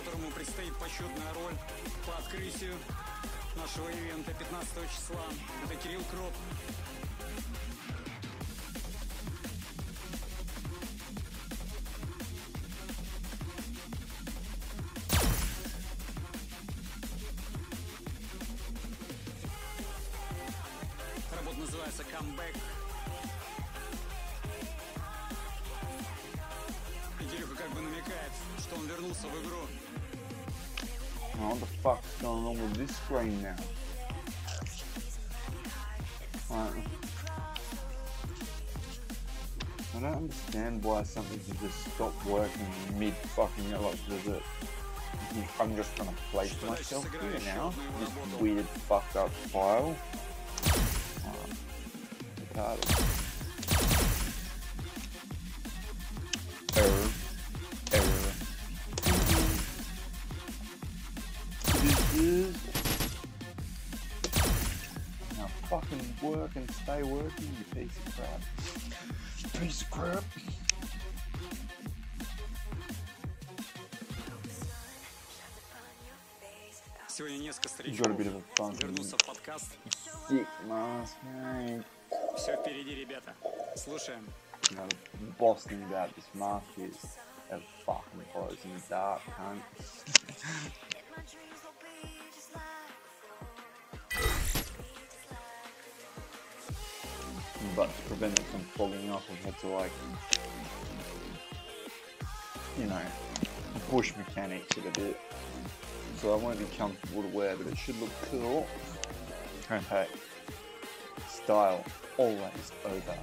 которому предстоит почетная роль по открытию нашего ивента 15 числа. Это Кирилл Кроп. Работа называется «Камбэк». И Кирюха как бы намекает, что он вернулся в игру. Oh, what the fuck's going on with this screen now? Right. I don't understand why something can just stop working mid fucking I'm just gonna place myself here now. This weird fucked up file. Error. Now fucking work and stay working, you piece of crap. Piece of crap. Сегодня несколько старичков вернутся в подкаст. Sick mask, mate. Все впереди, ребята. Слушаем. You know, the boss thing about this mask is it fucking glows in the dark, cunt. But to prevent it from fogging up, I've had to, like, you know, push mechanics it a bit. So I won't be comfortable to wear, but it should look cool. And hey, style always over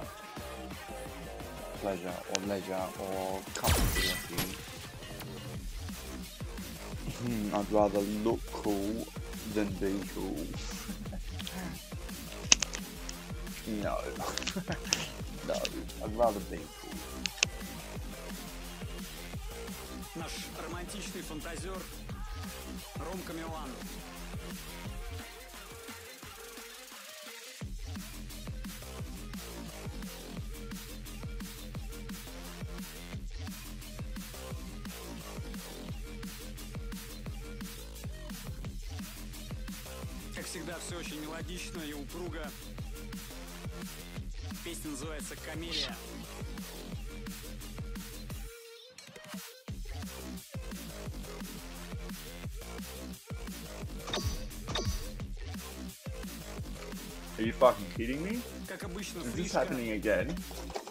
pleasure or leisure or comfortability. I'd rather look cool than be cool. No. No, I'd rather be cool. Наш романтичный фантазер Ромка Милан. Как всегда, все очень мелодично и упруго. Песня называется «Камелия». Are you fucking kidding me? Как обычно, Is this фришка. happening again?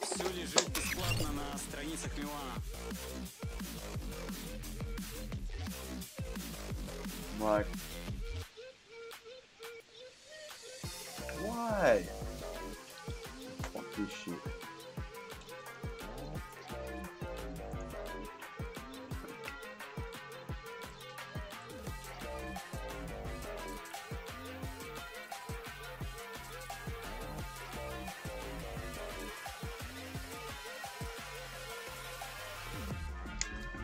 Все лежит бесплатно на страницах Милана. Like, why? Fuck this shit.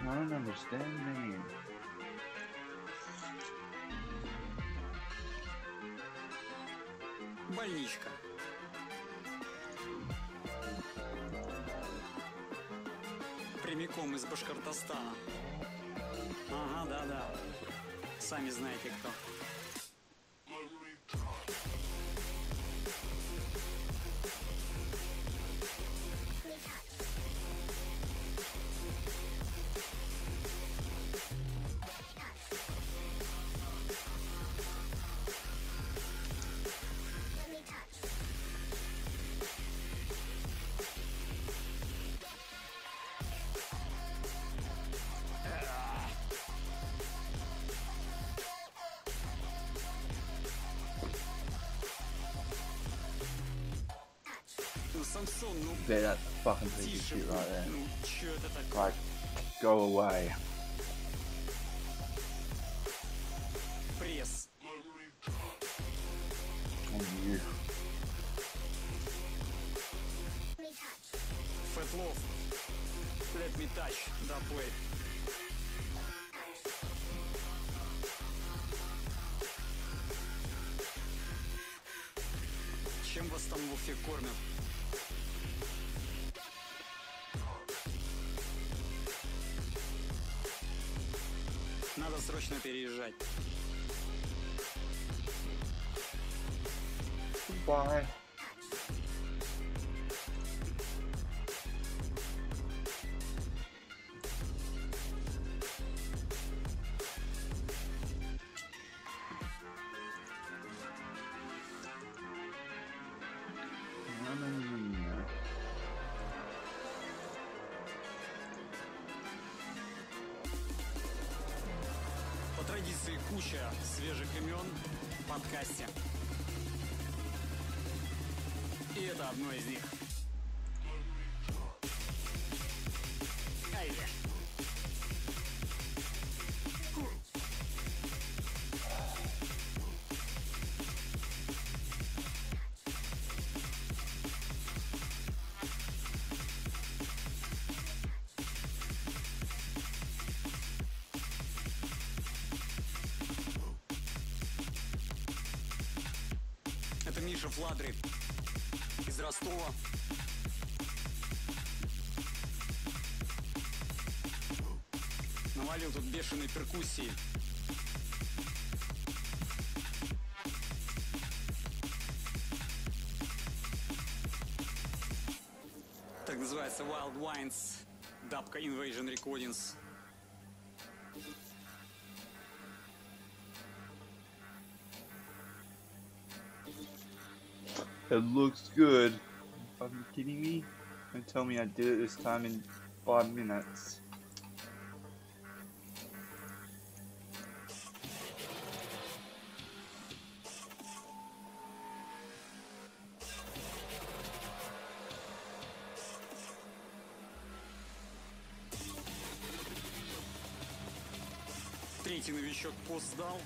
I don't understand, man. Больничка. Прямиком из Башкортостана. Ага, да-да. Сами знаете кто. Самсон, ну There, that's a fucking piece of тише, shit right there. ну чё это такое? Like, go away. Пресс. On you. Fat Love. Let me touch. Да, play. Чем вас там в Уфе кормят? срочно переезжать. Bye. По традиции куча свежих имен в подкасте. И это одно из них. Айда. Это Миша Фладри из Ростова. Навалил тут бешеной перкуссии. Так называется Wild Wines, Dabka Invasion Recordings. It looks good. Are you kidding me? Don't tell me I did it this time in 5 minutes. Третий новичок пост сдал.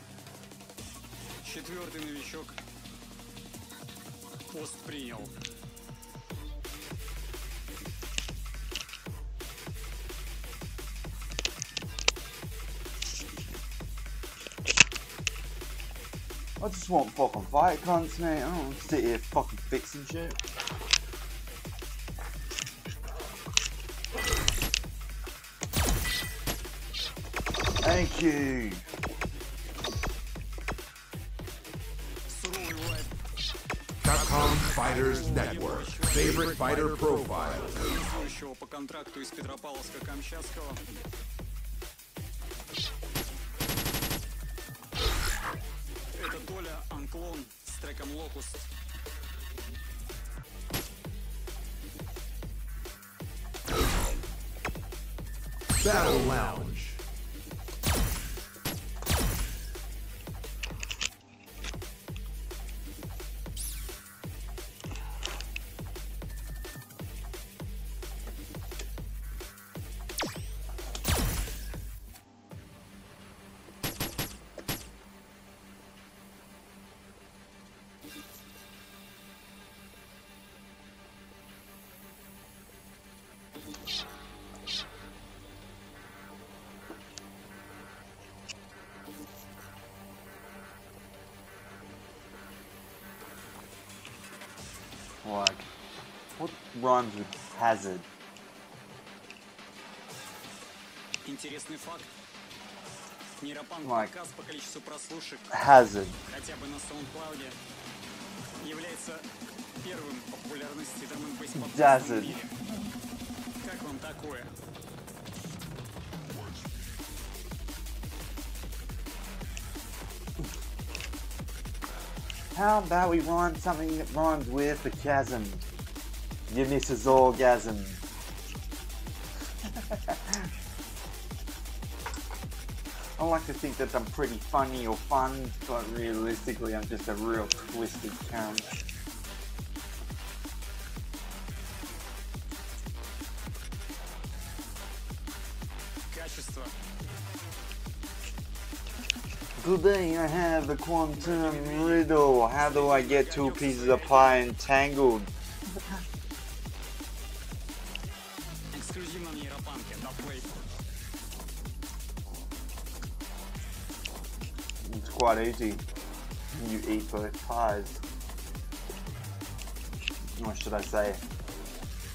Четвертый новичок пост принял. I just want fucking fight cunts, mate. I don't want to sit here fucking fixing shit. Thank you. Суровый вайп. Capcom Fighters Network. Favorite fighter profile. Действующего по контракту из Петропавловска-Камчатского. Это Толя Анклон с треком Локуст. Battle Lounge. Like, what rhymes with hazard? Интересный факт. Нейропанк Like, подкаст по количеству прослушек, hazard. хотя бы на SoundCloud, является первым по популярности драм н бейс подкастом Dazzard. в мире. Как вам такое? How about we rhyme something that rhymes with the chasm? Give me his orgasm. I like to think that I'm pretty funny or fun, but realistically I'm just a real twisted cunt. Качество. Today I have a quantum riddle. How do I get two pieces of pie entangled? Эксклюзивно на Нейропанке. Даплей. It's quite easy. You eat both pies. What should I say?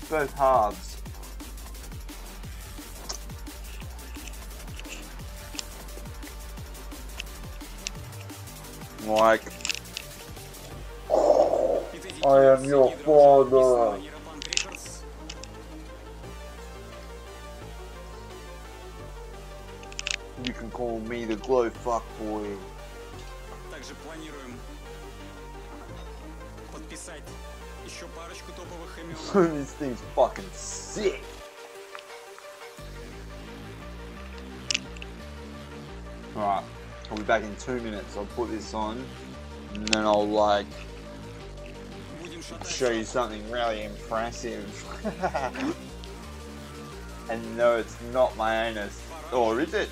Both halves. Like, И I am your father. Нейропанк Рекордс. You can call me the glow fuck boy. Также планируем подписать еще парочку топовых имен. This thing's fucking sick. Alright, I'll be back in 2 minutes. I'll put this on and then I'll like Будем show you шатать. something really impressive. And no, it's not my anus. Or is it?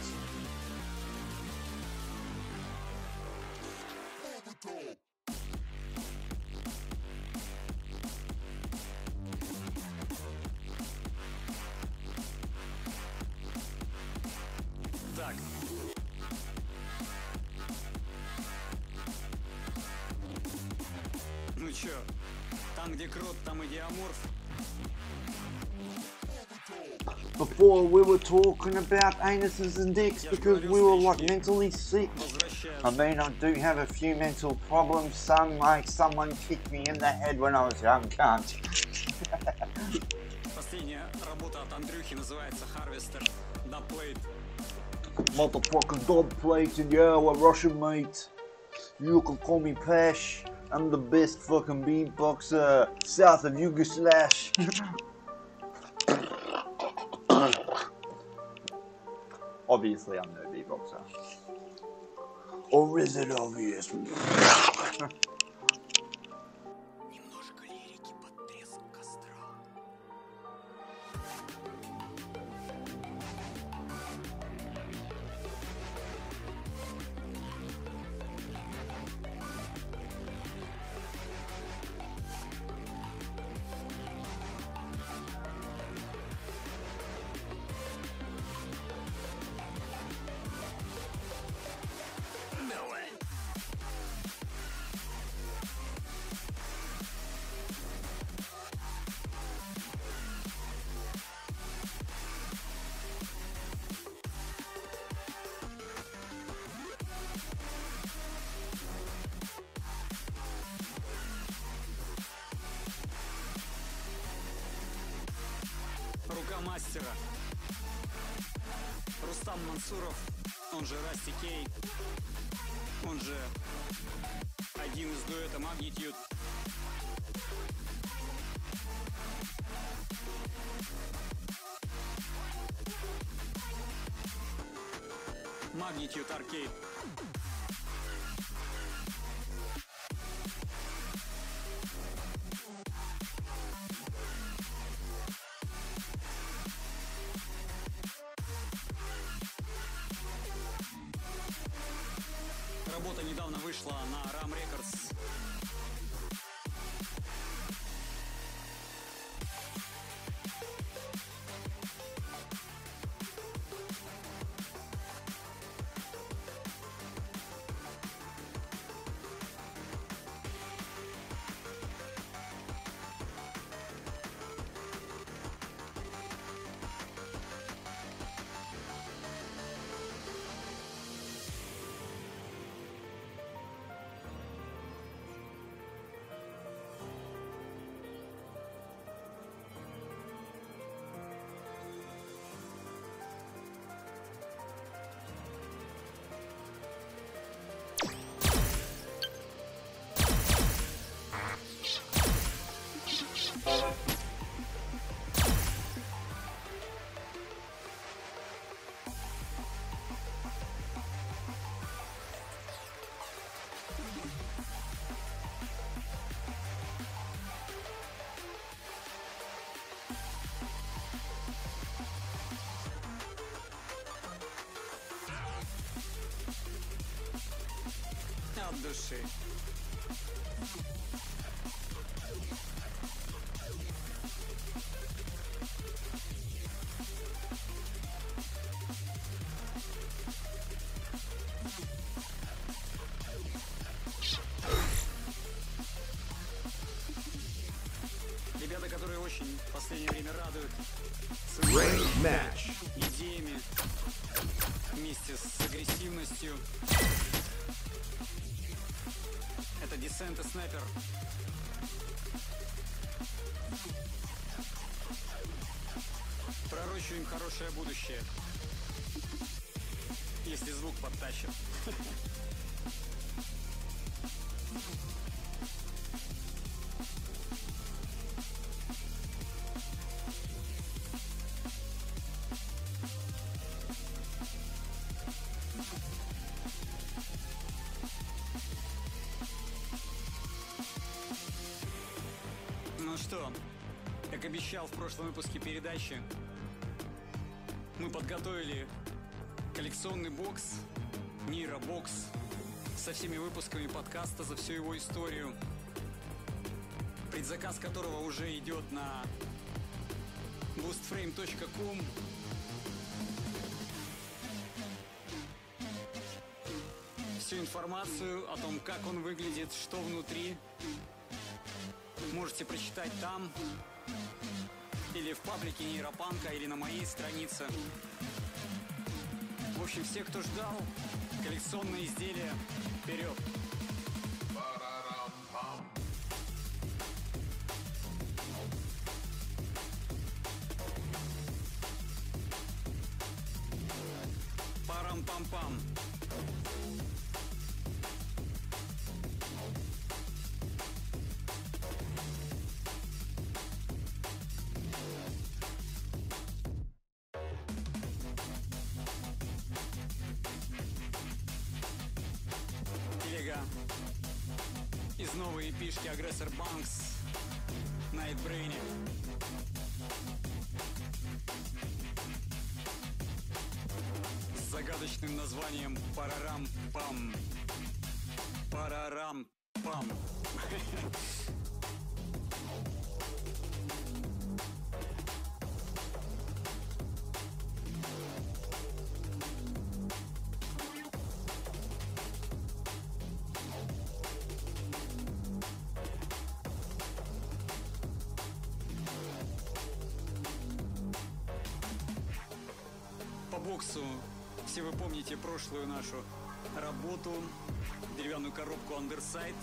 Так. Ну чё, там где крот, там и диаморф. Before we were talking about anuses and dicks because we were like mentally sick. I mean, I do have a few mental problems, son, like someone kicked me in the head when I was young, cunt. Последняя работа от Андрюхи называется Harvester Dubplate. Motherfucking dog plate and yeah, we're Russian, mate. You can call me Pesh. I'm the best fucking beatboxer south of Yugoslavia. Obviously, I'm no beatboxer. Or is it obvious? Немножко лирики под треск костра. Рука мастера. Рустам Мансуров, он же Расти Кей, он же один из дуэта Magnitude. Magnitude Arcade. Работа недавно вышла на Ram Records. От души. Ребята, которые очень в последнее время радуют своими Ranked match. идеями вместе с агрессивностью. Descent и Sniper. Пророчу им хорошее будущее. Если звук подтащит. Ну что, как обещал в прошлом выпуске передачи, мы подготовили коллекционный бокс, нейробокс, со всеми выпусками подкаста за всю его историю, предзаказ которого уже идет на boostframe.com. Всю информацию о том, как он выглядит, что внутри, можете прочитать там, или в паблике Нейропанка, или на моей странице. В общем, все, кто ждал, коллекционные изделия, вперед! Парам-пам-пам! Из новой эпишки Aggressor Banks Nightbrain. С загадочным названием Парарам-пам. Парарам-пам. Боксу. Все вы помните прошлую нашу работу, деревянную коробку Underside,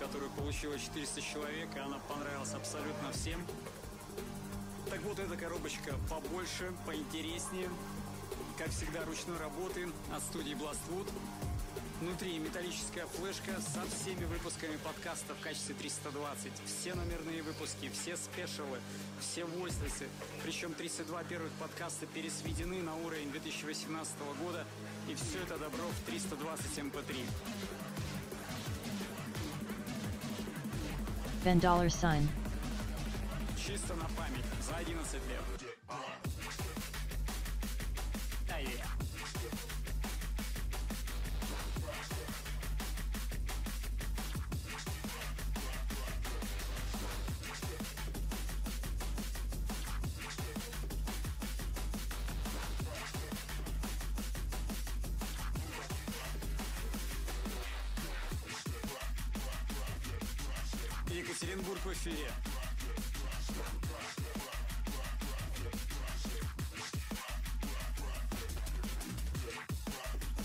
которую получило 400 человек, и она понравилась абсолютно всем. Так вот, эта коробочка побольше, поинтереснее, как всегда, ручной работы от студии Blastwood. Внутри металлическая флешка со всеми выпусками подкаста в качестве 320. Все номерные выпуски, все спешалы, все войслесы. Причем 32 первых подкаста пересведены на уровень 2018 года. И все это добро в 320 MP3. $. Чисто на память. За 11 лет. Екатеринбург в эфире.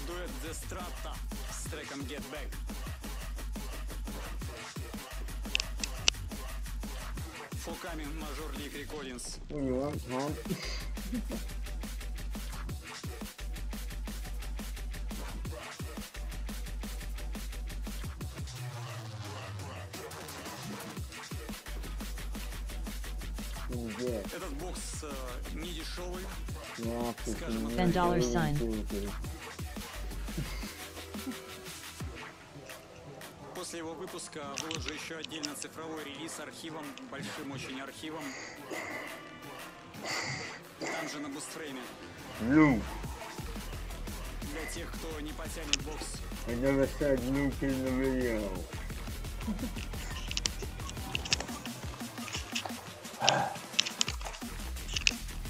Дуэт The Strata с треком Get Back. Фоками Major League Recordings. Этот бокс не дешевый, скажем так. $. После его выпуска выложу еще отдельно цифровой релиз архивом, большим очень архивом. Там же на бустфрейме. Для тех, кто не потянет бокс. I never said Luke in the video.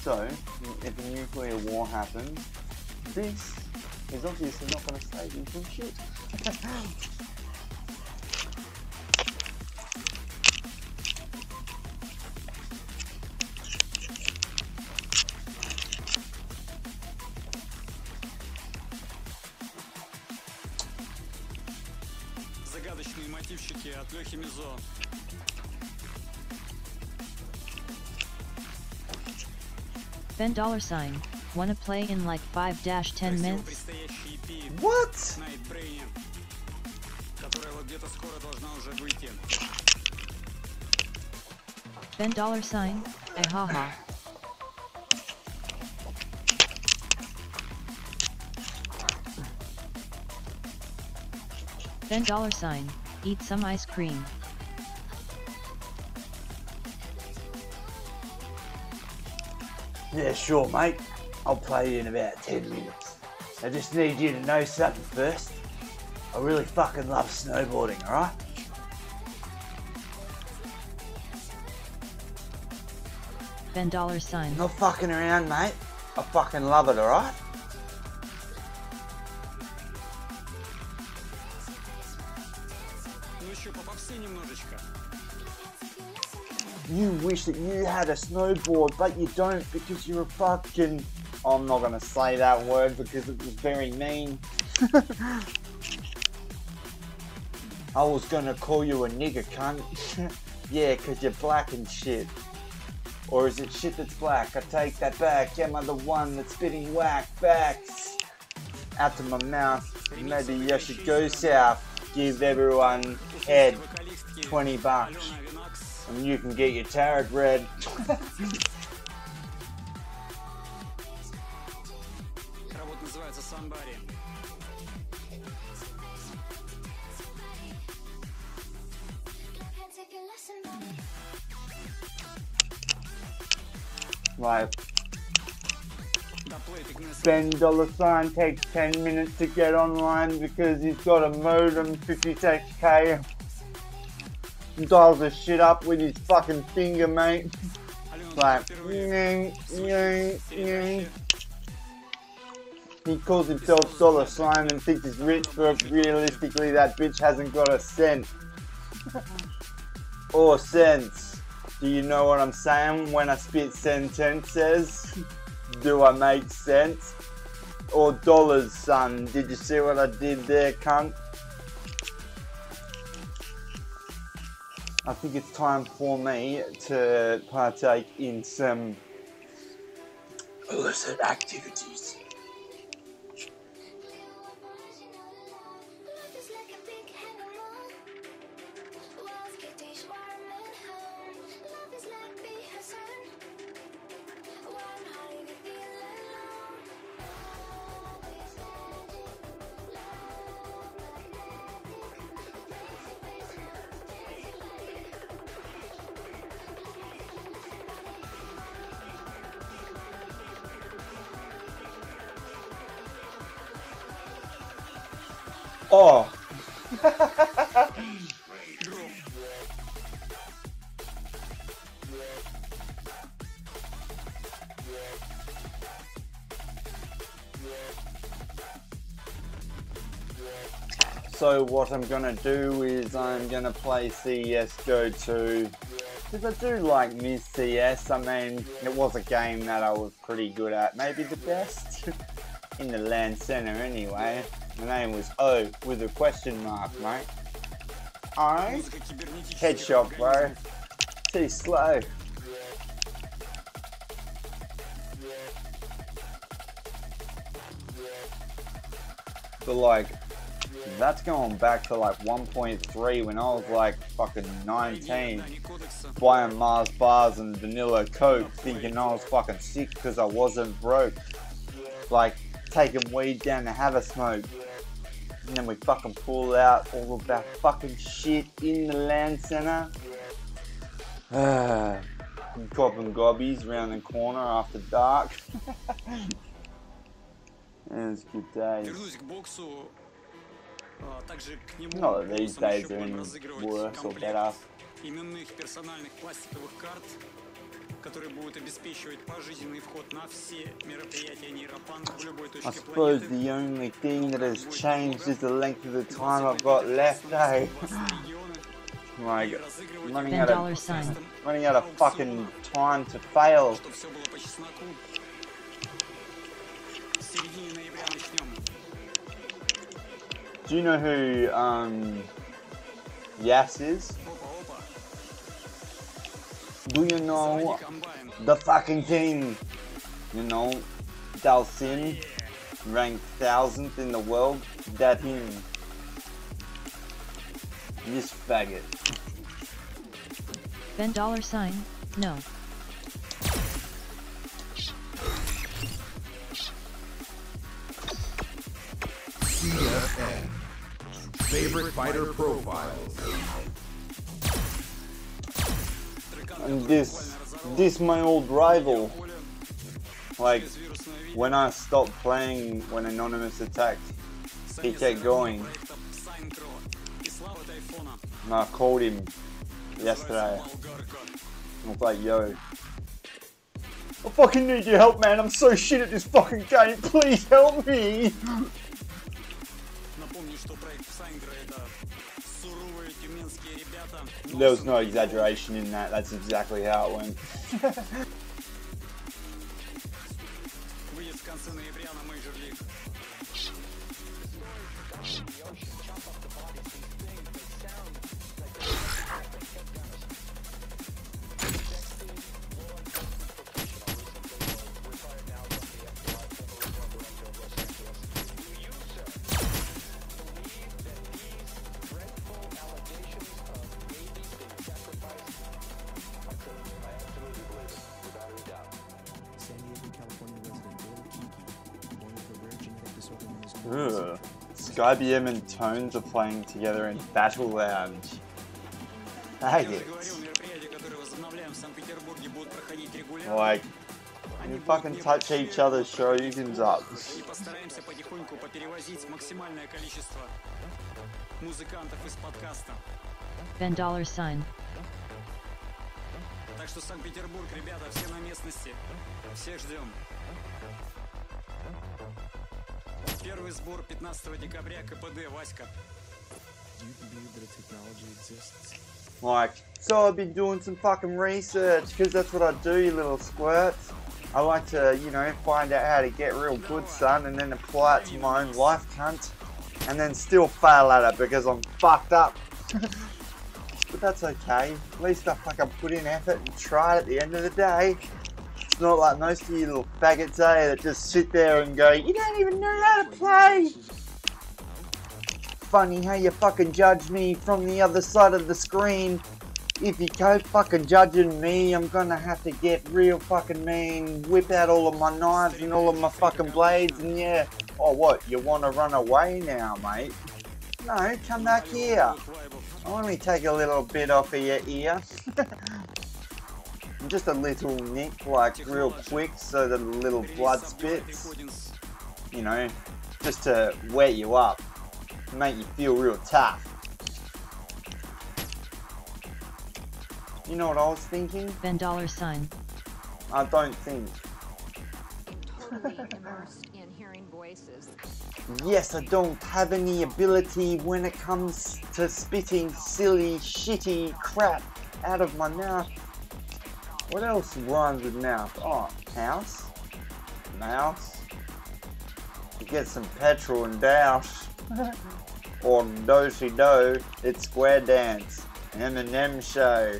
So, if a nuclear war happens, this is obviously not going to save you from shit. любимчики от Лехи Мизо. Ben $sign. Wanna play in like 5-10 minutes? Предстоящий EP What? Night Brain, которая вот где-то скоро должна уже выйти. Ben $sign. Haha. Ben $sign. Eat some ice cream. Yeah, sure, mate. I'll play you in about 10 minutes. I just need you to know something first. I really fucking love snowboarding, alright? Ben $sign. Not fucking around, mate. I fucking love it, alright? Ну еще попопси немножечко. You wish that you had a snowboard, but you don't because you're a fucking... I'm not gonna say that word because it was very mean. I was gonna call you a nigger cunt. Yeah, cause you're black and shit. Or is it shit that's black? I take that back. Am I the one that's spitting whack facts out to my mouth? Maybe I should go south. Give everyone head $20 and you can get your tarot read. Работа называется Somebody. Like, Доплей Ignis. Ben takes 10 minutes to get online because he's got a modem 56k. Dials the shit up with his fucking finger, mate. Like, he calls himself $sign and thinks he's rich, but realistically that bitch hasn't got a cent. Or sense. Do you know what I'm saying when I spit sentences? Do I make sense? Or dollars, son. Did you see what I did there, cunt? I think it's time for me to partake in some illicit activities. Oh. So what I'm gonna do is I'm gonna play CSGO 2 because I do like Ms. CS. I mean, it was a game that I was pretty good at, maybe the best in the LAN center anyway. My name was O with a question mark, mate. I headshot, bro. Too slow. But like, that's going back to like 1.3 when I was like fucking 19, buying Mars bars and vanilla Coke, thinking I was fucking sick because I wasn't broke. Like, taking weed down to have a smoke. And then we fucking pull out all of that fucking shit in the LAN center. Copping gobbies around the corner after dark. It was good days. Not that these days are any worse or better. Именных персональных пластиковых карт, которые будут обеспечивать пожизненный вход на все мероприятия Нейропанк в любой точке I suppose планеты. the only thing that has changed is the length of the time I've got left, eh? Like, running out of fucking time to fail. Чтобы все было по чесноку. В середине ноября начнем. Do you know who Yasis. Опа-опа. Do you know Заводи комбайн. the fucking king? You know, Dalsin, ranked 1000th in the world. That him. This faggot. Ben $, no. CFN. Favorite fighter profiles. And this my old rival. Like, when I stopped playing when Anonymous attacked, he kept going. And I called him yesterday. I was like, yo, I fucking need your help, man. I'm so shit at this fucking game. Please help me. There was no exaggeration in that. That's exactly how it went. Выйдет в конце ноября на Major League. Ugh. SkyBM and Tones are playing together in Battle Lounge. Faggots. Like, you fucking touch each other's Shoryukens up. И постараемся потихоньку поперевозить максимальное количество музыкантов из подкаста. Ben $. Так что Санкт-Петербург, ребята, все на местности. Всех ждем. Первый сбор 15 декабря, КПД, Васька. Like, so I've been doing some fucking research, because that's what I do, you little squirts. I like to, you know, find out how to get real good, son, and then apply it to my own life, cunt. And then still fail at it because I'm fucked up. But that's okay. At least I fucking put in effort and tried at the end of the day. It's not like most of you little faggots, eh, that just sit there and go, you don't even know how to play. Funny how you fucking judge me from the other side of the screen. If you go fucking judging me, I'm gonna have to get real fucking mean, whip out all of my knives and all of my fucking blades, and yeah. Oh, what, you wanna run away now, mate? No, come back here. I'll only take a little bit off of your ear. Just a little nick, like real quick, so that the little blood spits. You know, just to wet you up, make you feel real tough. You know what I was thinking? Ben $. I don't think. Immersed in hearing voices. Yes, I don't have any ability when it comes to spitting silly, shitty crap out of my mouth. What else rhymes with mouth? Oh, house? Mouse? To get some petrol and douse. Or do-si-do, it's square dance. Eminem show.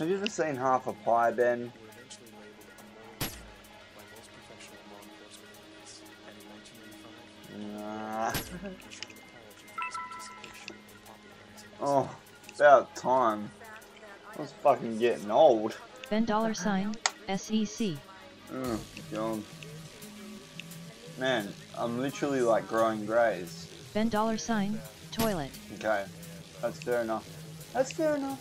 Have you ever seen Half a Pie, Ben? Nah. Oh, about time. I was fucking getting old. Ben $, SEC. Oh, God. Man, I'm literally like growing greys. Ben $, toilet. Okay, that's fair enough. That's fair enough.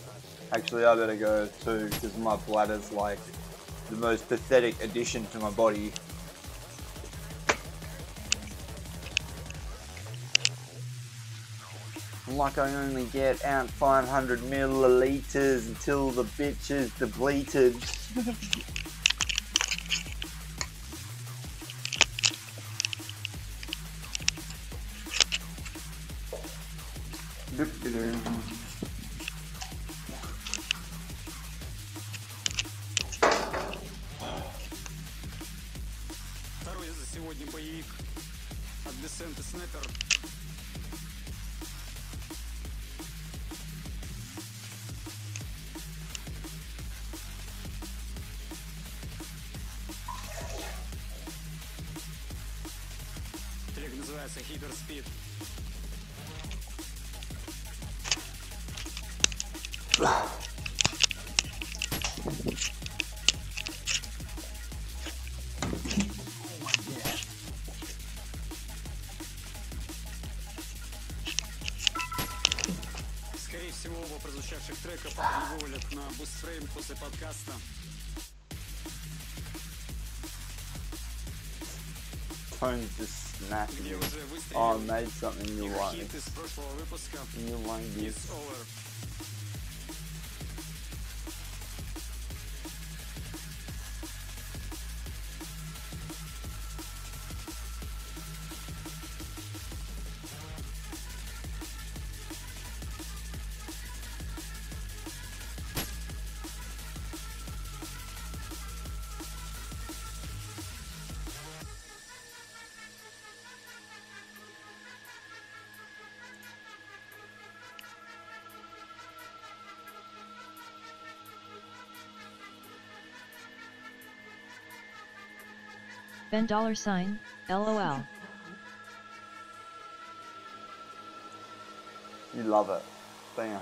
Actually, I better go too, because my bladder's like the most pathetic addition to my body. Like I only get out 500 milliliters until the bitch is depleted. Второй за сегодня боевик от Descent и Snapper. называется Hyperspeed. Скорее всего, оба прозвучавших трека не вывалят на Boostframe после подкаста. Tones just snapping. Где уже Oh, I выстрелил made something you их like. хит из прошлого выпуска You like this. It's Over. Ben $, LOL. You love it. Bam.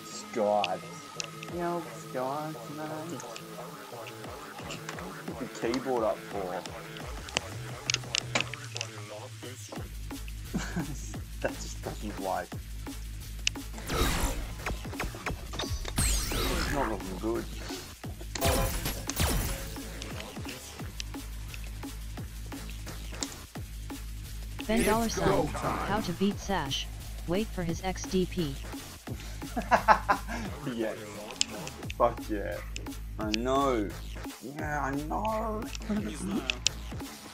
Sky. You know, Sky tonight. Put the keyboard up for. That just doesn't like. It's not looking good. Ben It's go $, time. how to beat Sash. Wait for his XDP. Yeah. Fuck yeah. I know. Yeah, I know. Не знаю,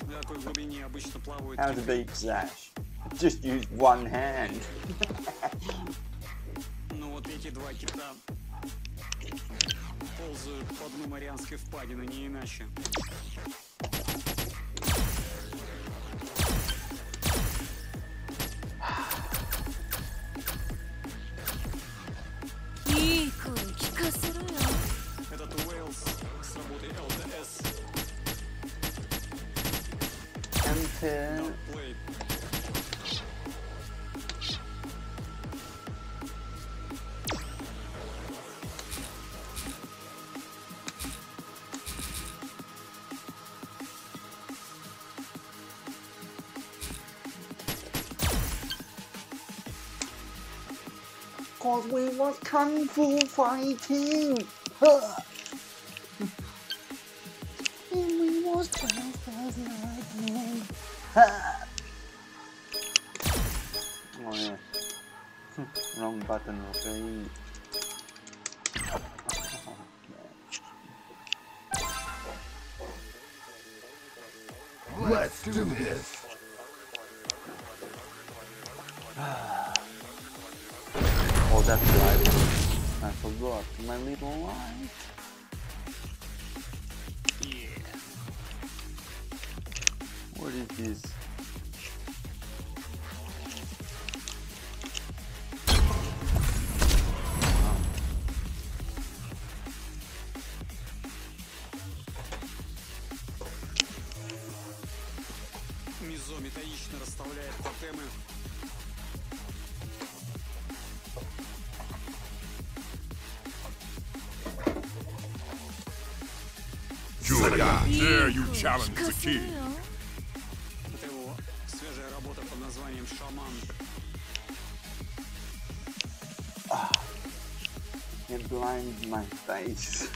на какой глубине обычно плавают How to киты. beat Zash. Just use one hand. Но вот эти два кита ползают по дну Марианской впадины, не иначе. Этот Уэйлс с работой LTS And Play. Cause we was kung fu fighting. And we was fast as lightning. Oh yeah. Wrong button, okay. Let's do this. Oh, that's right. I forgot my little line. Yeah. What is this? Мизо методично расставляет тотемы. Julia, dare you challenge the king? Это его свежая работа под названием «Шаман». It blinds my face.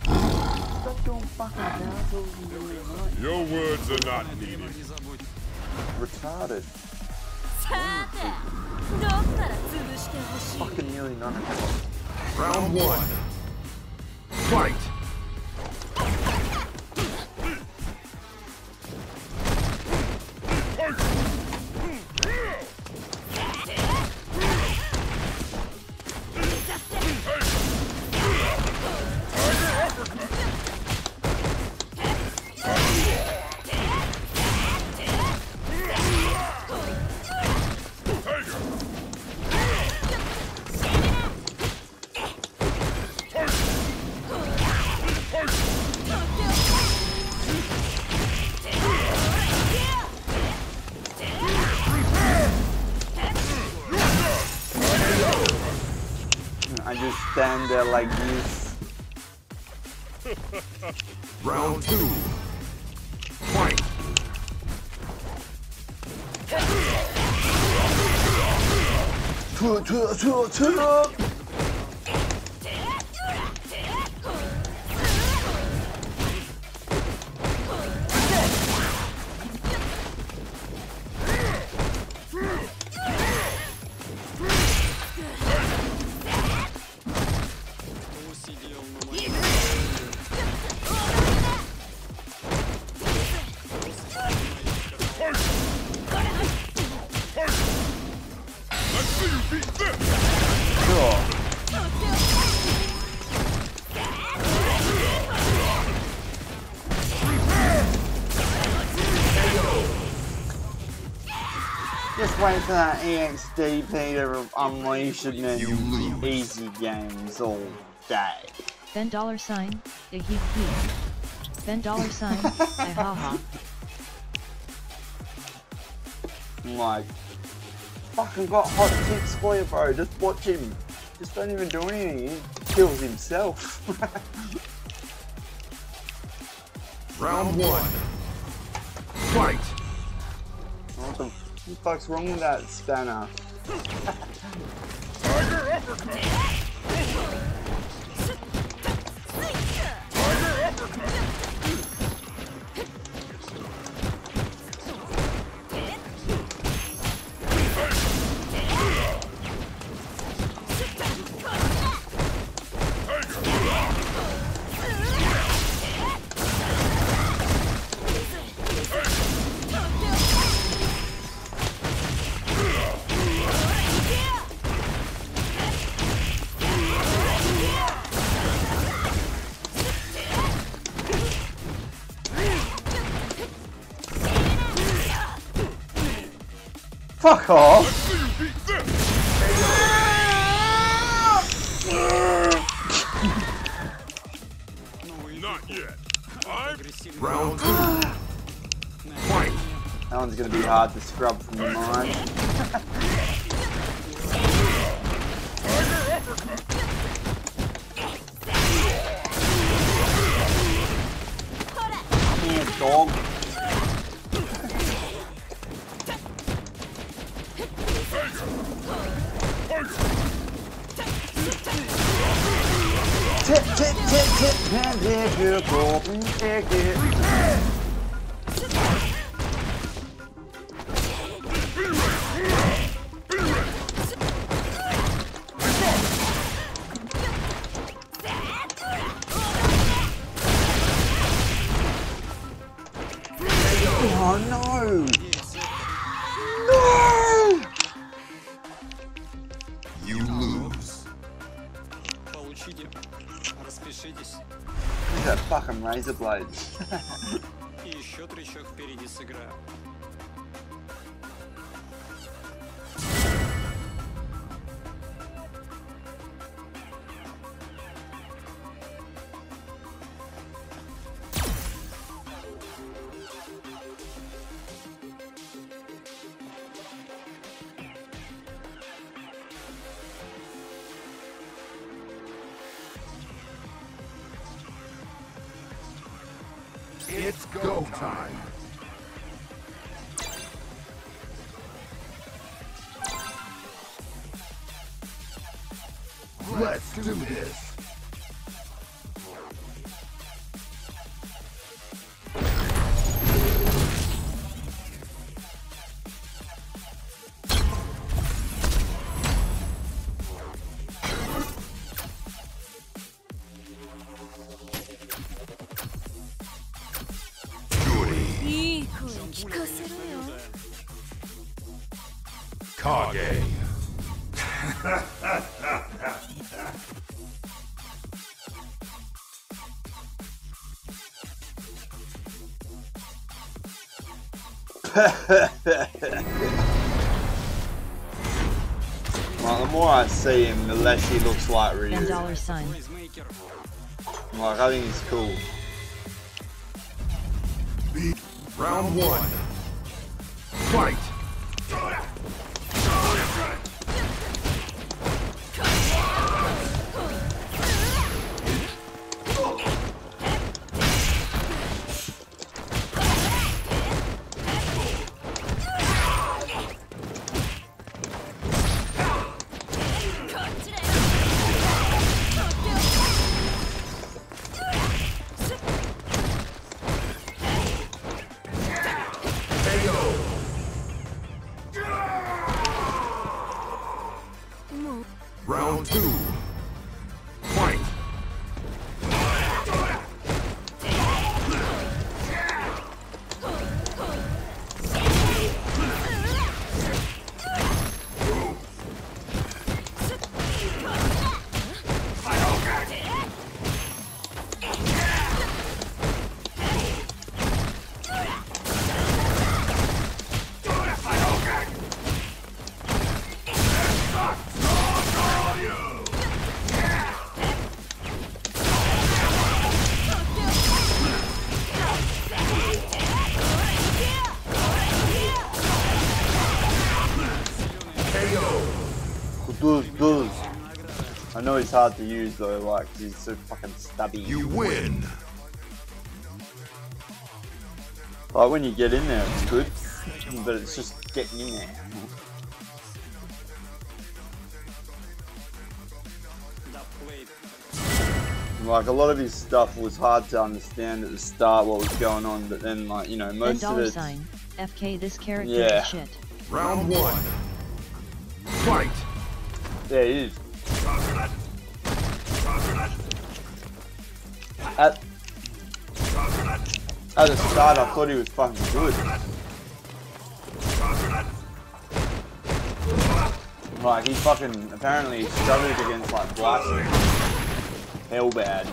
Stop doing fucking downfalls. Your words are not needed. Не забудь. Retarded. さてどっから潰してほしい Fucking nearly none of them. Round one. Fight. stand there like this. Round 2. Fight. Сидел на моей... Let's see you beat them. Sure. Just wait for that EXDP to unleash and then easy games all day. Then $, a he. Then $, I haha. I'm like, fucking got hot tips for you, bro. Just watch him. Just don't even do anything. He kills himself. Round 1. Fight. What the fuck's wrong with that spanner? Tiger uppercut. Tiger uppercut. Fuck off! Let's see you beat them. Not yet. Round 2. Fight. That one's gonna be hard to scrub from your mind. Tiger uppercut. Come here, dog. Tip, tip, tip, tip, and if you go and take it. Oh no! No! You lose. Получите. Распишитесь. Look at that fucking razor blades. И еще тречок впереди сыграю. It's go time. Let's do this. Goody. いい声聞かせろよ Kage. Well, the more I see him, the less he looks like Ryu. Then $. Нойзмейкер. Like, I think he's cool. Round 1. Fight. Round 2. Fight. Does. I know it's hard to use though, like, 'cause he's so fucking stubby. You win. Like, when you get in there, it's good, but it's just getting in there. Like, a lot of his stuff was hard to understand at the start what was going on, but then, like, you know, most of it. FK, this character Yeah. is shit. Round 1. Fight. Yeah, he is. At the start, I thought he was fucking good. Like, he fucking apparently struggled against like Blasphemy. Hell bad.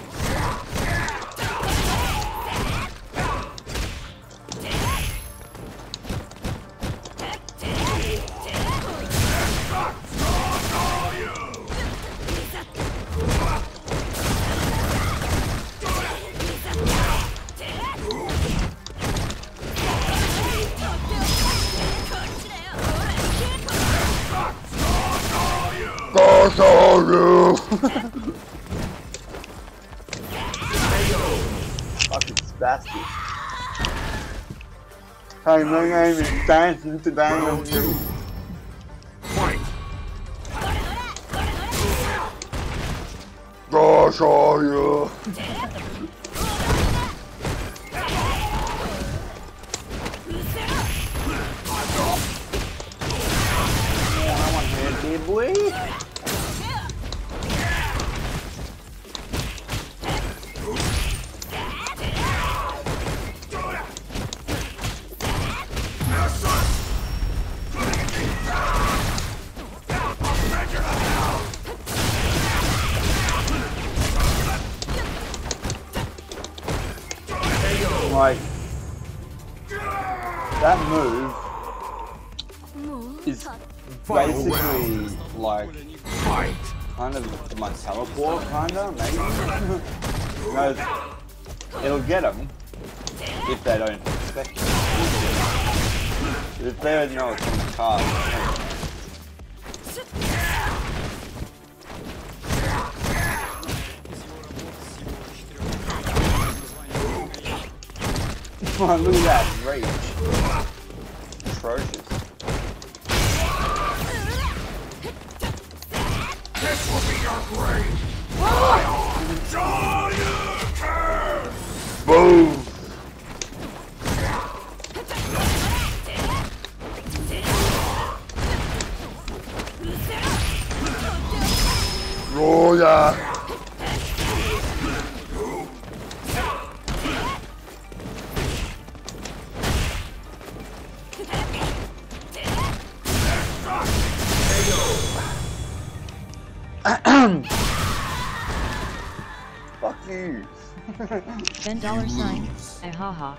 Fucking spastic. Hey, my name is dancing today on you. Fight. Gosh, are you? I want to hear boy. Like, that move is basically like Fight. kind of my teleport, kinda, maybe. No, it'll get them if they don't expect it. If they don't know it's on the card. Oh, look at that rage. Atrocious. This will be your grave. I'll Boom! Roya! Fuck you. $10 haha.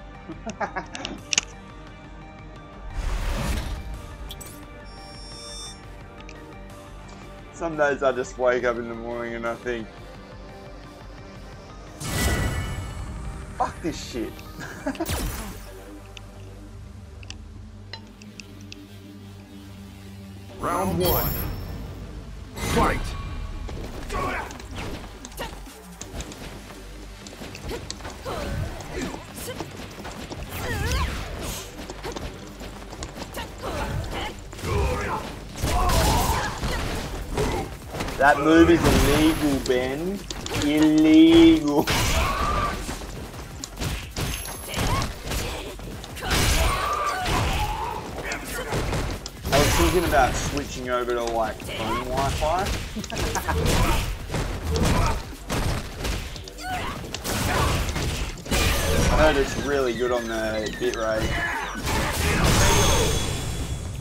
Some days I just wake up in the morning and I think, fuck this shit. Round 1. Fight. That move is illegal, Ben. Illegal. thinking about switching over to like phone Wi-Fi. I heard it's really good on the bitrate.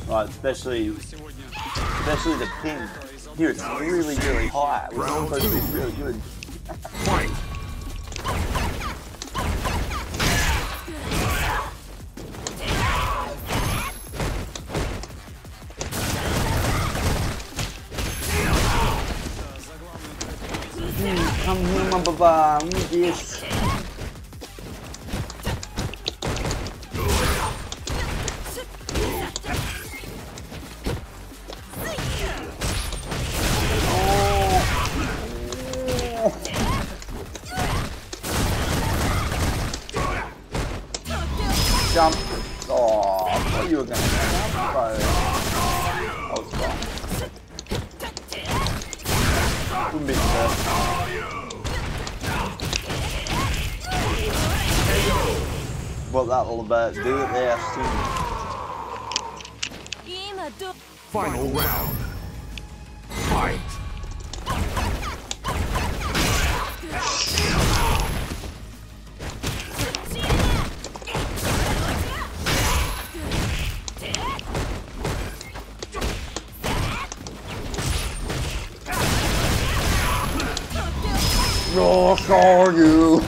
Like especially the ping. Here it's really, really high. It was supposed to be really good. Fight! Come here, my baba. Yes. Jump. Oh, I thought you were going to jump, bro. I was wrong. Couldn't be fair. What that all about? Do it there, soon. Final round. Fight! Rock are you?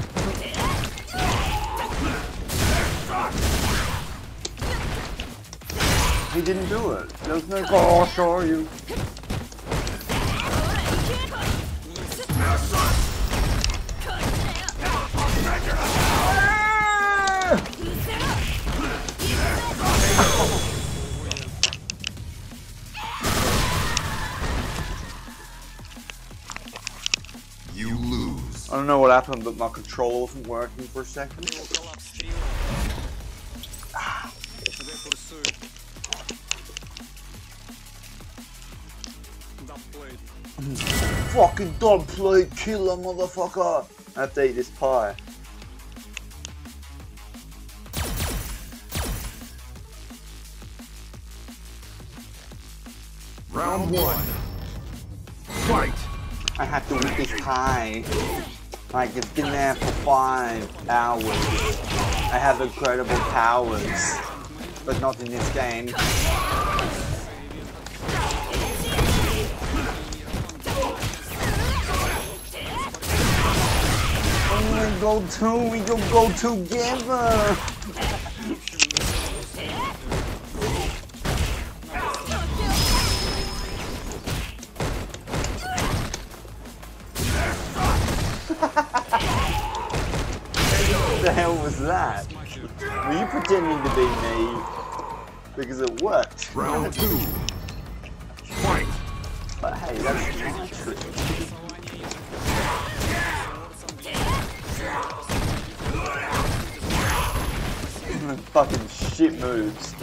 He didn't do it. There's no gosh are you? You lose. I don't know what happened, but my controller wasn't working for a second. Fucking dog plate killer, motherfucker! I have to eat this pie. Round one. Fight! I have to eat this pie. Like, it's been there for 5 hours. I have incredible powers. But not in this game. We can go together. What the hell was that? Were you pretending to be me? Because it worked. Round two. Fight! But hey, that's my trick. Fucking shit moves.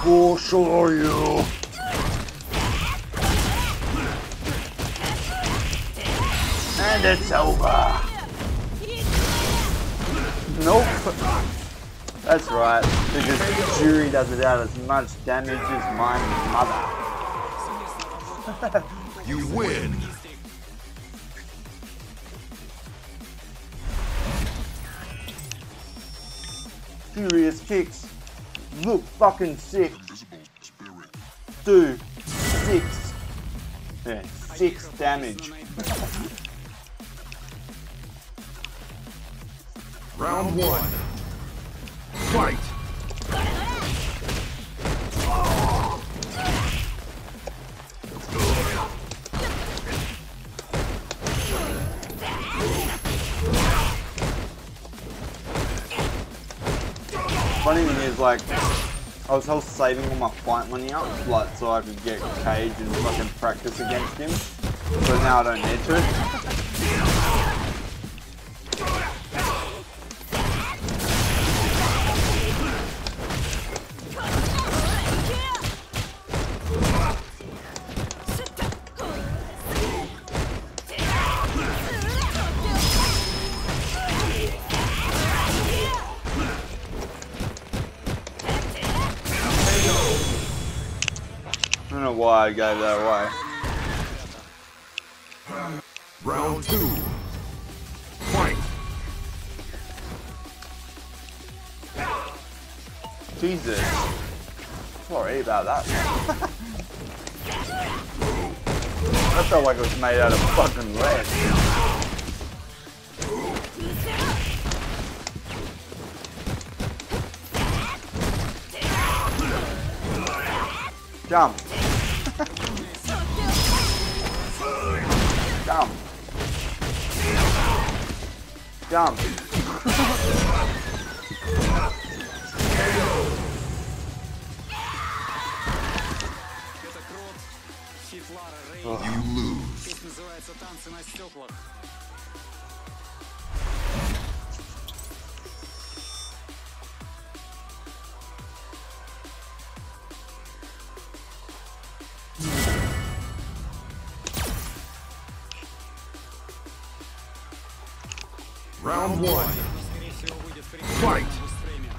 I'll show you. And it's over. Nope. That's right, because Jury does it out as much damage as my mother. You win! Furious kicks. Look fucking sick. Do 6. Yeah, 6 damage. Round one. Fight! Funny thing is, like, I was saving all my fight money up, like, so I could get Cage and fucking practice against him. But now I don't need to. why I gave that away. Round 2. Fight. Jesus. Sorry about that. That felt like it was made out of fucking lead. Jump. Jump. Jump. Это Крот, хит Лара Рей. You lose. Песня называется «Танцы на стеклах». Round 1. Скорее всего, выйдет в Fight. стриме.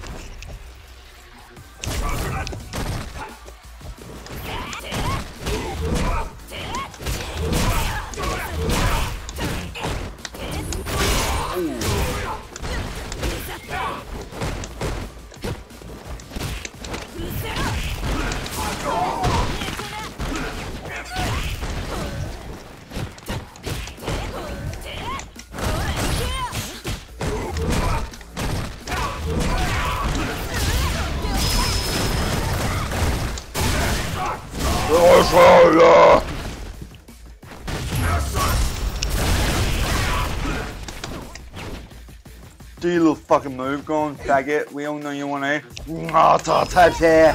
Do your little fucking move, go on, faggot. We all know you want to. Oh, type here.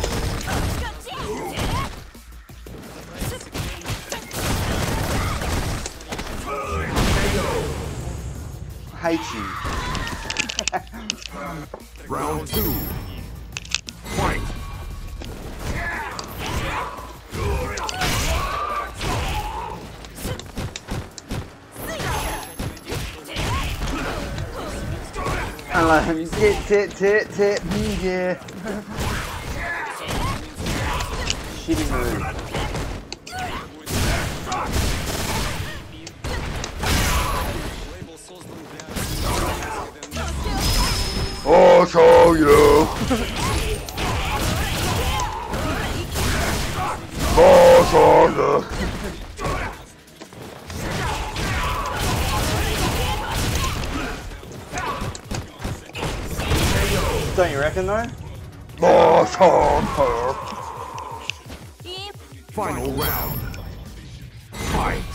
I hate you. Round 2. Fight. And like, tit, yeah. Shitty move. Лейбл создан для... Oh, show you. Oh, show you. Don't you reckon though? Oh, show you. Final round. Fight.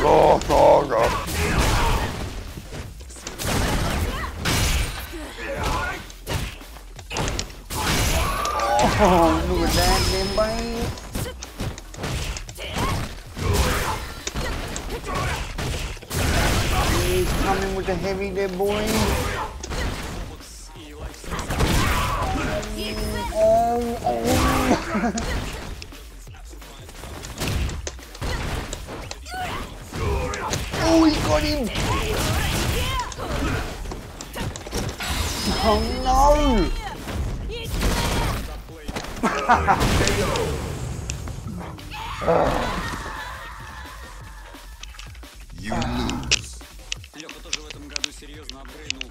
Oh, show you. Oh, look at that, then, babe. He's coming with the heavy there, boy. Oh, he got him. Oh, no. You lose. Леха тоже в этом году серьезно апгрейднул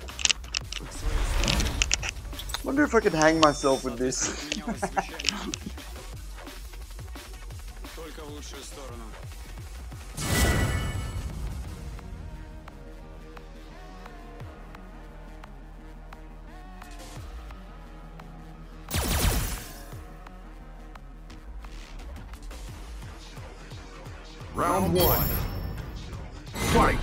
свою Wonder if I could hang myself with this. менялось звучание. Только в лучшую сторону. Round 1. Fight.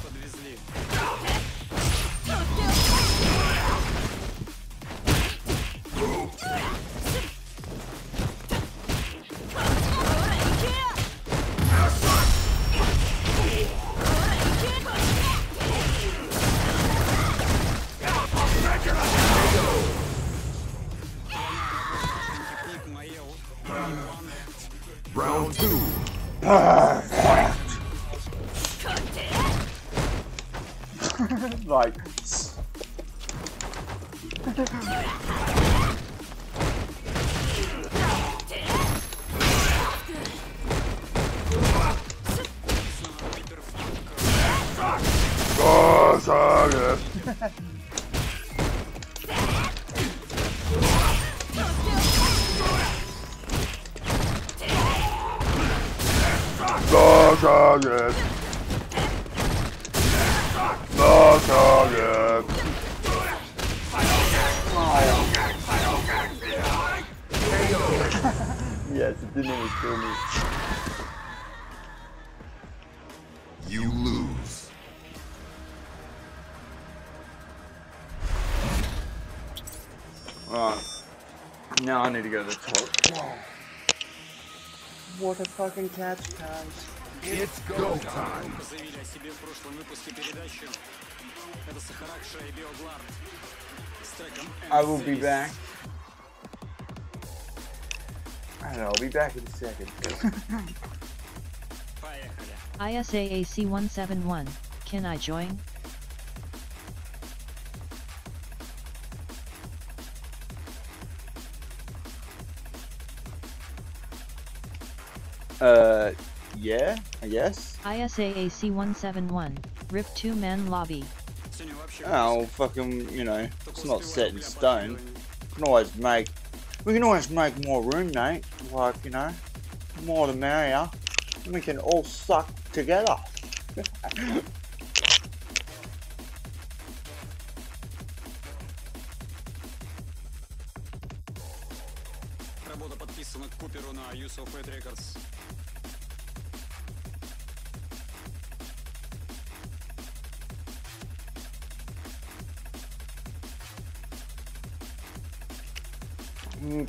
Подвезли. Like. Yes, it didn't even kill me. You lose. Alright. Now I need to go to the top. What a fucking catch, guys. It's go time. Заявили о себе в прошлом выпуске передачи. Это Сахарак Шай Биоглард с треком I will be back. I don't know, I'll be back in a second. Поехали. ISAAC 171, can I join? Yeah, I guess. ISAAC 171, RIP 2-man lobby. Сегодня вообще Oh, fucking, you know, it's not set in stone. We can always make more room, mate. Like, you know, more the merrier. And we can all suck together. работа подписана к Куперу на Use of Fate Records.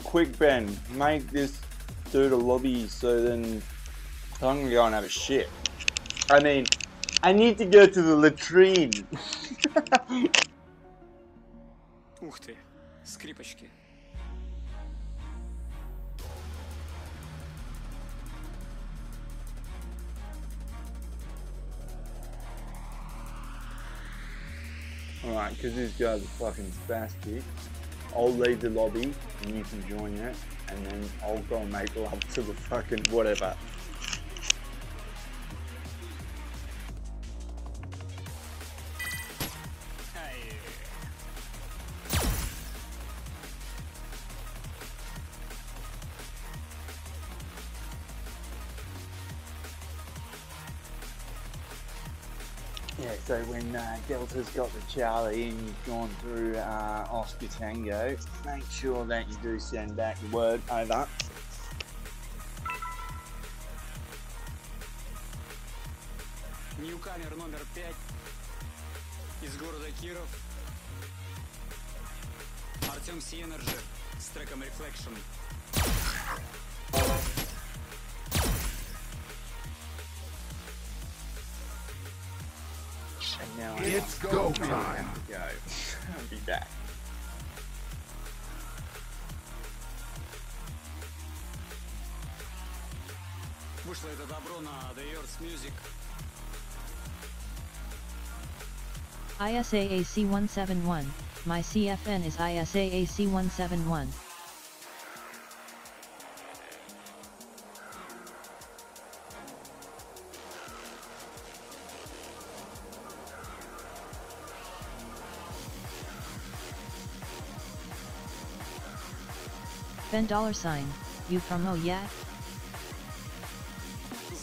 Quick, Ben, make this dude a lobby so then I'm gonna go and have a shit. I mean, I need to go to the latrine. Ух ты, скрипочки. Alright, because these guys are fucking spastic. I'll leave the lobby and you can join it, and then I'll go and make love to the fucking whatever. Yeah, so when Delta's got the Charlie and you've gone through Oscar Tango, make sure that you do send back the word over. Ньюкамер номер 5 из города Киров. Артем Сиенерджи с треком Reflection. And now It's go time. go. I'll be back. Вышло это добро на The Earth Music. ISAAC 171, my CFN is ISAAC 171. Ben $, you from oh yeah?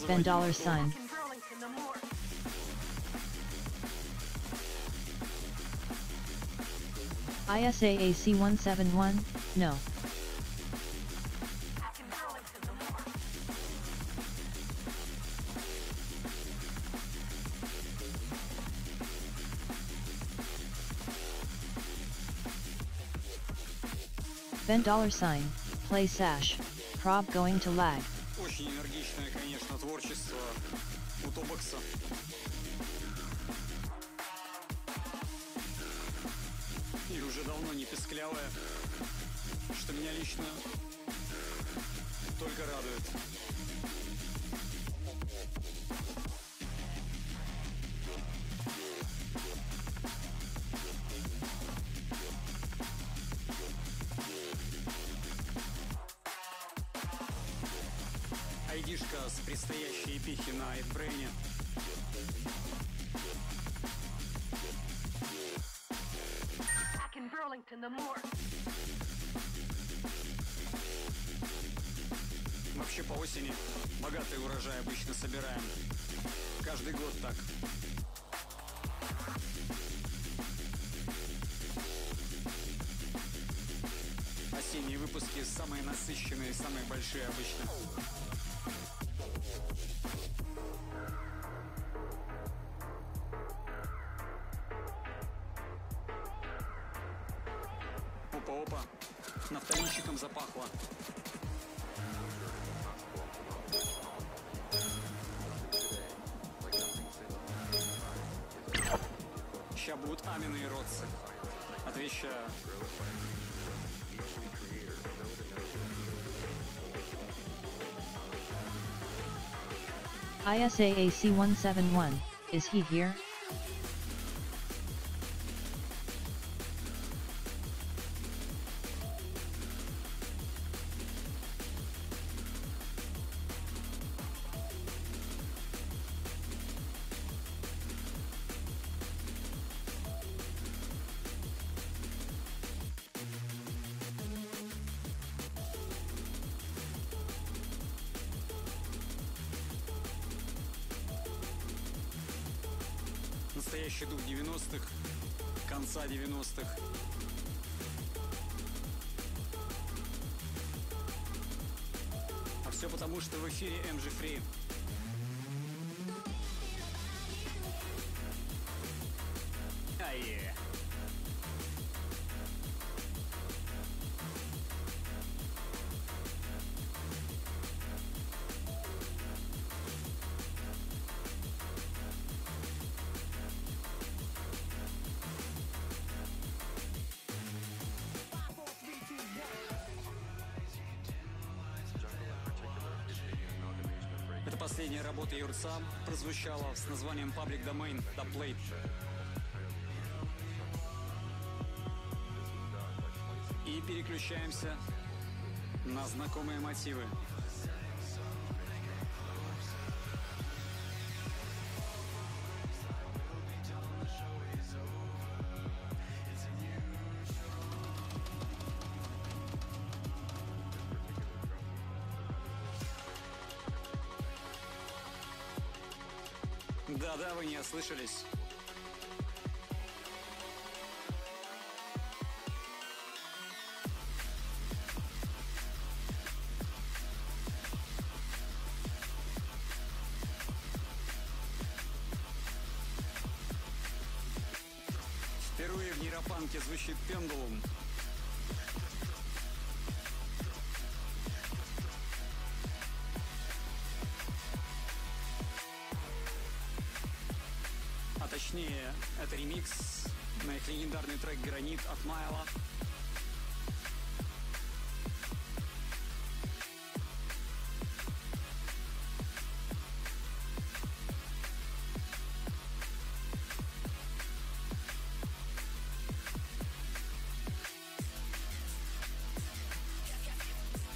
Ben $. ISAAC 171, no. Ben $, play Sash, prob going to lag. Очень энергичное, конечно, творчество у Тобокса. И уже давно не песклявое, что меня лично только радует. нас предстоящие эпихи на Эдбрейне. Back in Burlington, the more. Вообще по осени богатый урожай обычно собираем. Каждый год так. Осенние выпуски самые насыщенные, самые большие обычно. Опа-опа, нафталинчиком запахло. Ща будут Амины и Ротсы. Отвечаю. ISAAC 171, is he here? Настоящий дух 90-х, конца 90-х. А все потому, что в эфире MG Free. Ае. Это последняя работа Юрца прозвучала с названием Public Domain The Plate. И переключаемся на знакомые мотивы. Да-да, вы не ослышались. Впервые в нейропанке звучит Pendulum. А точнее, это ремикс на их легендарный трек «Гранит» от Майла.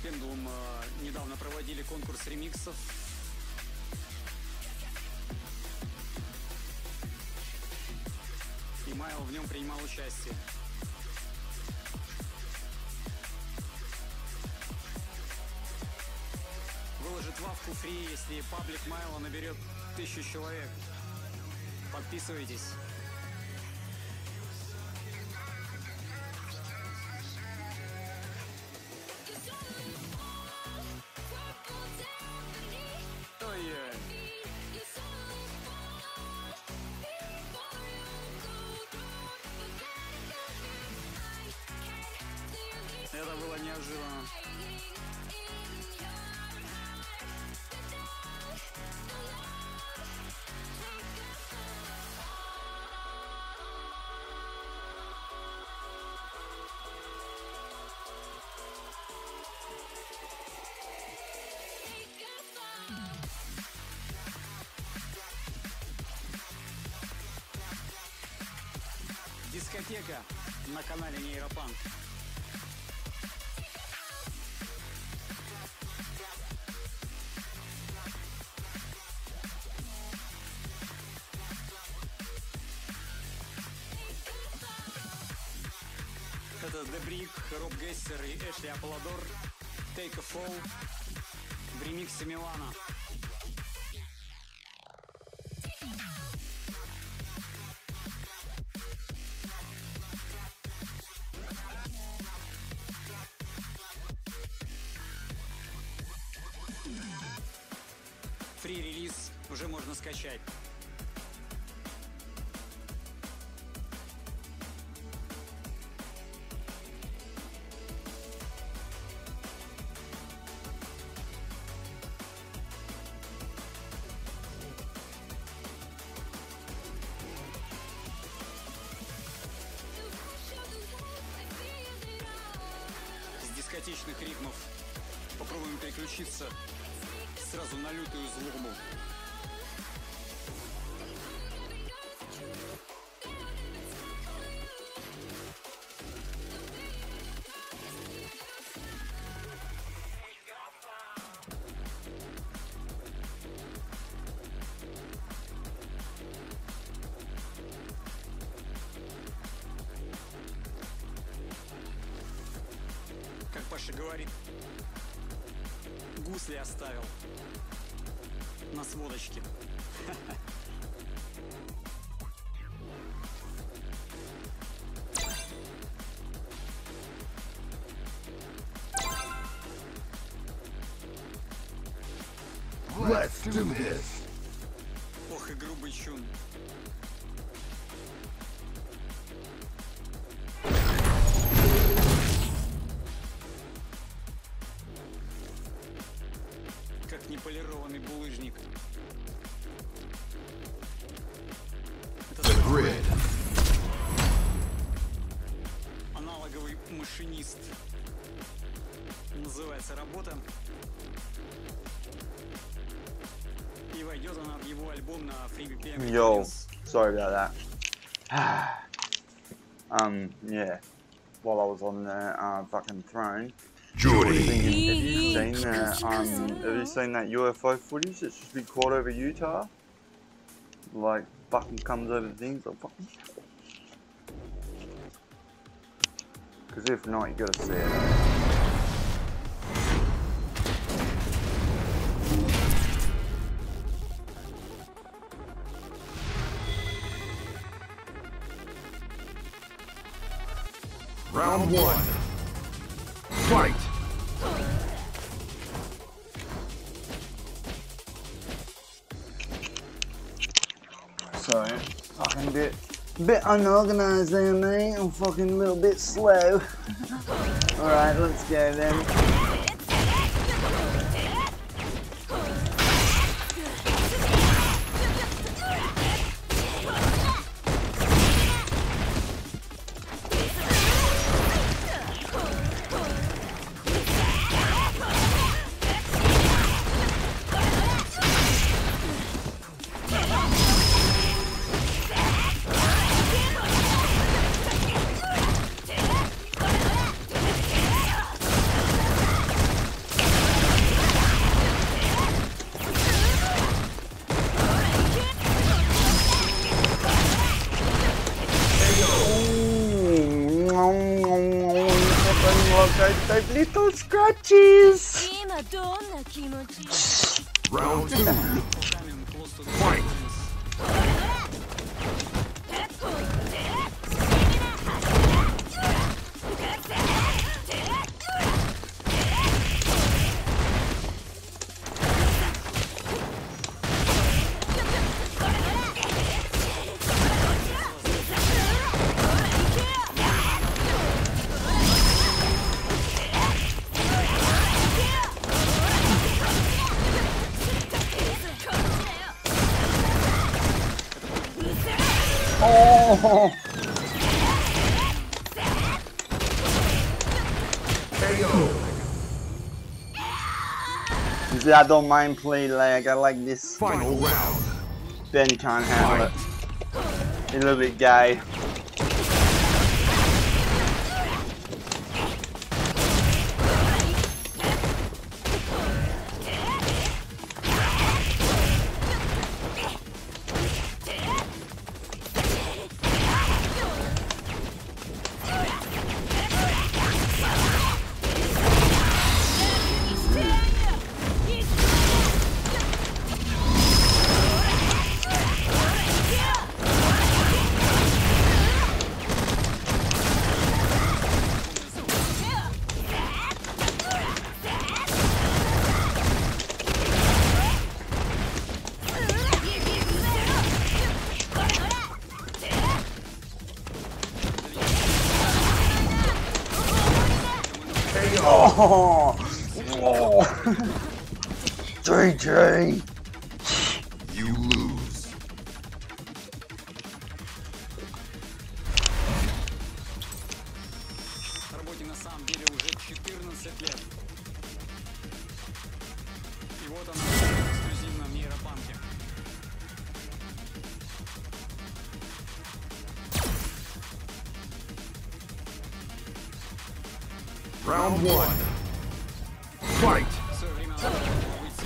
Pendulum недавно проводили конкурс ремиксов. И Майл в нем принимал участие. Выложит вавку фри, если паблик Майла наберет 1000 человек. Подписывайтесь. Ой-ой. Это было неожиданно. Дискотека на канале Нейропанк. Это Дебрик, Роб Гессер и Эшли Аполлодор. Take a Fall в ремиксе Милана. Фри-релиз уже можно скачать. С дискотечных ритмов попробуем переключиться сразу на лютую злобу. Как Паша говорит, гусли оставил на сводочке. Let's do this. Ох и грубый чун. Как неполированный булыжник. Это The grid. аналоговый машинист. Называется работа. И войдет она в его альбом на FreeBPM. Yo, sorry about that. Yeah. While I was on the fucking throne, Judy. have you seen that UFO footage that's just been caught over Utah? Like fucking comes over things like fucking. Because if not, you gotta see it. Round one. Fight. Sorry, fucking bit unorganized there, mate. I'm fucking a little bit slow. Alright, let's go then. Those little scratches. 今どんな気持ち Round two. Fight. Oh. See, I don't mind play lag. I like this. Final round. Ben can't handle it. He's a little bit gay. Oh! Oh! GG! You lose. Работе на самом деле уже 14 лет. И вот она эксклюзивно в нейропанке. Round 1. Fight. В свое время она должна была выйти.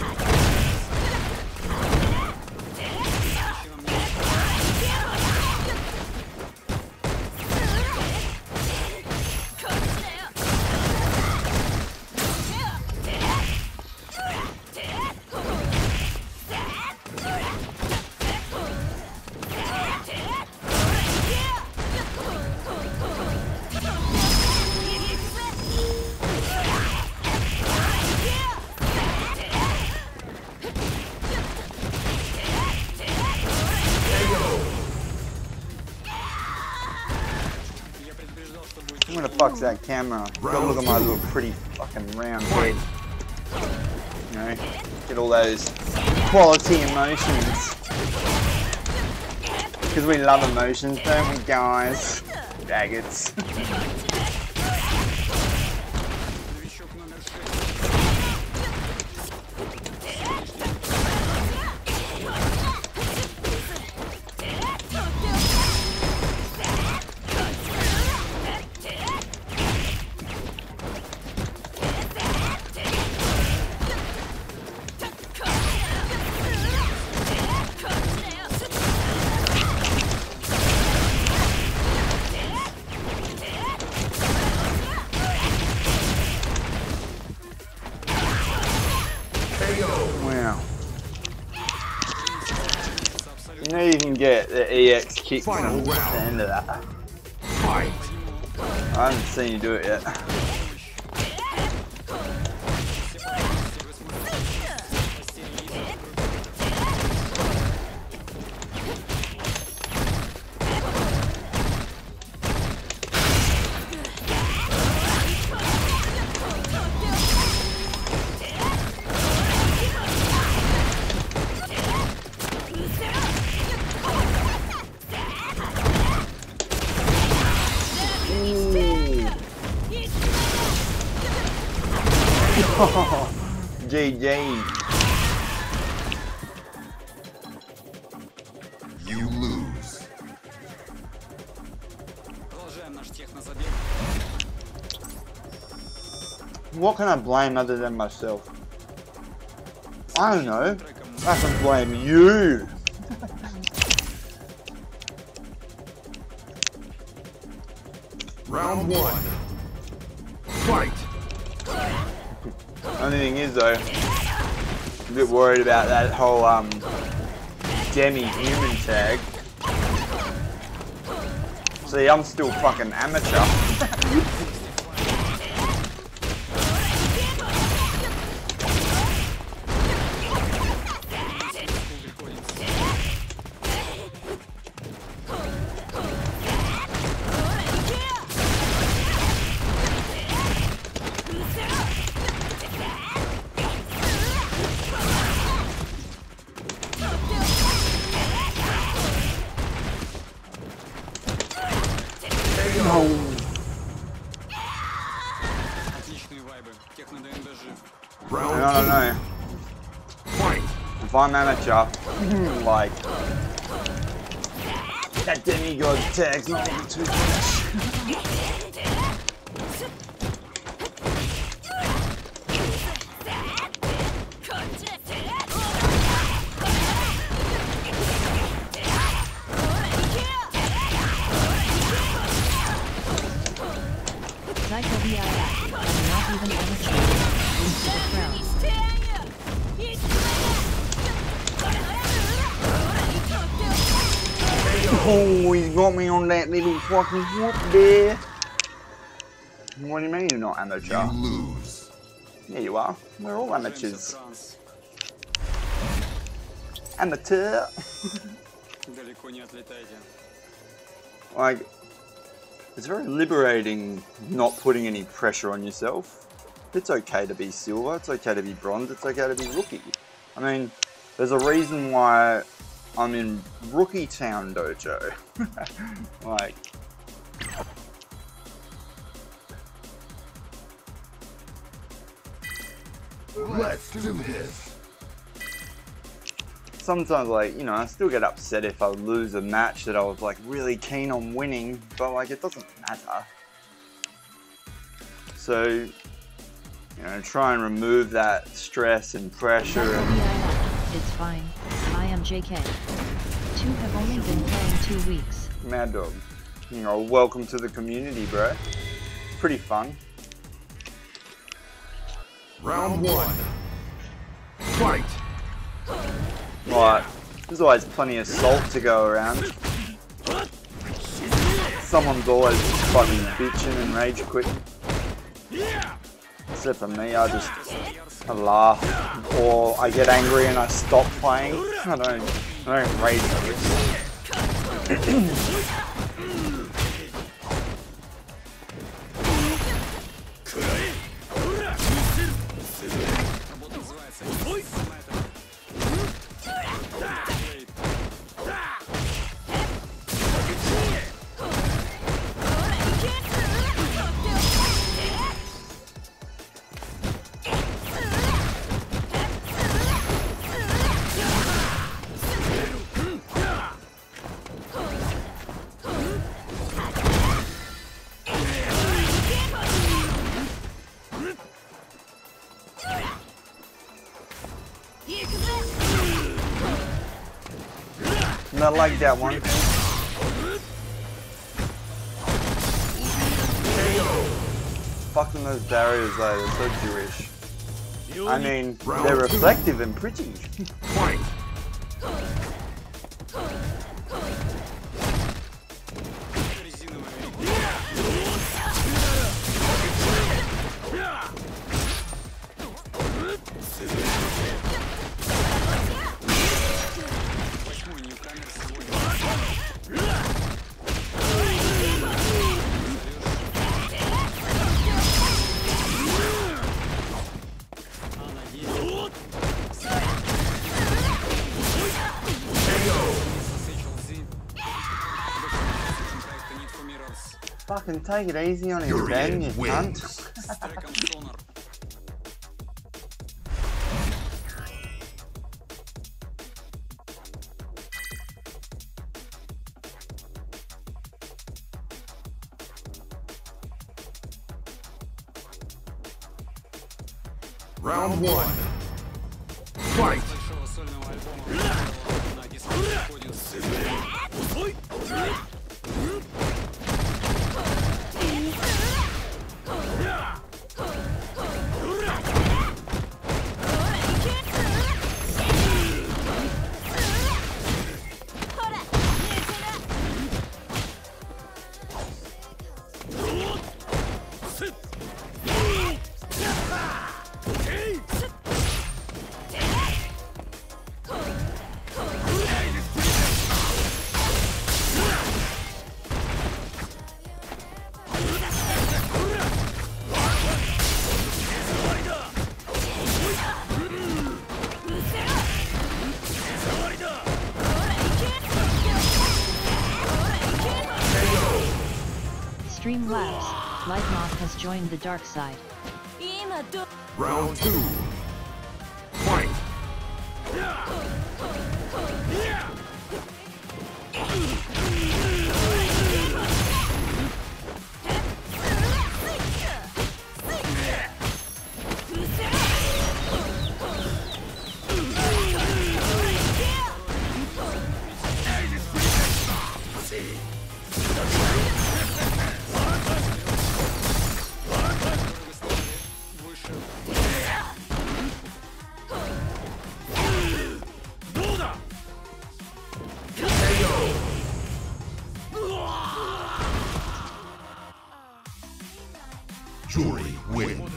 Я предупреждал, что будет. I'm gonna fuck that camera. Gotta look at my little pretty fucking round head. You know, get all those quality emotions. Because we love emotions, don't we, guys? Faggots. Новичок номер 6. Wow. You know you can get the EX kick Final from the round. end of that. Fight. I haven't seen you do it yet. GG. You lose. Продолжаем наш технозабег. What can I blame other than myself? I don't know. Треком I can blame you. Round 1. Fight. Only thing is though, I'm a bit worried about that whole demi-human tag. See, I'm still fucking amateur. отличные вайбы. Техно ДНБ жив. I Round don't 2. know. Fight. If I'm amateur, like that demigod tag's not even too fresh. Psycho VIX, I'm not even amateur. Into the crown. Oh, he's got me on that little fucking whoop there. What do you mean you're not amateur? You lose. Yeah, you are. We're all Продолжаемся amateurs. в транс. Amateur. Далеко не отлетайте. Like, it's very liberating not putting any pressure on yourself. It's okay to be silver, it's okay to be bronze, it's okay to be rookie. I mean, there's a reason why I'm in Rookie Town Dojo. Like, Let's do this. sometimes, like, you know, I still get upset if I lose a match that I was like really keen on winning, but like it doesn't matter. So, you know, try and remove that stress and pressure. It's fine. I am JK. 2 have only been playing 2 weeks. Mad Dog, you know, welcome to the community, bro. Pretty fun. Round 1. Fight. Right, there's always plenty of salt to go around. Someone's always fucking bitching and rage quitting. Except for me, I laugh, or I get angry and I stop playing. I don't rage quit. Not like that one. Fucking those barriers though, they're so Jewish. I mean, they're reflective and pretty. Fight. Fucking take it easy on his Ben, you cunt. Round 1. Fight. Streamlabs, Lightmoth has joined the dark side. Round 2. Fight. Jury wins.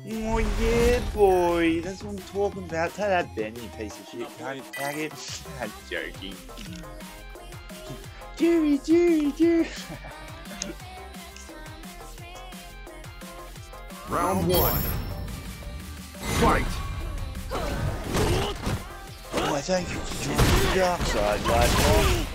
Oh yeah, boy, that's what I'm talking about. Take that Ben, you piece of shit. Can't tag it. I'm joking. Jury. Round one. Fight. Oh, thank you for joining the dark side, Lightning.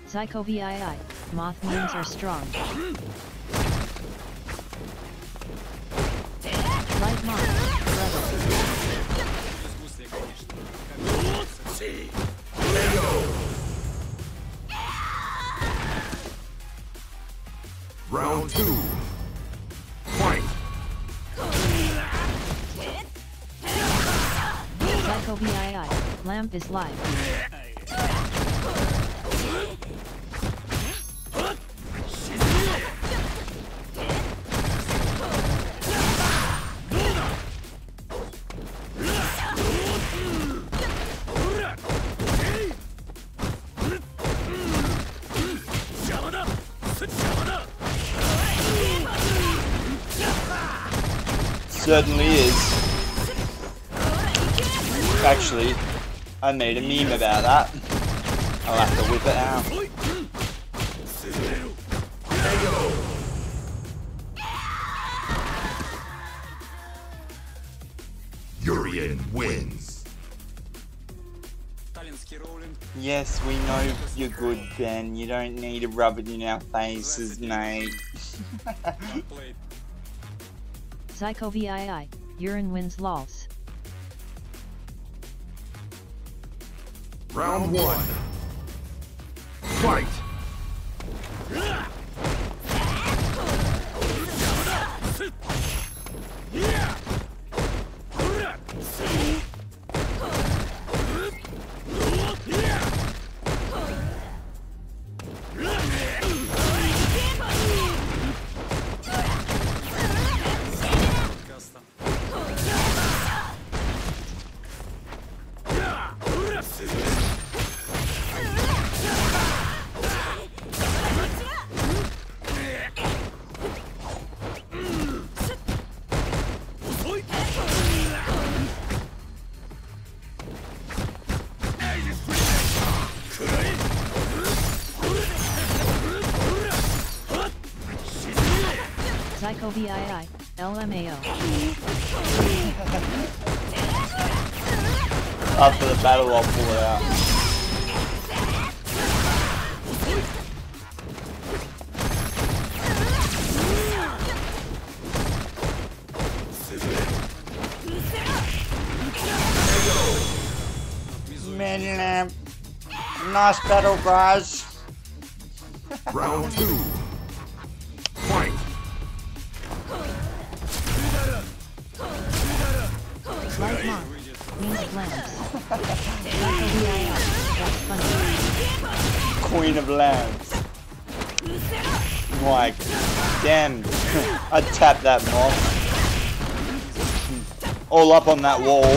Psycho VII, moth memes are strong. Light moth, Round two. Fight. Psycho VII, lamp is live. Certainly is. Actually, I made a meme about that. I'll have to whip it out. Urien wins. Yes, we know you're good, Ben. You don't need to rub it in our faces, mate. Psycho VII, urine wins lols. Round one. Fight. Psycho VII, LMAO. After the battle, I'll pull it out. Man, nice battle, guys. Round two. Fight. Light moth, winged lamps. Psycho VII, that's funny. Queen of Lambs. Like, damn, I'd tap that moth. All up on that wall.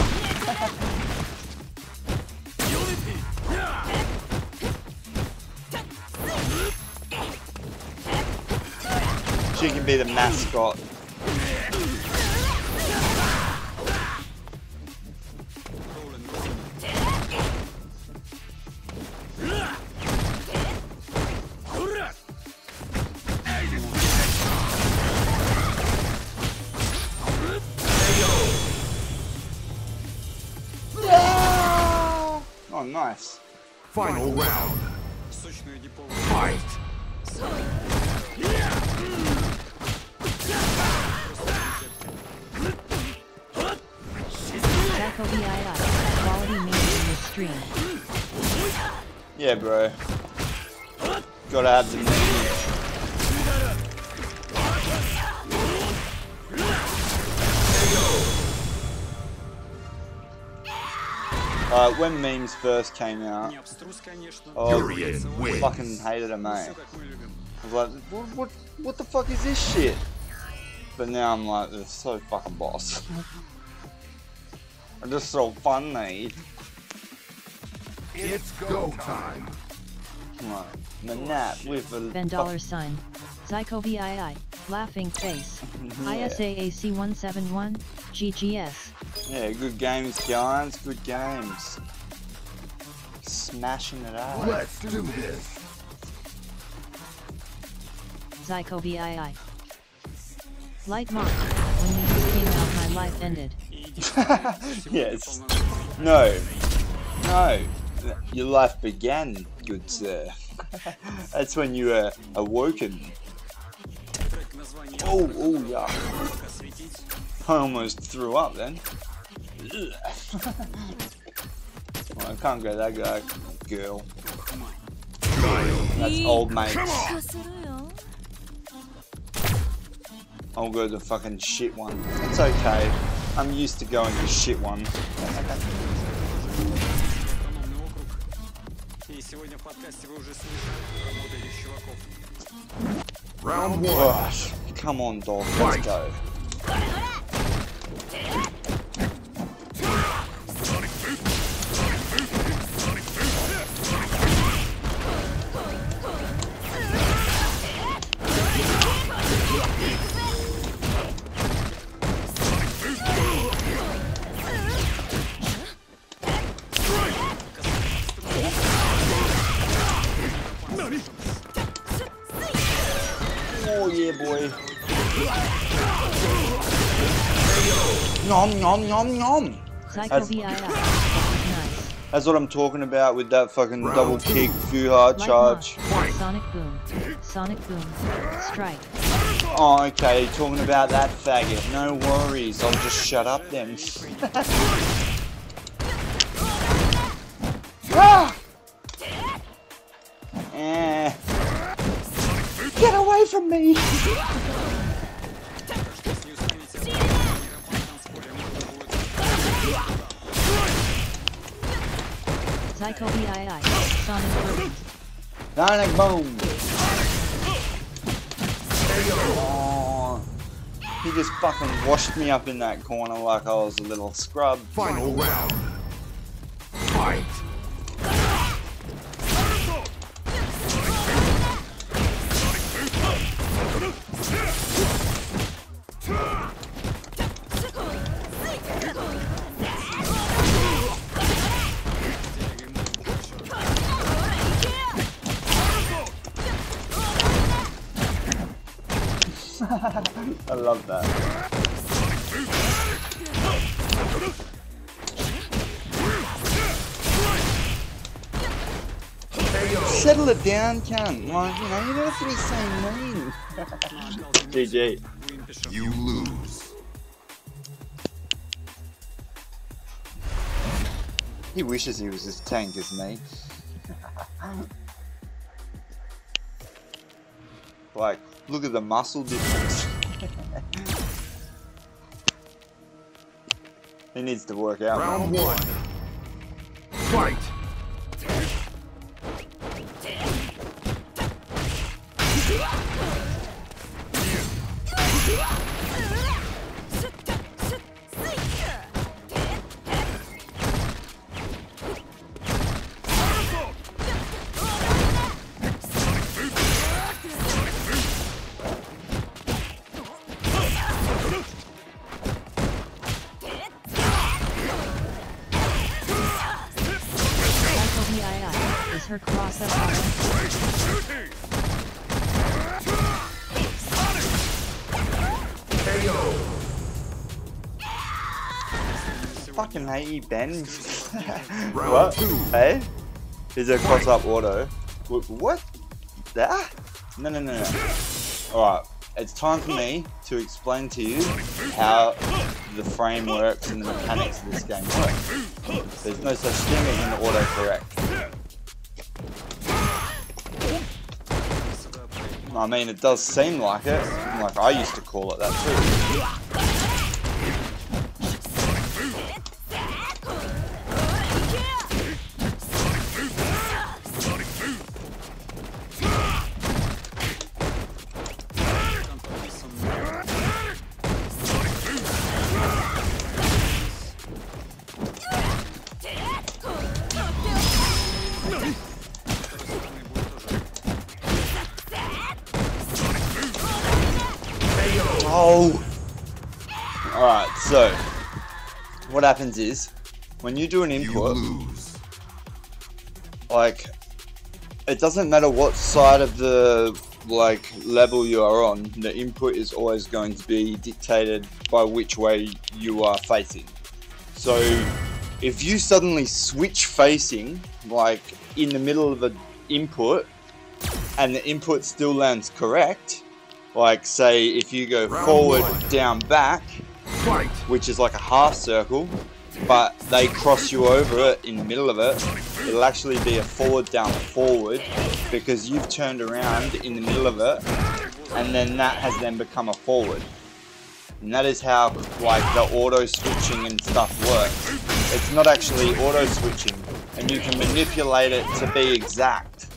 She can be the mascot. Oh, nice. Final round. Fight. Psycho VII, quality made in the stream. Yeah, bro. Gotta have the When memes first came out, Не абструс, конечно. oh, Durian wins. fucking hated them, mate. Все как мы любим. I was like, what the fuck is this shit? But now I'm like, they're so fucking boss. They're just so funny. It's go time. Come on, Manap with a Ben $sign. Psycho VII. Laughing face. Yeah. ISAAC 171. GGS. Yeah, good games, guys. Good games. Smashing it out. Let's do this. Psycho VII. Light Mark. When memes came out, my life ended. Yes. No. No. Your life began, good sir. That's when you were awoken. Трек название Oh, yeah. осветить. I almost threw up then. Well, I can't go that guy, girl. That's old mates. 化するよ I'll go the fucking shit one. It's okay. I'm used to going to shit one. Автономный округ. И сегодня в подкасте вы уже слышали работу этих чуваков. Round 1. Gosh, come on, dog. Let's go. Oh yeah, boy. Nom nom nom nom. Psycho That's- VII. Nice. That's what I'm talking about with that fucking double kick, Fuhard Light charge. Mark. Sonic Boom. Sonic Boom. Strike. Oh, okay, talking about that faggot. No worries, I'll just shut up then. Ah! Eh. Get away from me! Если не установите автономный на танцполе, можно будет... Psycho VII. Sonic Boom. Sonic boom! Oh, he just fucking washed me up in that corner like I was a little scrub. Final round. Fight. I love that. Settle it down, cunt. Like, you know, you don't have to be so mean. GG. You lose. He wishes he was as tank as me. Like, look at the muscle difference. He needs to work out. Round 1. Fight. Psycho VII. Is her crossover. Fucking hate you, Ben. Round What? 2. Hey? Is there cross up auto? What? That? No. Alright, it's time for me to explain to you how the frame works and the mechanics of this game work. There's no such thing as an autocorrect. I mean, it does seem like it. Like, I used to call it that too. Oh! Alright, so what happens is when you do an You input, lose. like, it doesn't matter what side of the like level you are on, the input is always going to be dictated by which way you are facing. So if you suddenly switch facing, like in the middle of an input, and the input still lands correct, like say if you go Round forward, one. down, back, Fight. which is like a half circle, but they cross you over it in the middle of it, it'll actually be a forward, down, forward, because you've turned around in the middle of it, and then that has then become a forward. And that is how like the auto switching and stuff works. It's not actually auto switching, and you can manipulate it to be exact.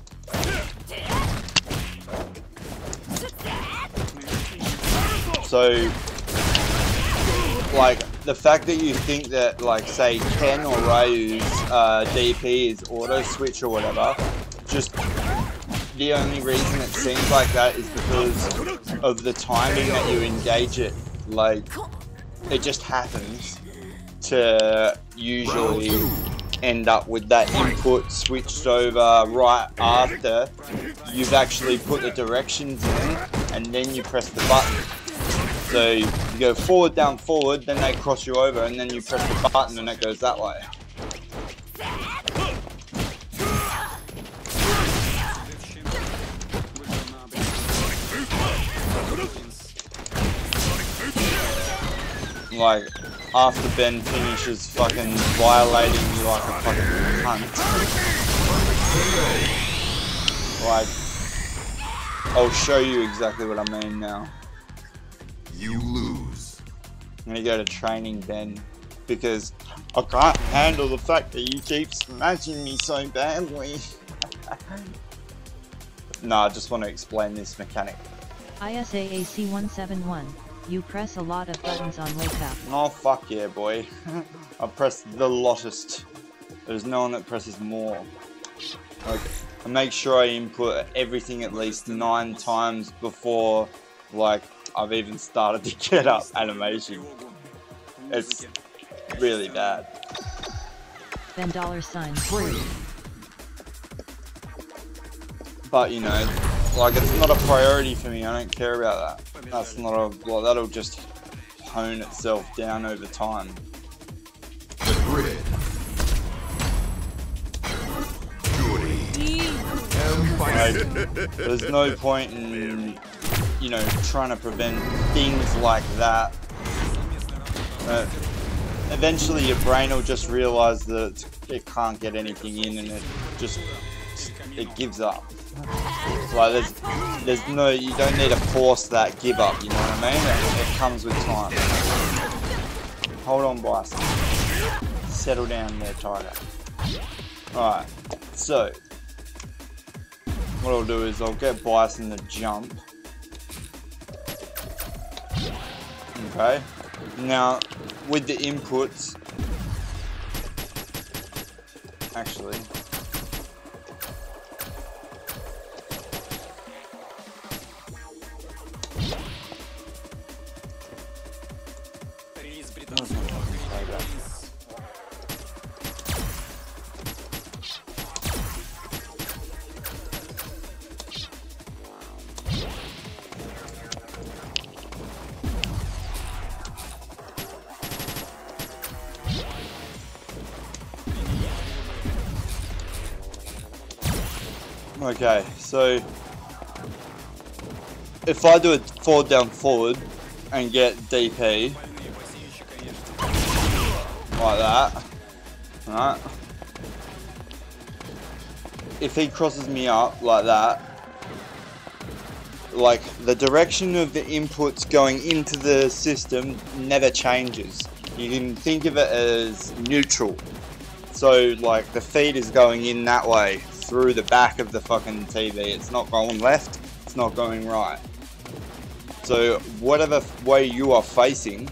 So, like, the fact that you think that, like, say, Ken or Ryu's DP is auto switch or whatever, just the only reason it seems like that is because of the timing that you engage it. Like, it just happens to usually end up with that input switched over right after you've actually put the directions in, and then you press the button. So you go forward, down, forward, then they cross you over, and then you press the button and it goes that way. Like, after Ben finishes fucking violating you like a fucking cunt. Like, I'll show you exactly what I mean now. You lose. I'm gonna go to training Ben, because I can't handle the fact that you keep smashing me so badly. No, I just want to explain this mechanic. ISAAC 171. You press a lot of buttons on wake up. Oh fuck yeah, boy. I pressed the lottest. There's no one that presses more. Like, I make sure I input everything at least 9 times before, like, I've even started to get up animation. It's really bad. Then $40. But, you know, like, it's not a priority for me. I don't care about that. That's not a, well, that'll just hone itself down over time. The grid. Goody. Like, there's no point in, you know, trying to prevent things like that. Eventually your brain will just realize that it can't get anything in, and it gives up. Like, there's no, you don't need to force that give up, you know what I mean? It comes with time. Hold on, Bison. Settle down there, Tiger. Alright, so what I'll do is I'll get Bison to jump. Okay, now with the inputs, actually, okay, so if I do a forward, down, forward and get DP like that, right? If he crosses me up like that, like, the direction of the inputs going into the system never changes. You can think of it as neutral. So, like, the feed is going in that way through the back of the fucking TV. It's not going left, it's not going right. So whatever way you are facing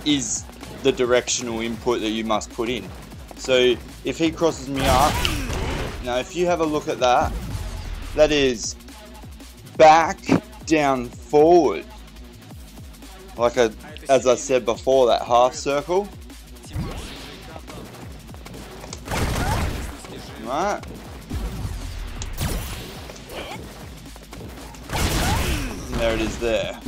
is the directional input that you must put in. So if he crosses me up, now if you have a look at that, that is back, down, forward. like as I said before, that half circle. Right. And there it is there.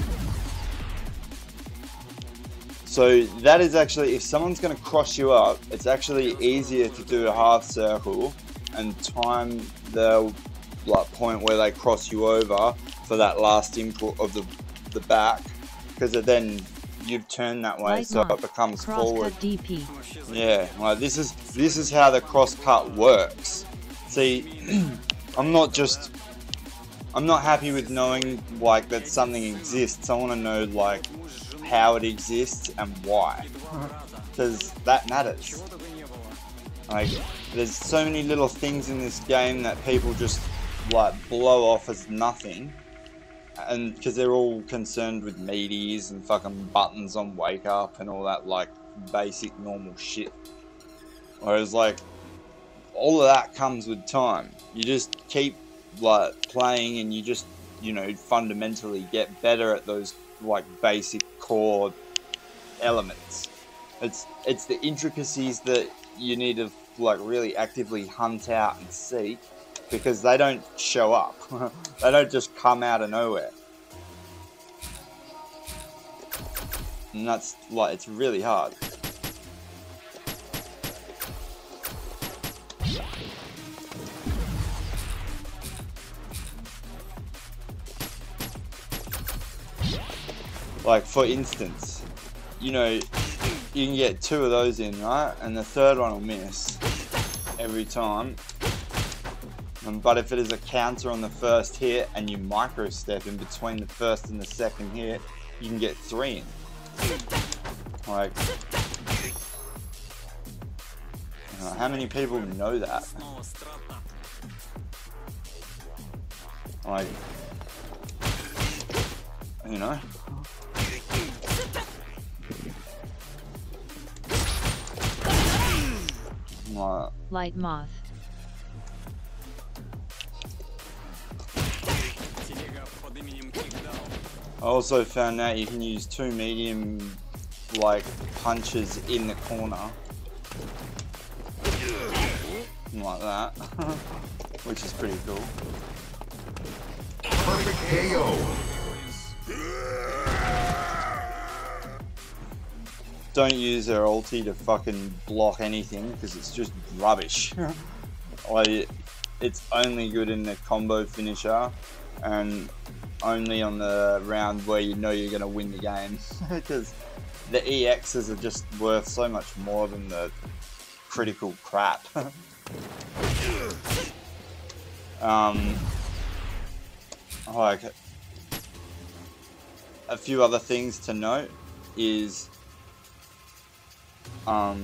So that is actually, if someone's going to cross you up, it's actually easier to do a half circle and time the point where they cross you over for that last input of the back, because then you've turned that way, so it becomes forward. DP. Yeah, like this is how the cross cut works. See, I'm not happy with knowing like that something exists. I want to know like how it exists and why, because that matters. Like, there's so many little things in this game that people just like blow off as nothing, and because they're all concerned with meaties and fucking buttons on wake up and all that like basic normal shit. Whereas like all of that comes with time. You just keep like playing and you just, you know, fundamentally get better at those like basic core elements. It's the intricacies that you need to like really actively hunt out and seek, because they don't show up. They don't just come out of nowhere. And that's like, it's really hard. Like, for instance, you know, you can get 2 of those in, right? And the third one will miss every time. But if it is a counter on the first hit and you micro step in between the first and the second hit, you can get 3 in. Like, how many people know that? Like, you know? Light moth. I also found out you can use 2 medium like punches in the corner. Like that. Which is pretty cool. Perfect KO. Don't use their ulti to fucking block anything, because it's just rubbish. Like, it's only good in the combo finisher and only on the round where you know you're going to win the game, because the EXs are just worth so much more than the critical crap. Like, a few other things to note is well,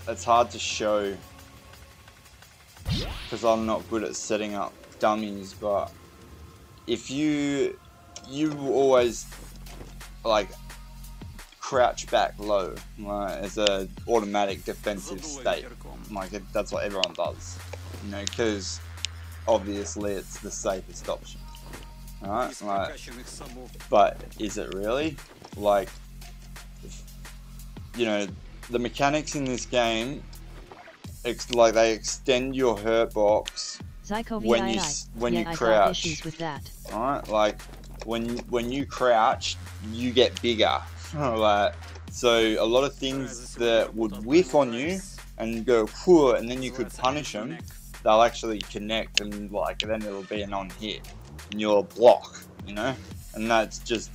it's hard to show because I'm not good at setting up dummies, but if you always like crouch back low, right, as a automatic defensive state, like that's what everyone does, you know, because obviously it's the safest option, right? Like, but is it really? Like, you know, the mechanics in this game, like they extend your hurt box when you crouch. Issues with that. Alright, like when you crouch, you get bigger. Like, so a lot of things that would whiff on you and go poor, and then you could punish them, they'll actually connect, and like then it'll be a non-hit, and you'll block, you know, and that's just,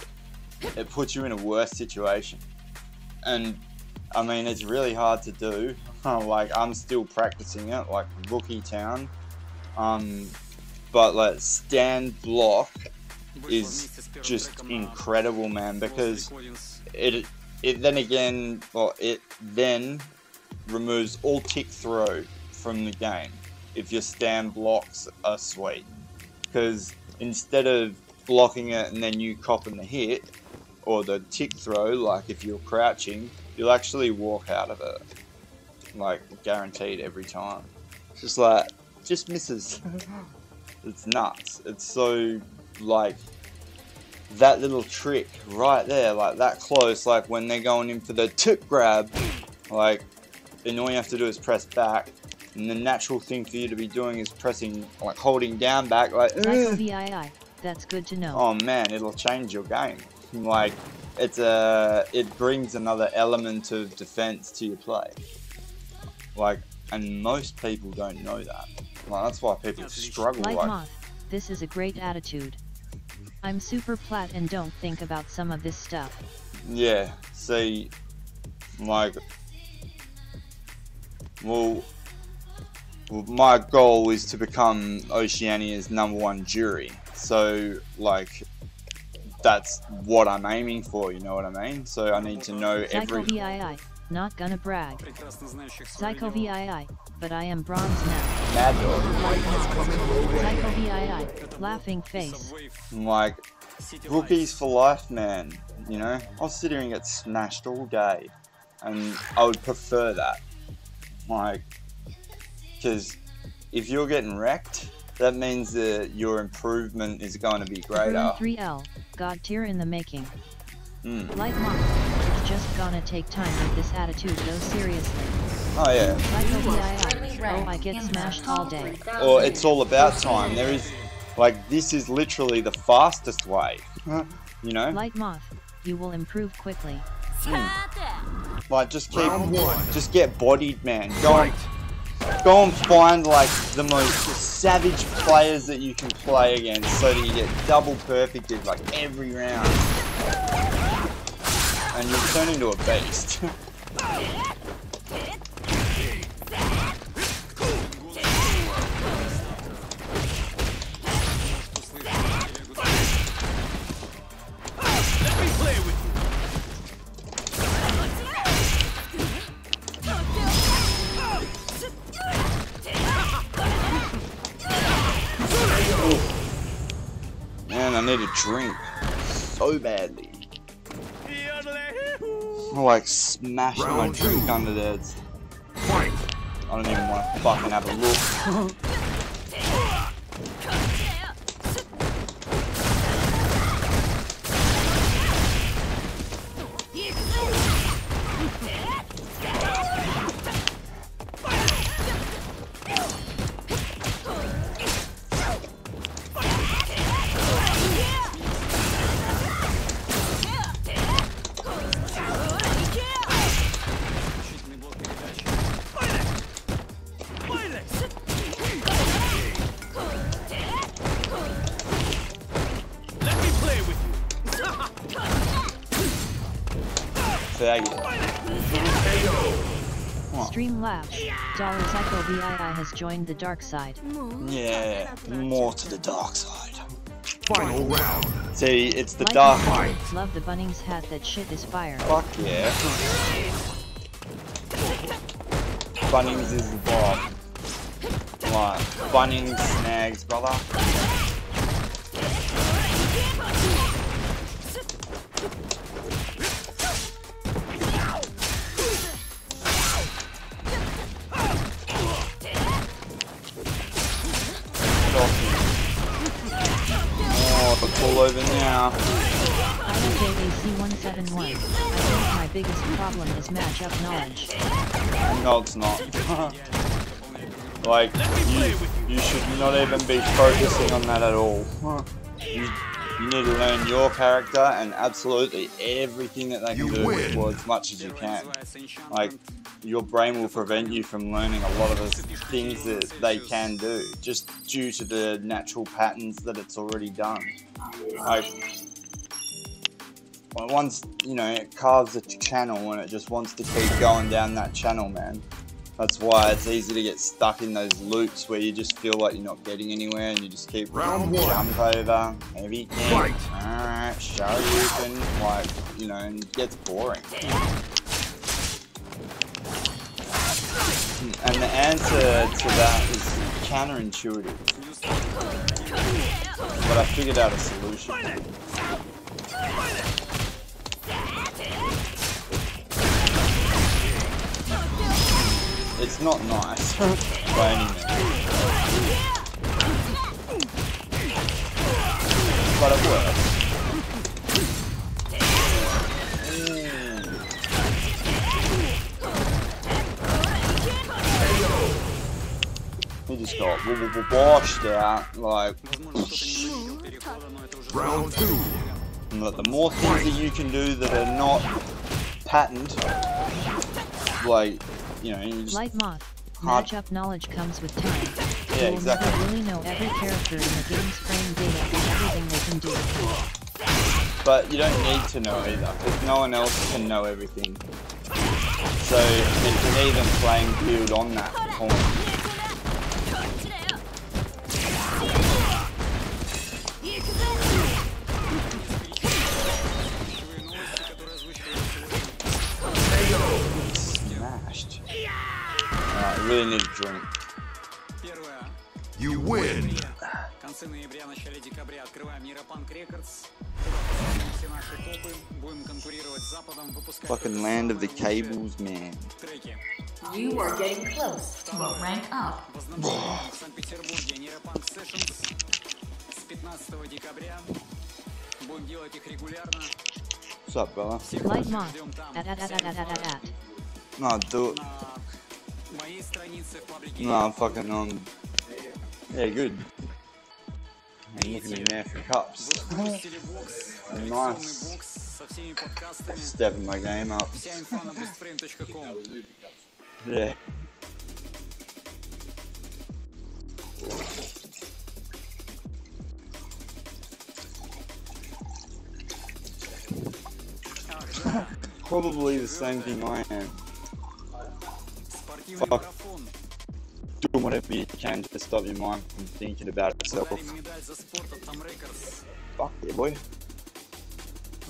it puts you in a worse situation. And I mean, it's really hard to do. Like, I'm still practicing it, like Rookie Town. But like stand block is just incredible, man, because it then again, well, it then removes all tick throw from the game if your stand blocks are sweet, because instead of blocking it and then you copping the hit or the tick throw, like if you're crouching, you'll actually walk out of it, like guaranteed every time. It's just like, just misses. It's nuts. It's so like that little trick right there, like that close, like when they're going in for the tip grab, like, and all you have to do is press back, and the natural thing for you to be doing is pressing, like holding down back, like, Psycho VII, that's good to know. oh man, it'll change your game. Like, it brings another element of defense to your play. Like, and most people don't know that. Like, that's why people struggle. Light Like, Moth, this is a great attitude. I'm super plat and don't think about some of this stuff. yeah, see, like, well, my goal is to become Oceania's #1 jury. So, like, that's what I'm aiming for, you know what I mean? So I need to know Psycho every... VII, not gonna brag. прекрасно знающих свое Psycho дело. VII, but I am bronze now. Mad Dog. Light Moth, Psycho VII, laughing face. Subway, Like, City rookies Lights. for life, man. You know, I'll sit here and get smashed all day, and I would prefer that. Like, because if you're getting wrecked, that means that your improvement is going to be greater. Burn 3L, God tier in the making. Mm. Light Moth, it's just gonna take time with this attitude, go seriously. Oh yeah. Psycho VII, oh I get smashed all day. Or it's all about time. There is, like, this is literally the fastest way. You know, Light Moth, you will improve quickly. さて like just keep, Round one. just get bodied, man. Go and find like the most savage players that you can play against, so that you get double perfected like every round, and you'll turn into a beast. Man, I need a drink so badly. I'm like smashing my Round drink two. under there. Fight. I don't even want to fucking have a look. Решительный блок передач. Faggot. Streamlabs, Dollar Psycho VII has joined the dark side. Yeah, more to the dark side. Final round. See, it's the Like dark. my love the Bunnings hat, that shit is fire. Fuck yeah. Bunnings is the bomb. Like, Bunnings snags, brother. Oh, it's all over now. IJAC171, I think my biggest problem is matchup knowledge. No, it's not. Like, you should not even be focusing on that at all. You need to learn your character and absolutely everything that they can You do win. for as much as you can. Like, your brain will prevent you from learning a lot of the things that they can do, just due to the natural patterns that it's already done. Like, once, you know, it carves a channel and it just wants to keep going down that channel, man. That's why it's easy to get stuck in those loops where you just feel like you're not getting anywhere and you just keep Round one. jump over, heavy kick, Fight. alright, Shoryuken, like, you know, and it gets boring. And the answer to that is counterintuitive. But I figured out a solution. It's not nice by any means, but it works. washed out. Like, Возможно, кто-то не заметил перехода, но это уже Round two. the more things that you can do that are not patterned, like, you know, you just Light Moth. Hard- Matchup knowledge comes with time. Yeah, You will never exactly. really know every character in the game's frame data and everything they can do. But you don't need to know either, because no one else can know everything. So it's an even playing field on that point. 行くぜ ключевые новости, которые озвучивают сегодня. Smashed. Alright, I really need a drink. Первое. You win. В конце ноября, начале декабря открываем Neuropunk Records. Туда поставим все наши топы, будем конкурировать с Западом, выпускать Fucking land of the cables, man. треки. You are getting close to a rank up. Возобновляем в Санкт-Петербурге Neuropunk Sessions с 15 декабря. Будем делать их регулярно. What's up, brother? Всех Light наших Moth. ждем там. At. No, do it. На моей странице в паблике. No, I'm fucking on. Yeah, good. I'm looking in there for cups. Выпустили бокс, коллекционный Nice. бокс со всеми подкастами. Stepping my game up. Вся инфа на boostframe.com. Yeah. Probably the same thing I am. Спортивный Fuck. марафон. Doing whatever you can to stop your mind from thinking about itself. Подарим медаль за спорт от Tom Records. Fuck yeah, boy.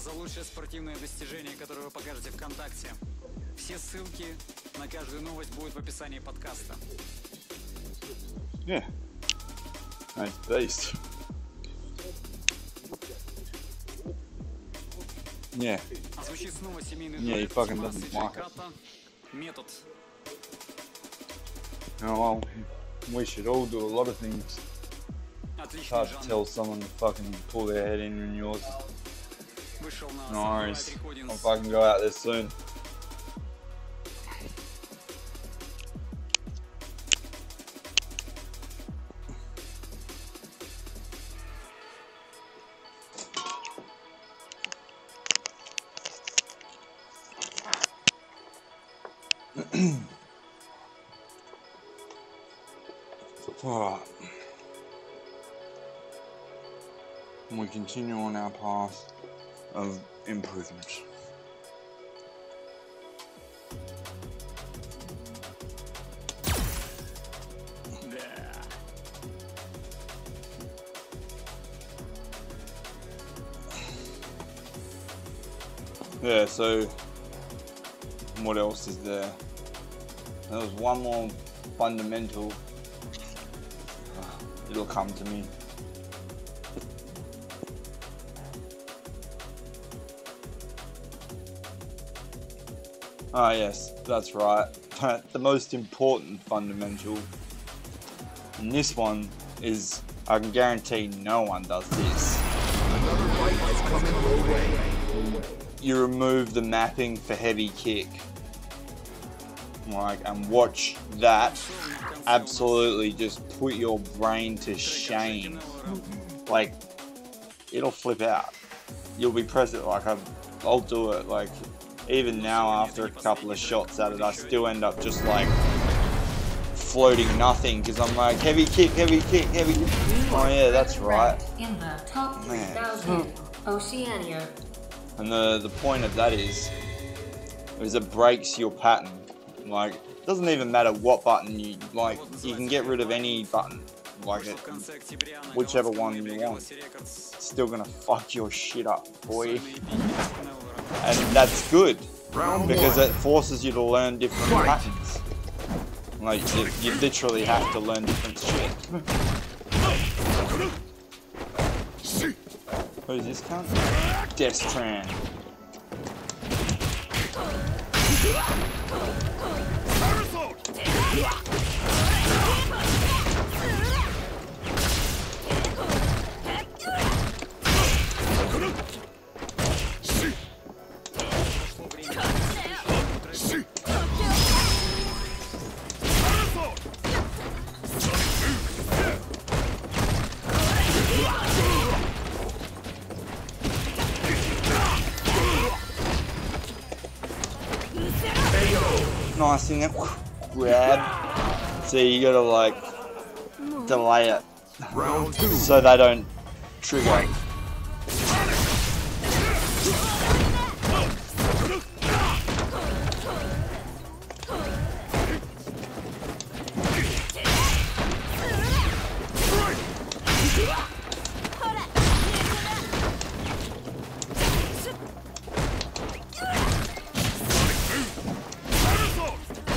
За лучшее спортивное достижение, которое вы покажете ВКонтакте. Все ссылки на каждую новость будут в описании подкаста. Yeah. Nice beast. Yeah. Звучит снова семейный Не, дуэт и fucking Тимаса doesn't и mark Джейката. Метод. Oh, well, we should all do a lot of things. It's Отличный hard to жанр. tell someone to fucking pull their head in when yours. Вышел на No worries. Sunlight I'll Recordings. fucking go out there soon. Alright. We continue on our path of improvement. Да. Yeah, so what else is there? There was one more fundamental. It'll come to me. Ah, yes, that's right. The most important fundamental. And this one is, I can guarantee no one does this. Another fight is coming your way. You remove the mapping for heavy kick. Like, and watch that absolutely just put your brain to shame. Like, it'll flip out. You'll be present, like, I'll do it, like, even now after a couple of shots at it, I still end up just like floating nothing because I'm like, heavy kick, heavy kick, heavy kick. Oh yeah, that's right. In the top Man. 3,000 Oceania. And the point of that is it breaks your pattern. Like, it doesn't even matter what button you like. You can get rid of any button, like it, whichever one you want. It's still gonna fuck your shit up, boy. And that's good because it forces you to learn different patterns. Like, you literally have to learn different shit. Who's this cunt? Destran. nice thing that grab. So you gotta like delay it Round 2. so they don't trigger.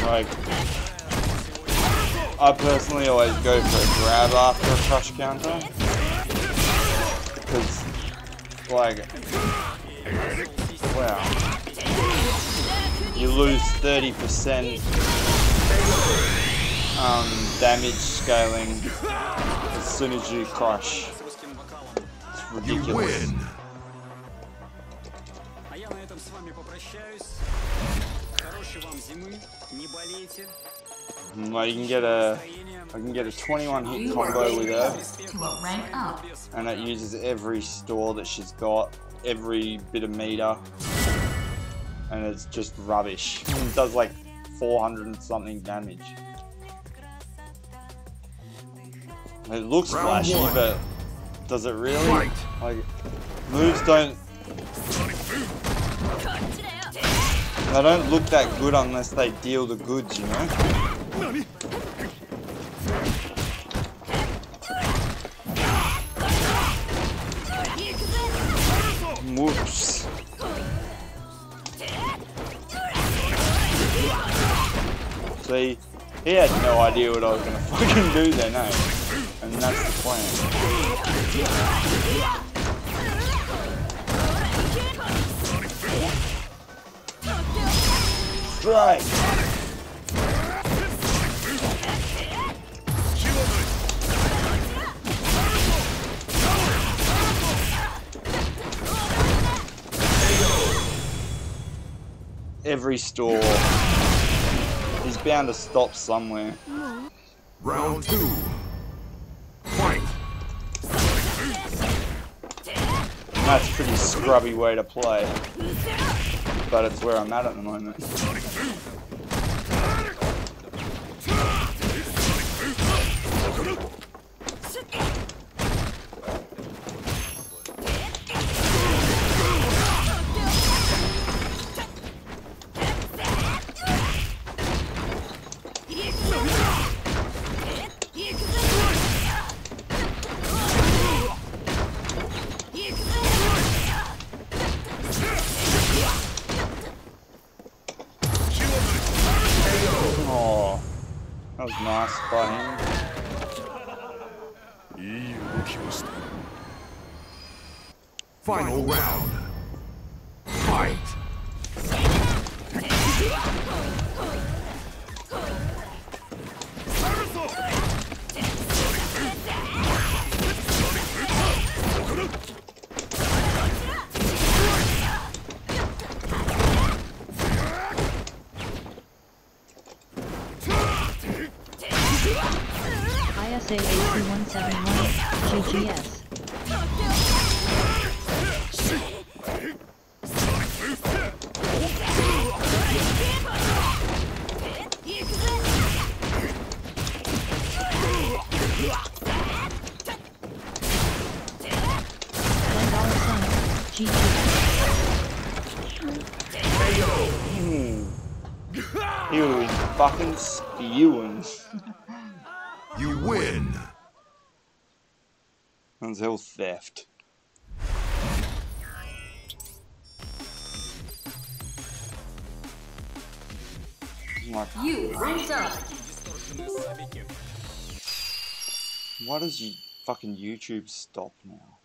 Like, I personally always go for a grab after a crush counter, because, like, wow, you lose 30% damage scaling as soon as you crush. It's You ridiculous. win. А я на этом с вами попрощаюсь. Хорошей вам зимы, не болейте. Like, you can get a 21 hit You are combo with getting her, close to a rank up. and it uses every store that she's got, every bit of meter, and it's just rubbish. It does like 400 and something damage. It looks Round flashy, one. but does it really? Fight. Like, moves don't, they don't look that good unless they deal the goods, you know? Whoops. See, he had no idea what I was gonna fucking do then, eh? And that's the plan. Strike! Every store is bound to stop somewhere. Round 2. Fight. And that's a pretty scrubby way to play. But it's where I'm at the moment. Oh, that was nice by him. Final round. Fight. ISA 82171 GGS. He was fucking spewing. You win. That's hell theft. Like, You ranked up. why does you fucking YouTube stop now?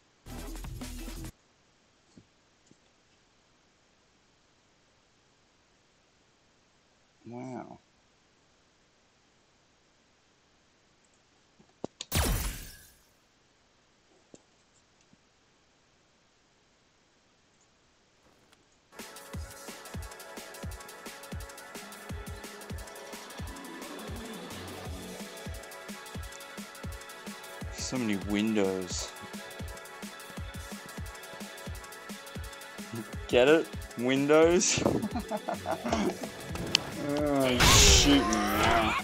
Wow. So many windows. Get it? Windows? Oh, shoot me now.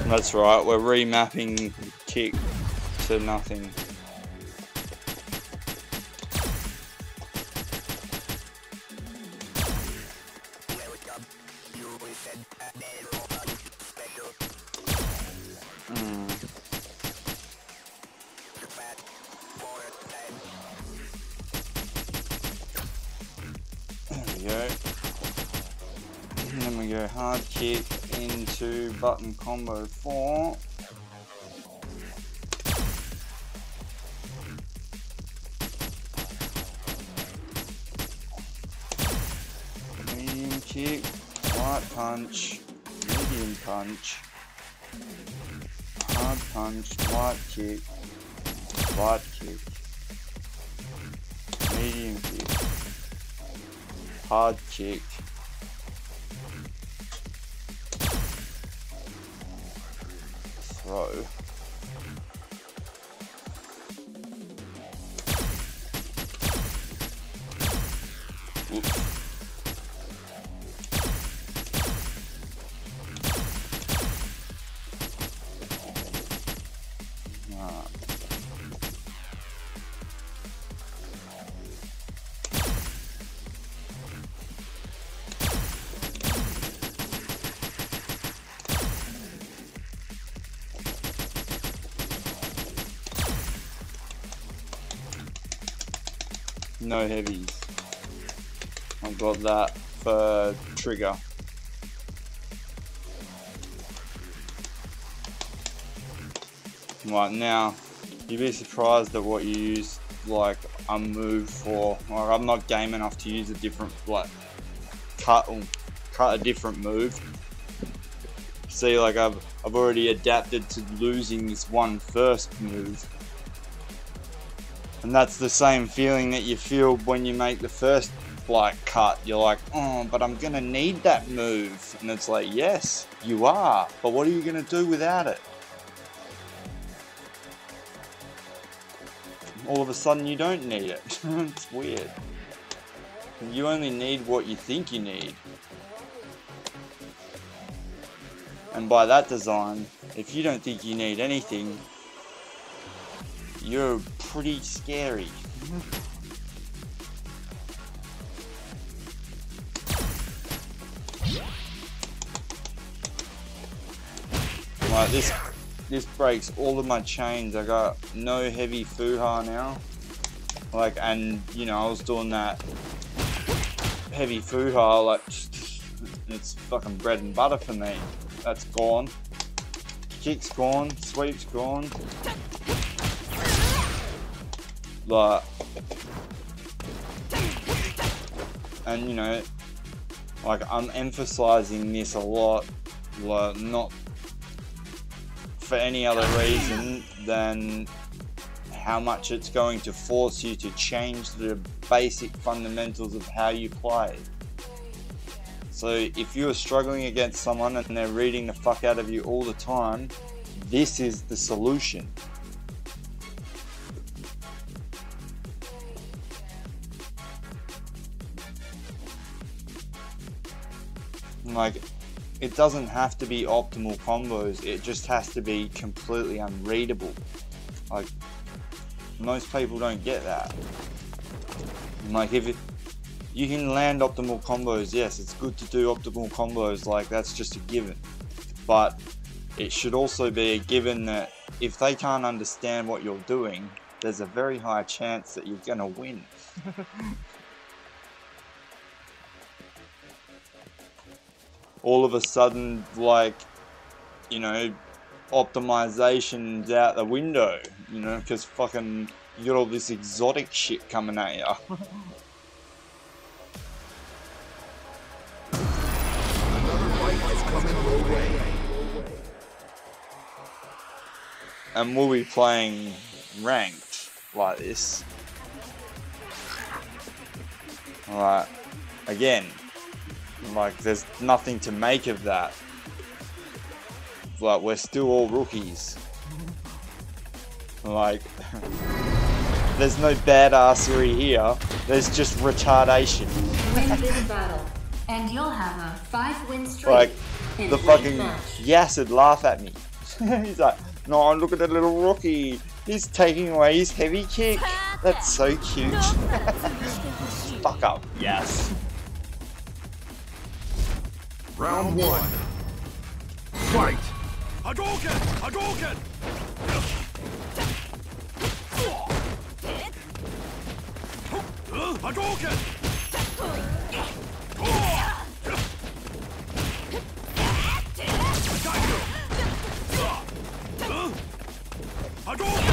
That's right, we're remapping kick to nothing. And then we go hard kick into button combo 4. Medium kick, light punch, medium punch, hard punch, light kick, medium kick, hard kick, throw. Oops. No heavies. I've got that for trigger. Right now, you'd be surprised at what you use like a move for. Like, I'm not game enough to use a different like cut a different move. See, like I've already adapted to losing this one first move. And that's the same feeling that you feel when you make the first like cut. You're like, oh, but I'm gonna need that move. And it's like, yes, you are. But what are you gonna do without it? All of a sudden you don't need it. It's weird. You only need what you think you need. And by that design, if you don't think you need anything, you're pretty scary. Like this breaks all of my chains. I got no heavy fuha now. Like, and you know, I was doing that heavy fuha, like it's fucking bread and butter for me. That's gone. Kick's gone, sweep's gone. Like, and you know, like I'm emphasizing this a lot, like not for any other reason than how much it's going to force you to change the basic fundamentals of how you play. So if you're struggling against someone and they're reading the fuck out of you all the time, this is the solution. Like, it doesn't have to be optimal combos, it just has to be completely unreadable. Like, most people don't get that. Like, you can land optimal combos, yes, it's good to do optimal combos, like that's just a given. But it should also be a given that if they can't understand what you're doing, there's a very high chance that you're gonna win. All of a sudden, like, you know, optimization's out the window, you know, because fucking you got all this exotic shit coming at you. And we'll be playing ranked like this. Alright, again, like there's nothing to make of that. Like, we're still all rookies. Like, there's no badassery here. There's just retardation. Win this battle, and you'll have a 5-win streak. Like, in the each fucking match. Yassid laugh at me. He's like, no, look at that little rookie. He's taking away his heavy kick. That's so cute. Fuck up, yes. Round 1. Fight! Hadouken! Hadouken! Hadouken! Hadouken! Hadouken!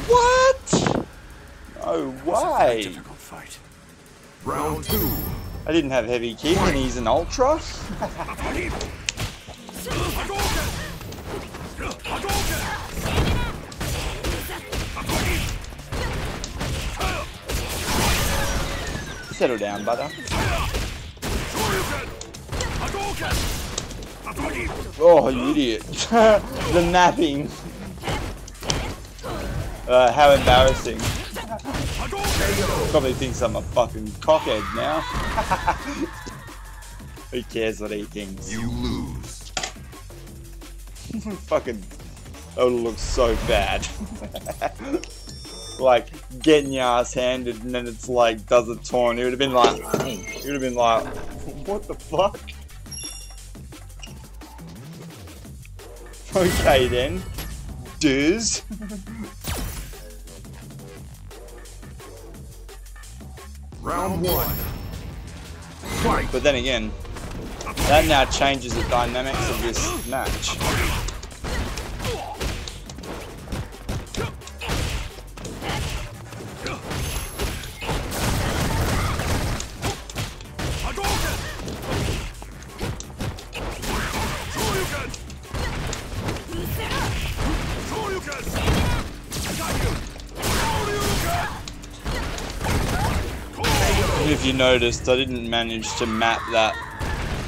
What? No way. Difficult fight. Round 2. I didn't have heavy kick and he's an ultra. Settle down, butter. Oh, you idiot. The mapping. How embarrassing. Probably thinks I'm a fucking cockhead now. Who cares what he thinks? You lose. Fucking, that would look so bad. Like, getting your ass handed and then it's like, does a taunt. It would have been like, what the fuck? Okay then, dudes. Round 1. Fight! But then again, that now changes the dynamics of this match. If you noticed, I didn't manage to map that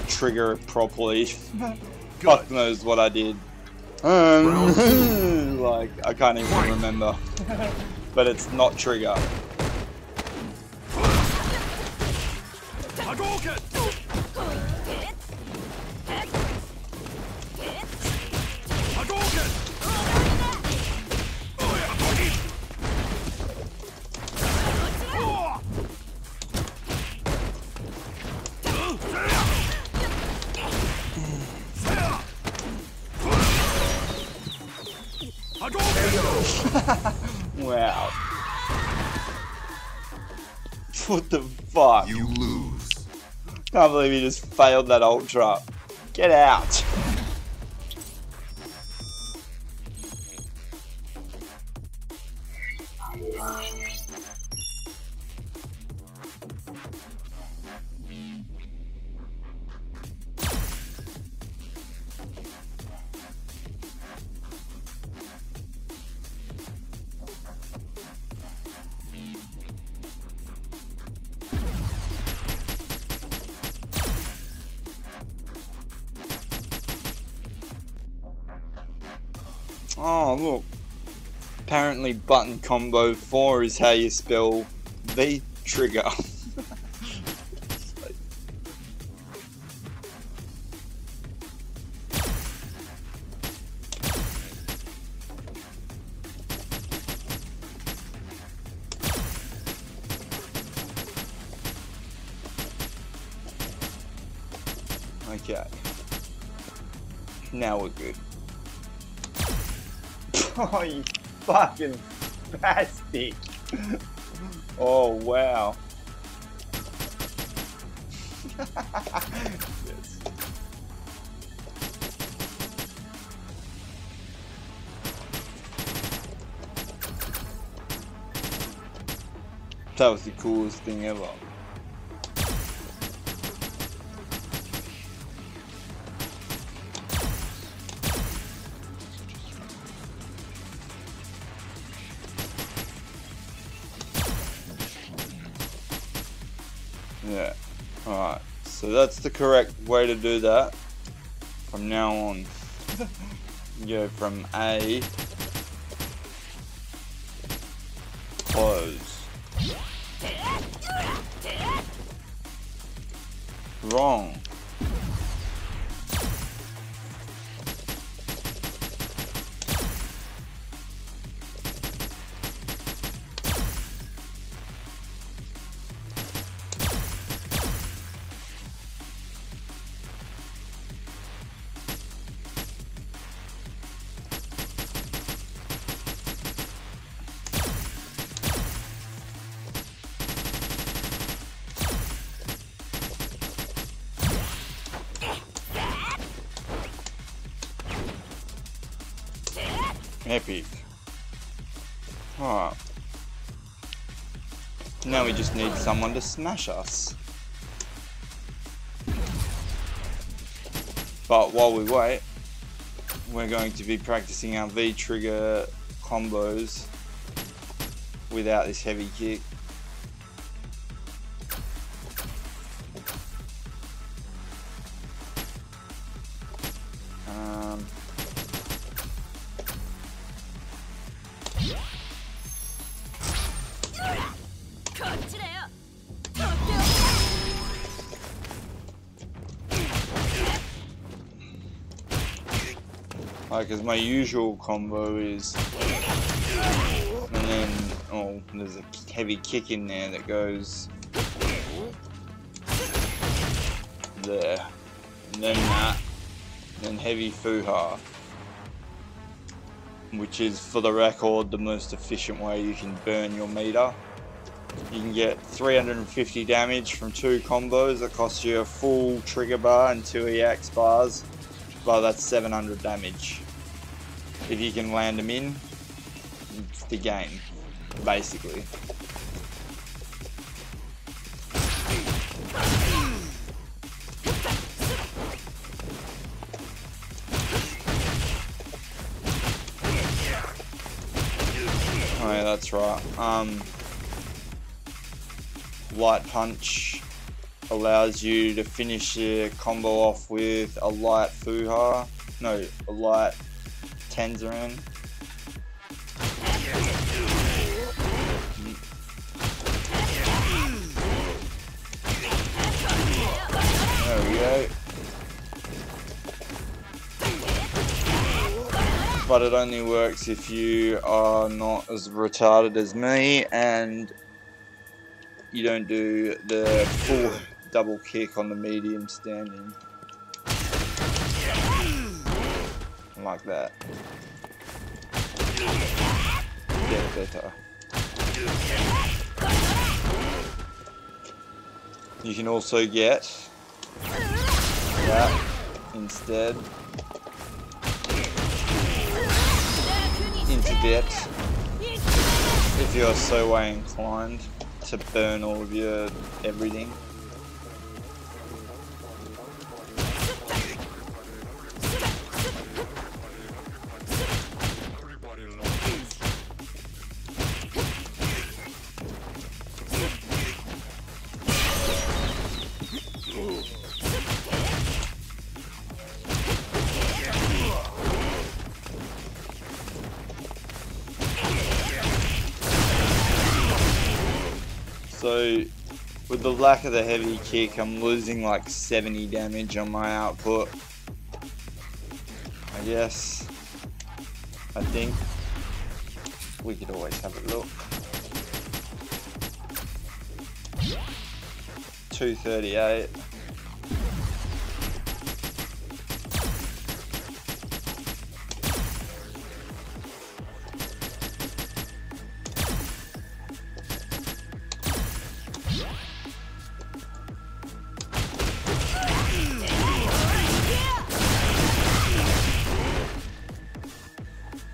trigger properly. Fuck knows what I did. Like, I can't even remember. But it's not trigger. Wow. What the fuck? You lose. Can't believe he just failed that ultra. Get out. Oh, look. Apparently button combo 4 is how you spell the trigger. Okay. Now we're good. Oh, you fucking spastic. Oh, wow. Yes. That was the coolest thing ever. Yeah, alright, so that's the correct way to do that. From now on, you go from A, close. Wrong. Epic. Alright. Now we just need someone to smash us. But while we wait, we're going to be practicing our V-trigger combos without this heavy kick. Because my usual combo is, and then, oh, there's a heavy kick in there that goes there, and then that, and then heavy fuha, which is, for the record, the most efficient way you can burn your meter. You can get 350 damage from 2 combos that cost you a full trigger bar and 2 EX bars, but that's 700 damage. If you can land them in, it's the game, basically. Oh yeah, that's right. Light punch allows you to finish your combo off with a light fuha, no, a light Tenzoran. There we go. But it only works if you are not as retarded as me and you don't do the full double kick on the medium standing. Like that. Get better. You can also get that instead into debt if you're so way inclined to burn all of your everything. So, with the lack of the heavy kick, I'm losing like 70 damage on my output. I guess. I think. We could always have a look. 238.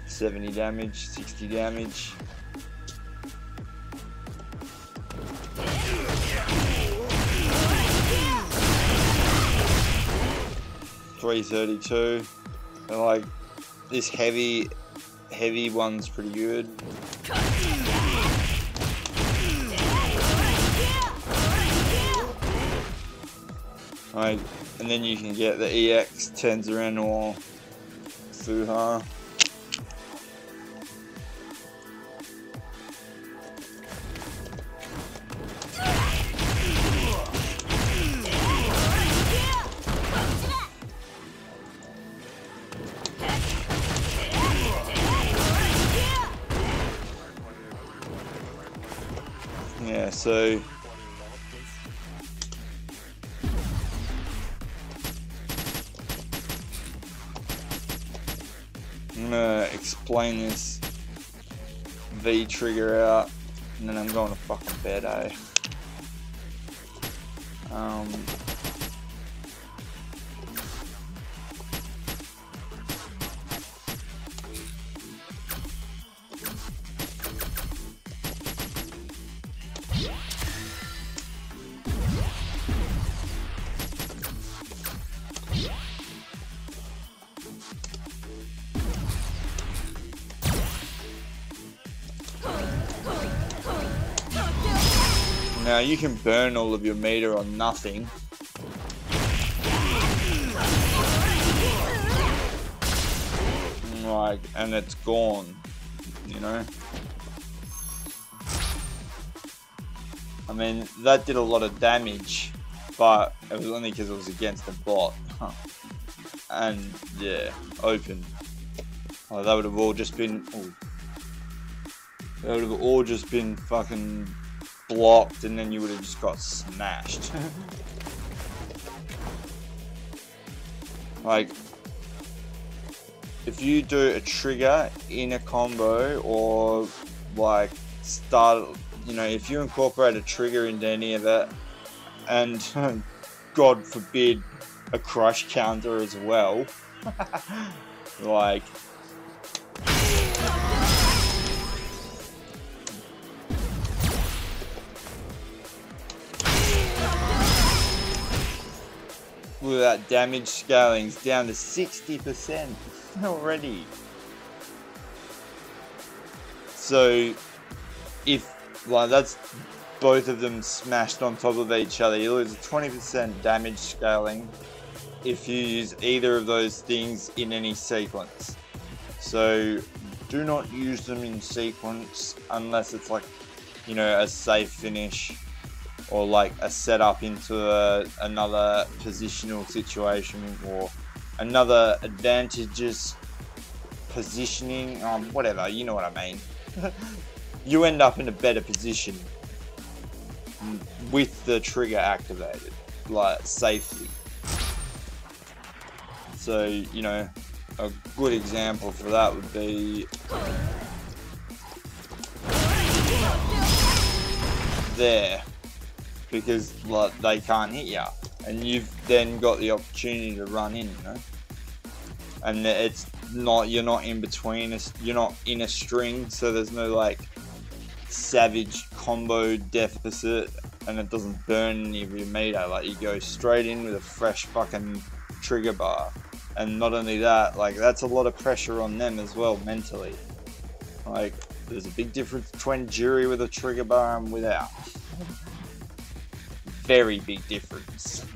$70 damage, 60 damage. 332. And like this heavy one's pretty good. Like, and then you can get the EX Tenzeren or Fuha. Yeah, so I'm gonna explain this V trigger out, and then I'm going to fucking bed, eh? Now you can burn all of your meter on nothing. Like, and it's gone, you know? I mean, that did a lot of damage, but it was only because it was against a bot. And yeah, open. Oh, that would have all just been... Oh, that would have all just been fucking blocked, and then you would have just got smashed. Like, if you do a trigger in a combo, or like start, you know, if you incorporate a trigger into any of it, and God forbid a crush counter as well, like, look at that, damage scaling's down to 60% already. So if, like, that's both of them smashed on top of each other, you lose a 20% damage scaling if you use either of those things in any sequence. So do not use them in sequence unless it's like, you know, a safe finish, or like a setup into another positional situation, or another advantageous positioning, whatever, you know what I mean. You end up in a better position with the trigger activated, like, safely. So, you know, a good example for that would be there, because like they can't hit you, and you've then got the opportunity to run in, you know, and it's not, you're not in between, you're not in a string, so there's no like savage combo deficit, and it doesn't burn any of your meter. Like, you go straight in with a fresh fucking trigger bar, and not only that, like, that's a lot of pressure on them as well mentally. Like, there's a big difference between Jury with a trigger bar and without. Very big difference.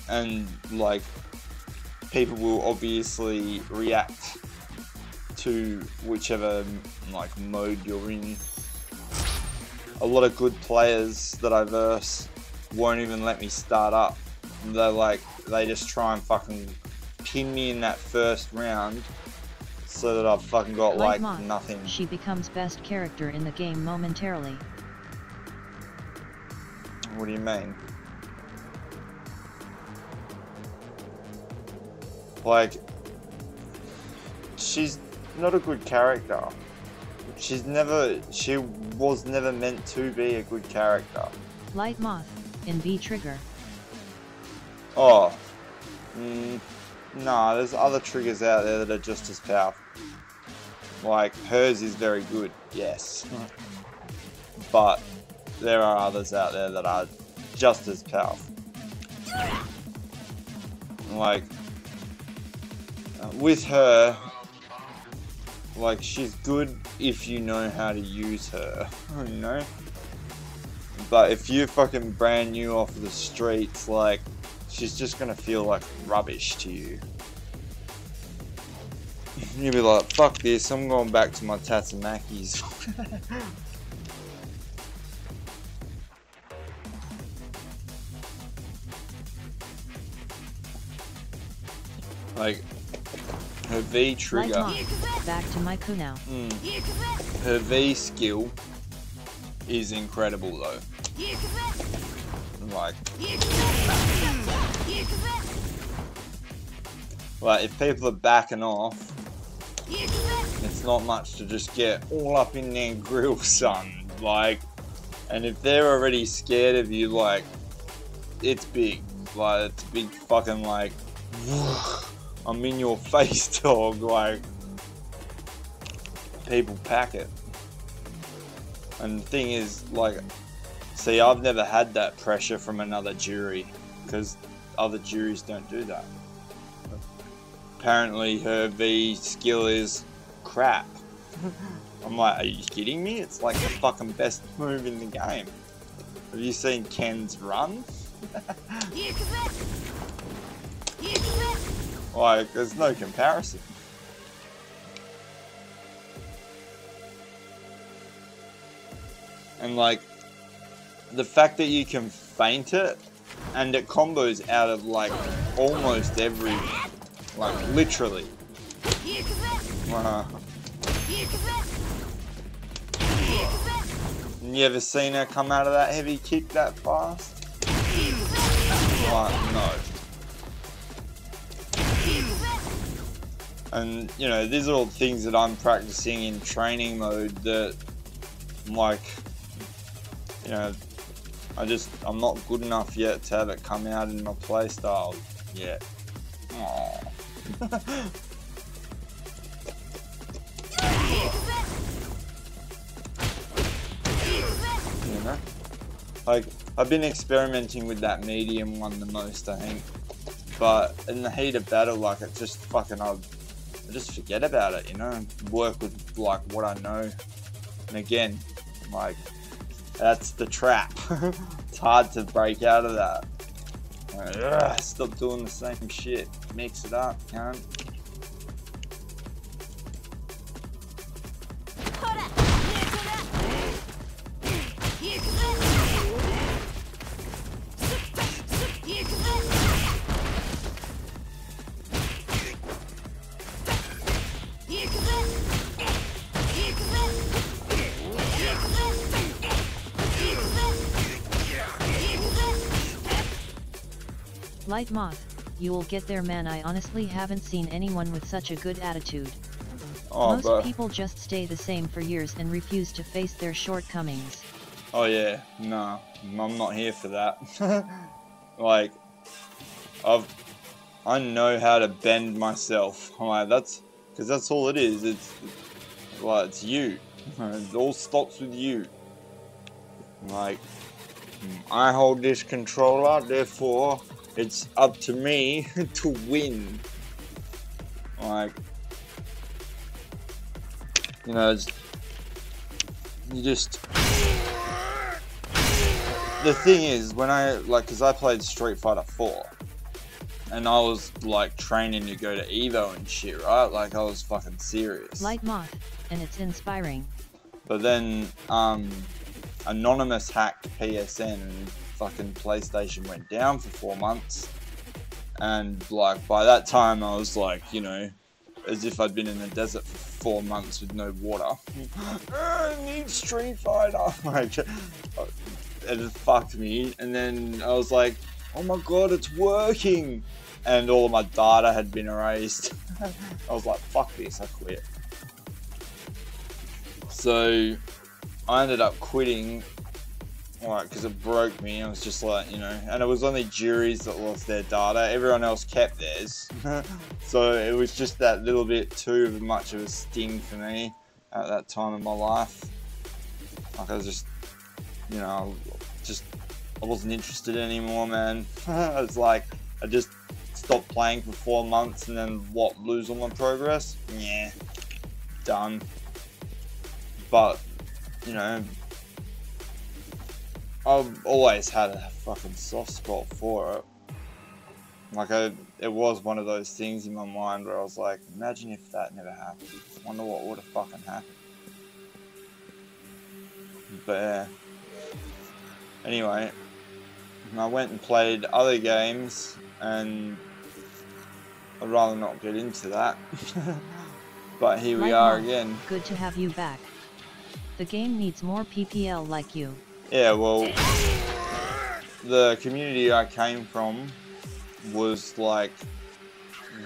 And like, people will obviously react to whichever like mode you're in. A lot of good players that I verse won't even let me start up. They're like, they just try and fucking pin me in that first round so that I've fucking got like nothing. She becomes best character in the game momentarily. What do you mean? Like, she's not a good character. She was never meant to be a good character. Light Moth in V Trigger. Oh, nah, there's other triggers out there that are just as powerful. Like, hers is very good, yes. But there are others out there that are just as powerful. Like, with her, like, she's good if you know how to use her, you know? But if you're fucking brand new off the streets, like, she's just gonna feel like rubbish to you. You'll be like, fuck this, I'm going back to my Tatsumakis. Like, her V trigger. Back to my Kunao. Her V skill is incredible though. Like if people are backing off, it's not much to just get all up in their grill, son. Like, and if they're already scared of you, like, it's big. Like, it's big fucking like, I'm in your face, dog. Like, people pack it. And the thing is, like, see, I've never had that pressure from another jury because other juries don't do that. Apparently her V skill is crap. I'm like, are you kidding me? It's like the fucking best move in the game. Have you seen Ken's run? Like, there's no comparison. And like, the fact that you can feint it, and it combos out of like almost every, like literally. You ever seen her come out of that heavy kick that fast? Like, no. And you know, these are all things that I'm practicing in training mode that, like, you know, I'm not good enough yet to have it come out in my playstyle yet. Aww. You know? Like, I've been experimenting with that medium one the most, I think. But in the heat of battle, like, it just fucking, I just forget about it, you know? And work with, like, what I know. And again, like, that's the trap. It's hard to break out of that. Like, stop doing the same shit. Mix it up, cunt. Light Moth, you will get there, man. I honestly haven't seen anyone with such a good attitude. Most people just stay the same for years and refuse to face their shortcomings. Oh yeah, no, I'm not here for that. Like, I know how to bend myself. Like, because that's all it is. It's like, it's you. It all stops with you. Like, I hold this controller, therefore it's up to me to win. Like, you know, you just, the thing is, when because I played Street Fighter 4 and I was like training to go to Evo and shit, right? Like, I was fucking serious. Light Moth, and it's inspiring. But then Anonymous hacked PSN and fucking PlayStation went down for 4 months, and like by that time I was like, you know, as if I'd been in the desert for 4 months with no water. I need Street Fighter. Like, it fucked me. And then I was like, oh my god, it's working, and all of my data had been erased. I was like, fuck this, I quit. So I ended up quitting, like, because it broke me. I was just like, you know, and it was only juries that lost their data. Everyone else kept theirs. So it was just that little bit too much of a sting for me at that time in my life. Like, I was just, you know, just I wasn't interested anymore, man. It's like I just stopped playing for 4 months and then what, lose all my progress? Yeah, done. But you know, I've always had a fucking soft spot for it. Like it was one of those things in my mind where I was like, imagine if that never happened. I wonder what would have fucking happened. But yeah. Anyway, I went and played other games, and I'd rather not get into that. But here we are again. Good to have you back. The game needs more PPL like you. Yeah, well, the community I came from was like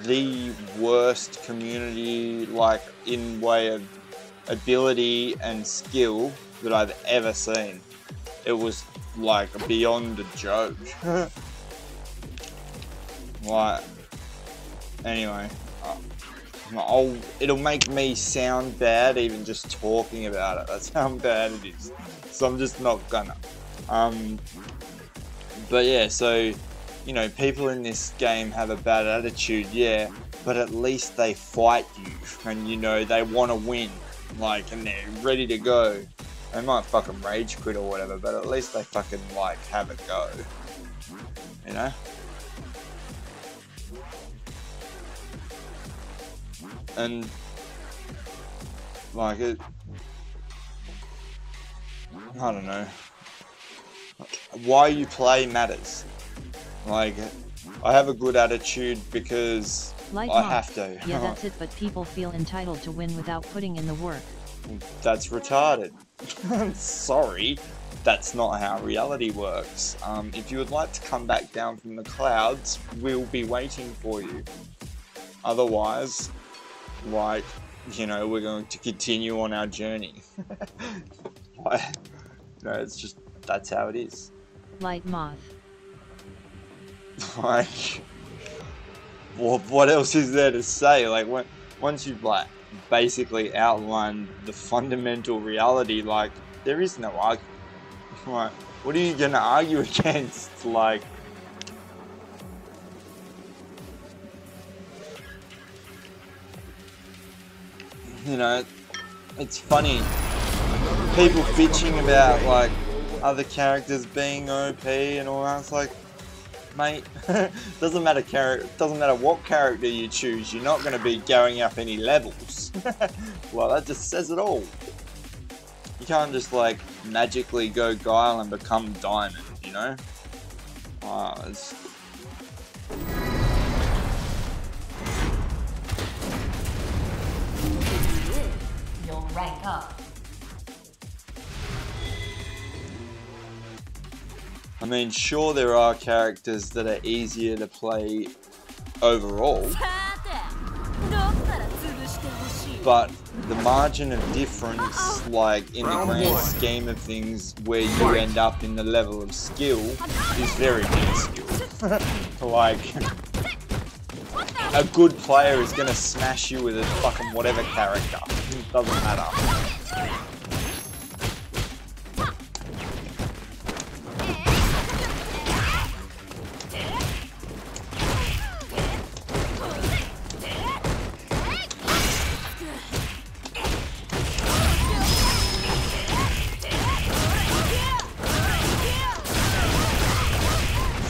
the worst community, like in way of ability and skill that I've ever seen. It was like beyond a joke. Like, anyway, it'll make me sound bad even just talking about it. That's how bad it is. So I'm just not gonna. But yeah, so, you know, people in this game have a bad attitude, yeah, but at least they fight you, and you know, they want to win, like, and they're ready to go. They might fucking rage quit or whatever, but at least they fucking, like, have a go, you know? And, like, I don't know. Why you play matters. Like, I have a good attitude because I have to. Yeah, that's it, but people feel entitled to win without putting in the work. That's retarded. Sorry, that's not how reality works. If you would like to come back down from the clouds, we'll be waiting for you. Otherwise, like, you know, we're going to continue on our journey. No, it's just, that's how it is. Light Moth. Like, well, what else is there to say? Like, once you've like basically outlined the fundamental reality, like, there is no argument. Like, what are you gonna argue against? Like, you know, it's funny. People bitching about like other characters being OP and all that. It's like, mate, doesn't matter what character you choose, you're not going to be going up any levels. Well, that just says it all. You can't just like magically go Guile and become Diamond, you know? You'll rank up. I mean, sure, there are characters that are easier to play overall, but the margin of difference, like in the grand scheme of things, where you end up in the level of skill, is very minuscule. Like, a good player is gonna smash you with a fucking whatever character. It doesn't matter.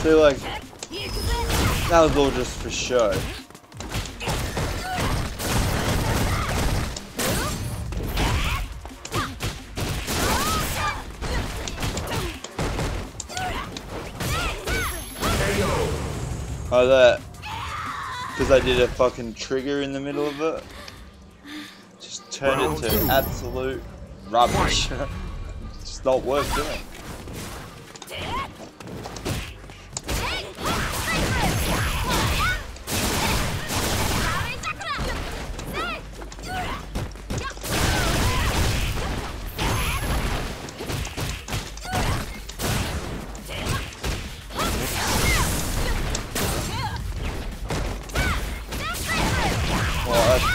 So like, that was all just for show. Oh, that, because I did a fucking trigger in the middle of it, just turned it to absolute rubbish. It's not worth doing.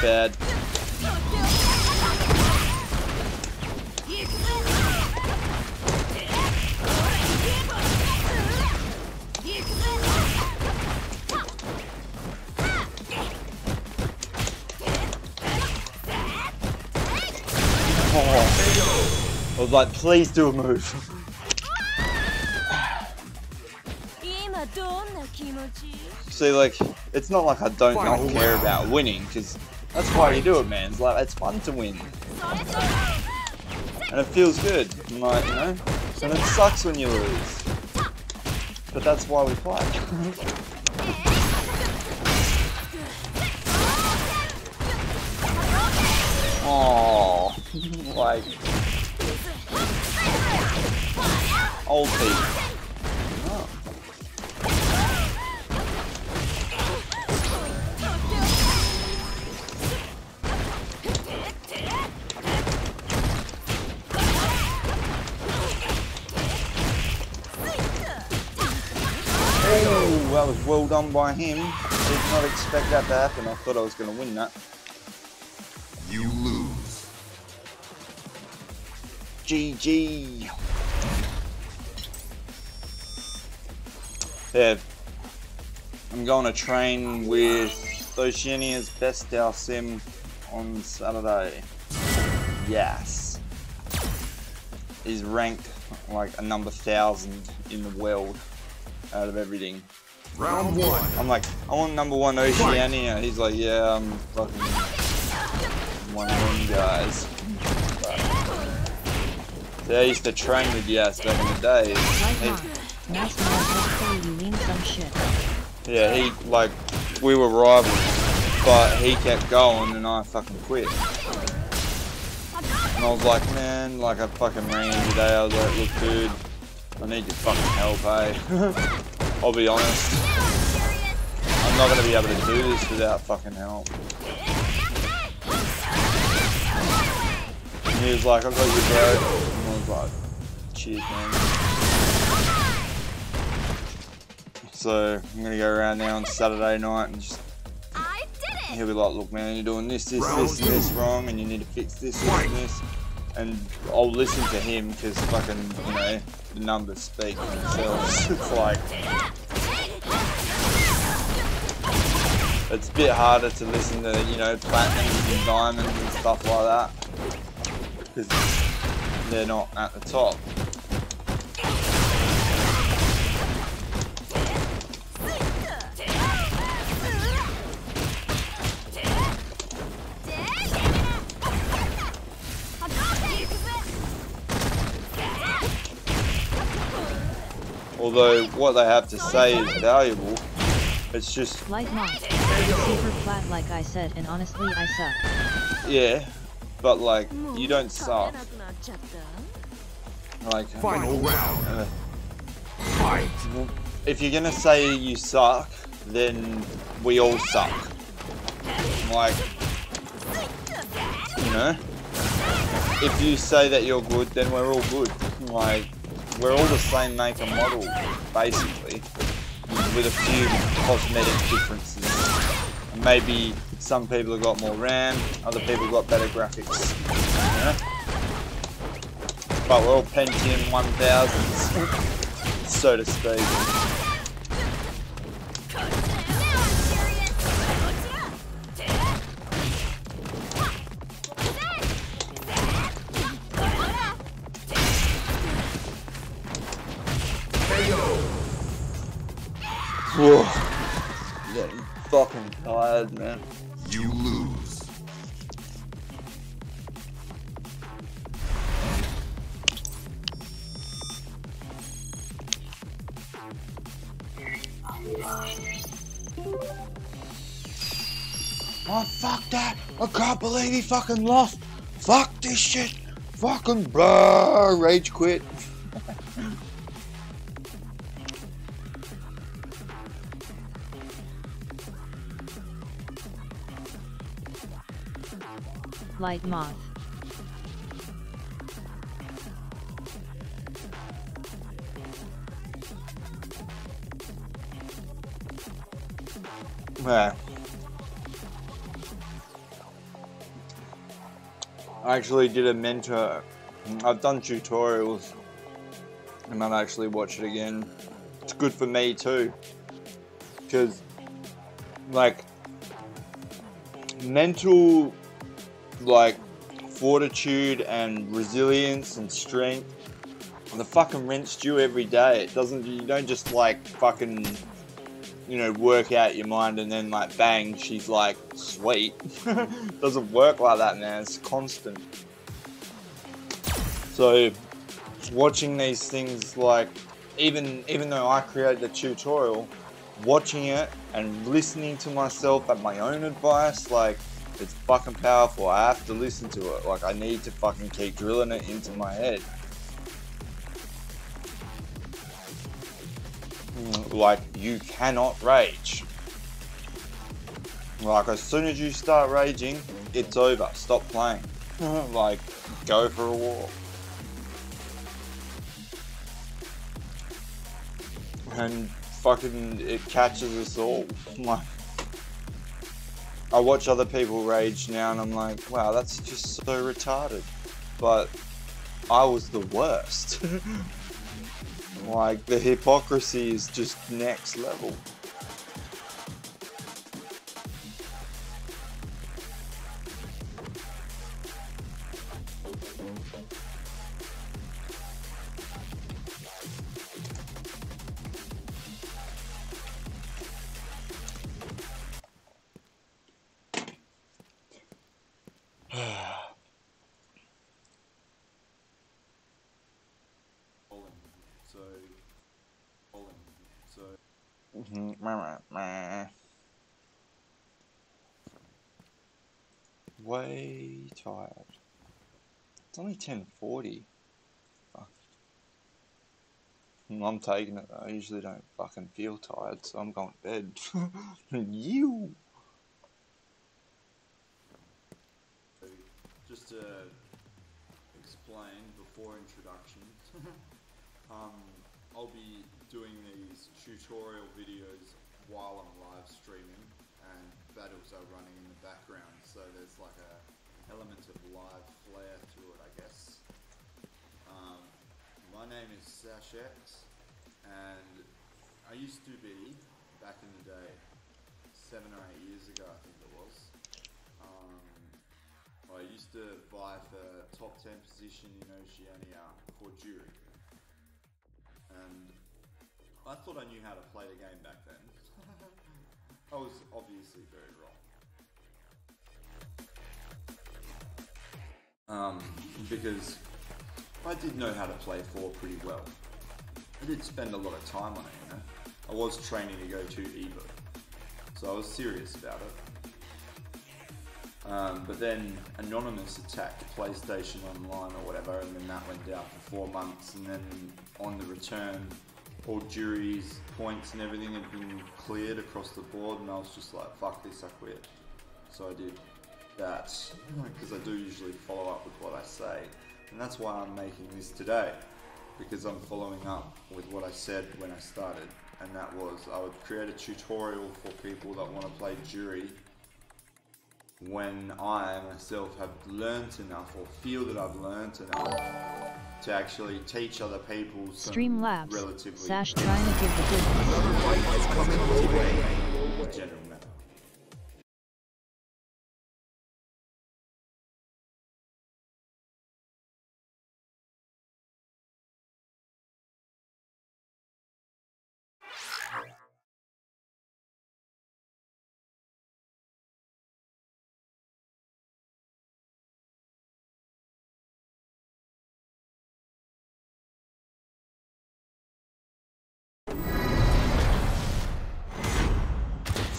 Bad. Oh. I was like, please do a move. See, like, it's not like I don't not care about winning, because that's why you do it, man. It's like, it's fun to win. And it feels good, like, you know? And it sucks when you lose. But that's why we play. Oh, like, old people. Oh, that was well done by him. Did not expect that to happen. I thought I was going to win that. You lose. GG. Yeah, I'm going to train with Oceania's Best Our Sim on Saturday. Yes. He's ranked like a number 1,000 in the world out of everything. Round one. I'm like, I want number 1 Oceania. He's like, yeah, I'm fucking one of them guys. So I used to train with Yas back in the day. Yeah, he, like, we were rivals, but he kept going and I fucking quit. And I was like, man, like I fucking ran today, I was like, look dude, I need your fucking help, eh? I'll be honest. I'm not going to be able to do this without fucking help. And he was like, I got you bro. And I was like, cheers man. So I'm going to go around now on Saturday night and just, he'll be like, look man, you're doing this and this wrong and you need to fix this and this. And I'll listen to him because fucking, you know, the numbers speak for themselves. It's like, it's a bit harder to listen to, you know, platinums and diamonds and stuff like that. Because they're not at the top. Although what they have to say is valuable, it's just light moss, super flat like I said, and honestly I suck. Yeah, but like you don't suck. Like final round. Fight. If you're gonna say you suck, then we all suck. Like, you know, if you say that you're good, then we're all good. Like, we're all the same make and model, basically, with a few cosmetic differences. And maybe some people have got more RAM, other people have got better graphics, you know? But we're all Pentium 1000s, so to speak. Whoa. I'm getting fucking tired, man. You lose. Oh, fuck that. I can't believe he fucking lost. Fuck this shit. Fucking blah. Rage quit. Light moth. Yeah. I actually did a mentor. I've done tutorials. I might actually watch it again. It's good for me too. Because, like, mental, like, fortitude and resilience and strength. And the fucking rent's due every day. It doesn't, you don't just like fucking, you know, work out your mind and then like bang, she's like sweet. Doesn't work like that, man. It's constant. So watching these things, like even though I created the tutorial, watching it and listening to myself and my own advice, like it's fucking powerful. I have to listen to it. Like I need to fucking keep drilling it into my head. Like, you cannot rage. Like, as soon as you start raging, it's over. Stop playing. Like, go for a walk. And fucking, it catches us all. Like, I watch other people rage now and I'm like, wow, that's just so retarded. But I was the worst. Like, the hypocrisy is just next level. Way tired. It's only 10:40. Fuck. I'm taking it though. I usually don't fucking feel tired, so I'm going to bed. You. Just to explain before introduction, I'll be doing these tutorial videos while I'm live streaming, and battles are running in the background, so there's like a element of live flair to it, I guess. My name is Sashex, and I used to be, back in the day, 7 or 8 years ago I think it was, I used to vie for top 10 position in Oceania for jury, and I thought I knew how to play the game back then. I was obviously very wrong. Because I did know how to play 4 pretty well. I did spend a lot of time on it, you know. I was training to go to EVO, so I was serious about it. But then Anonymous attacked PlayStation Online or whatever, and then that went down for 4 months, and then on the return, all juries, points and everything had been cleared across the board, and I was just like, fuck this, I quit. So I did that, because I do usually follow up with what I say, and that's why I'm making this today, because I'm following up with what I said when I started, and that was I would create a tutorial for people that want to play jury when I myself have learnt enough or feel that I've learnt enough to actually teach other people some Streamlabs. relatively Sash trying to give the good general matter.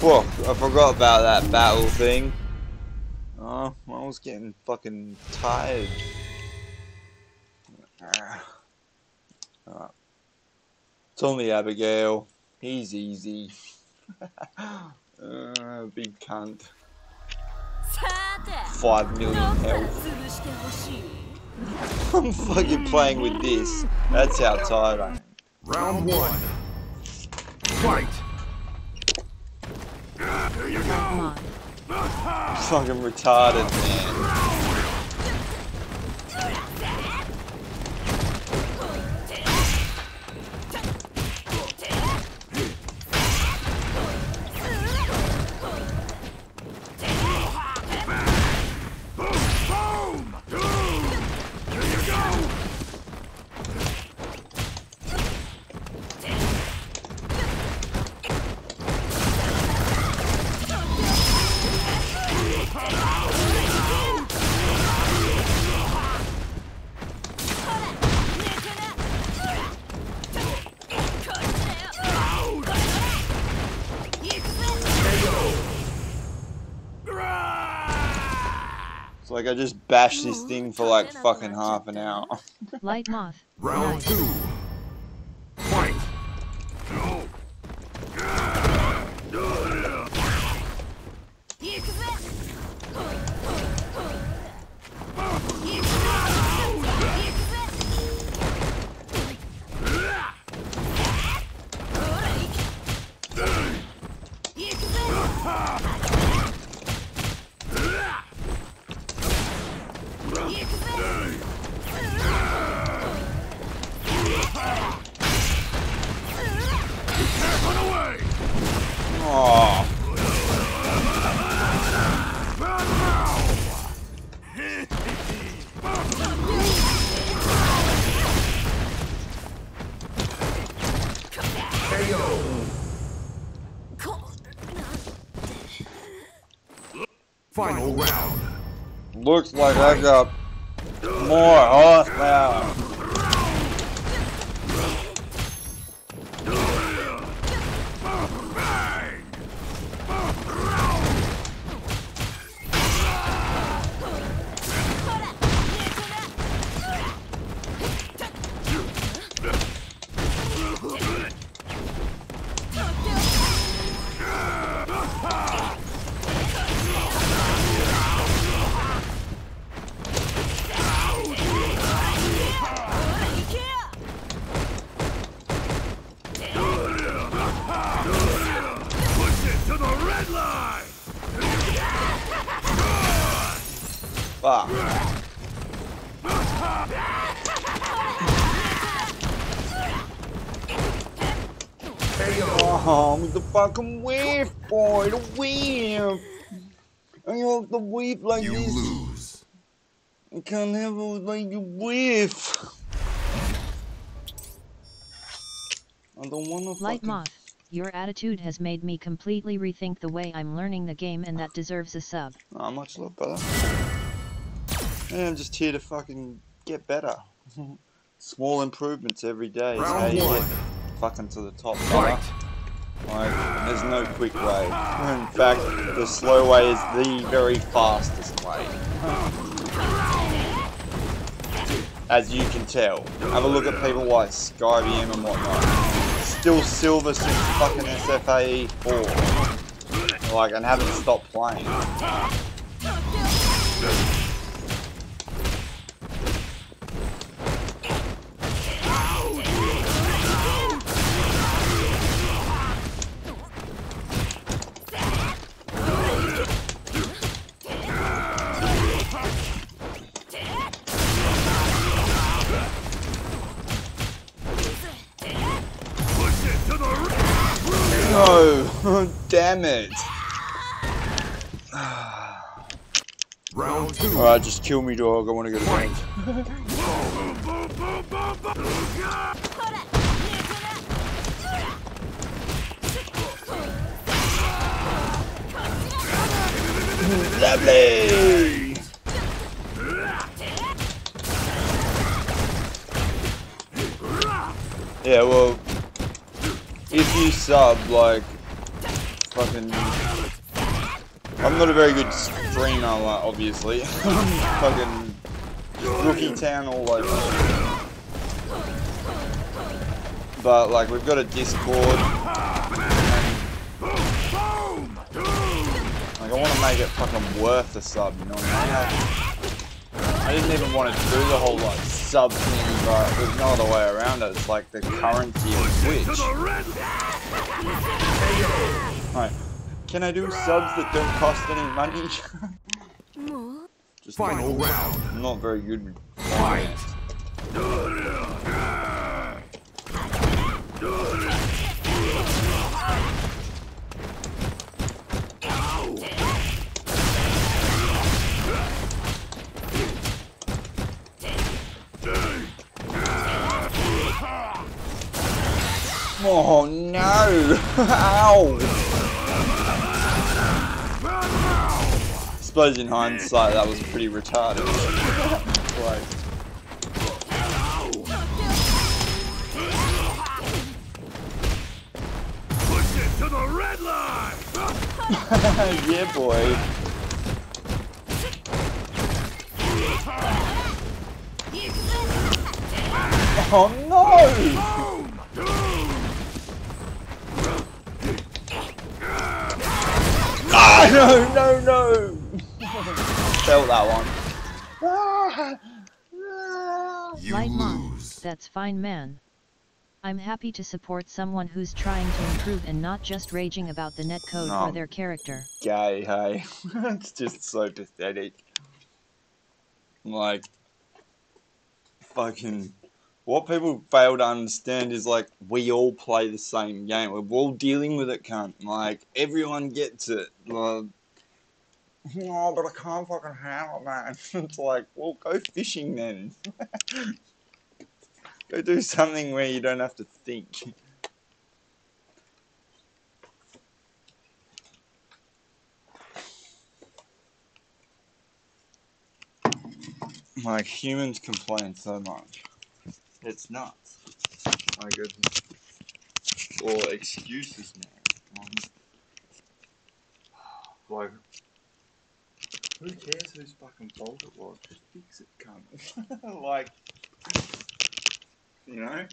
Fuck, I forgot about that battle thing. Oh, I was getting fucking tired. Alright. It's only Abigail. He's easy. Big cunt. 5 million health. I'm fucking playing with this. That's how tired I am. Round 1. Fight! Here you go! Fucking retarded, man. Boom! It's like I just bashed this thing for like fucking half an hour. Light Moth. Round Nice. 2. Fight. Oh. Final round. Looks like I got more horsepower. Fuck. Oh, I'm the fucking whiff, boy, the whiff. I have the whiff like You this. lose. I can't have it like you whiff. I don't wanna Light fucking... Moth. Your attitude has made me completely rethink the way I'm learning the game, and that deserves a sub. Oh, much love, brother. Yeah, I'm just here to fucking get better. Small improvements every day is how you get fucking to the top, brother. Like, there's no quick way. In fact, the slow way is the very fastest way. As you can tell. Have a look at people like SkyVM and whatnot. Still silver since fucking SFAE 4. Like, and haven't stopped playing. No! Damn it! Round 2. Alright, just kill me, dog. I want to go to bed. Lovely! Yeah, well, if you sub, like, fucking... I'm not a very good streamer, like, obviously. Fucking Rookie Town all over. But, like, we've got a Discord. And, like, I want to make it fucking worth the sub, you know what I mean? I didn't even want to do the whole, like, sub thing, but there's no other way around it. It's like the currency of Twitch. Right. Can I do subs that don't cost any money? Just Final round. I'm not very good with Fight. Oh no! Ow! I suppose in hindsight that was pretty retarded. Like... Push it to the red line! Yeah, boy. Oh no! Ah, no! Felt that one. Light Moth, that's fine, man. I'm happy to support someone who's trying to improve and not just raging about the netcode for their character. Gay, hey. It's just so pathetic. Like, fucking, what people fail to understand is, like, we all play the same game. We're all dealing with it, cunt. Like, everyone gets it. Like, no, but I can't fucking handle it, man. It's like, well, go fishing then. Go do something where you don't have to think. Like, humans complain so much. It's nuts. My goodness. Or excuses, man. Like, who cares whose fucking fault it was? Just fix it, cunt. Like, you know?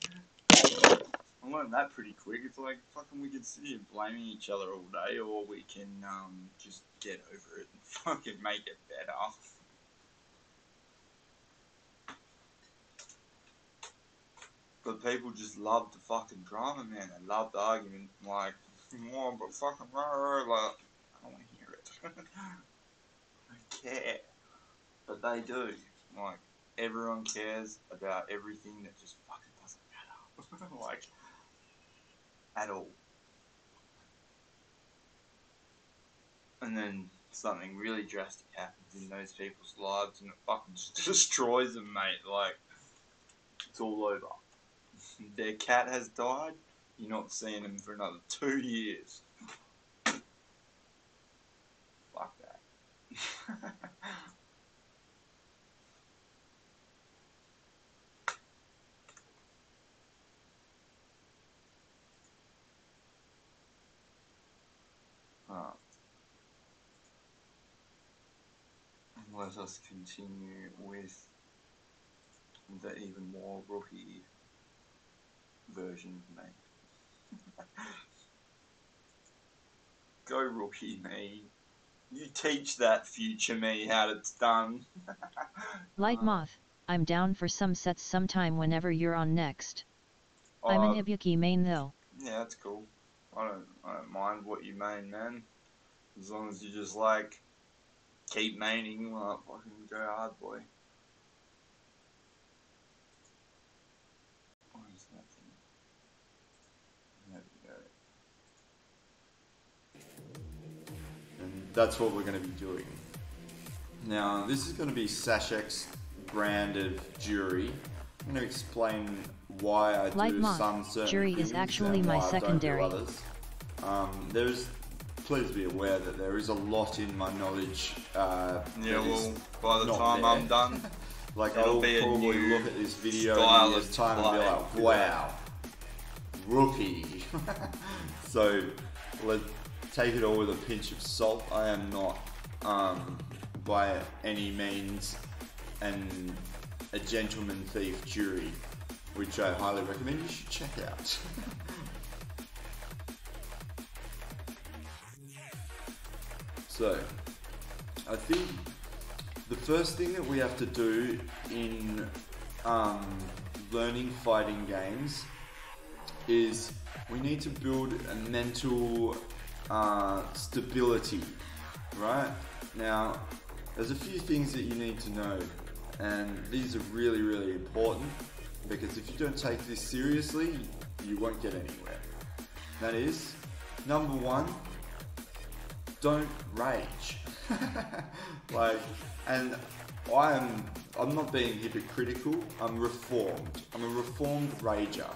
I learned that pretty quick. It's like, fucking, we can sit here blaming each other all day, or we can just get over it and fucking make it better. But people just love the fucking drama, man. They love the argument. Like, oh, but fucking, like, I don't want to hear it. I don't care. But they do. Like, everyone cares about everything that just fucking doesn't matter. Like, at all. And then something really drastic happens in those people's lives and it fucking just destroys them, mate. Like, it's all over. Their cat has died, you're not seeing them for another 2 years. Fuck that. Let us continue with the even more rookie version of me. Go rookie me. You teach that future me how it's done. Light Moth, I'm down for some sets sometime whenever you're on next. I'm an Ibuki main though. Yeah, that's cool. I don't mind what you main, man. As long as you just like keep maining, like fucking go hard, boy. What is that thing? There we go. And that's what we're going to be doing. Now, this is going to be Sashek's brand of jury. I'm going to explain why I do some certain jury things is actually and my why I don't do secondary. others. Please be aware that there is a lot in my knowledge. Yeah, well, by the time I'm done, like I'll probably look at this video in a year's time and be like, wow, rookie. So let's take it all with a pinch of salt. I am not by any means a gentleman thief jury, which I highly recommend you should check out. So, I think the first thing that we have to do in learning fighting games is we need to build a mental stability, right? Now, there's a few things that you need to know, and these are really, really important, because if you don't take this seriously, you won't get anywhere. That is, number one, don't rage. Like, and I'm not being hypocritical, I'm reformed. I'm a reformed rager.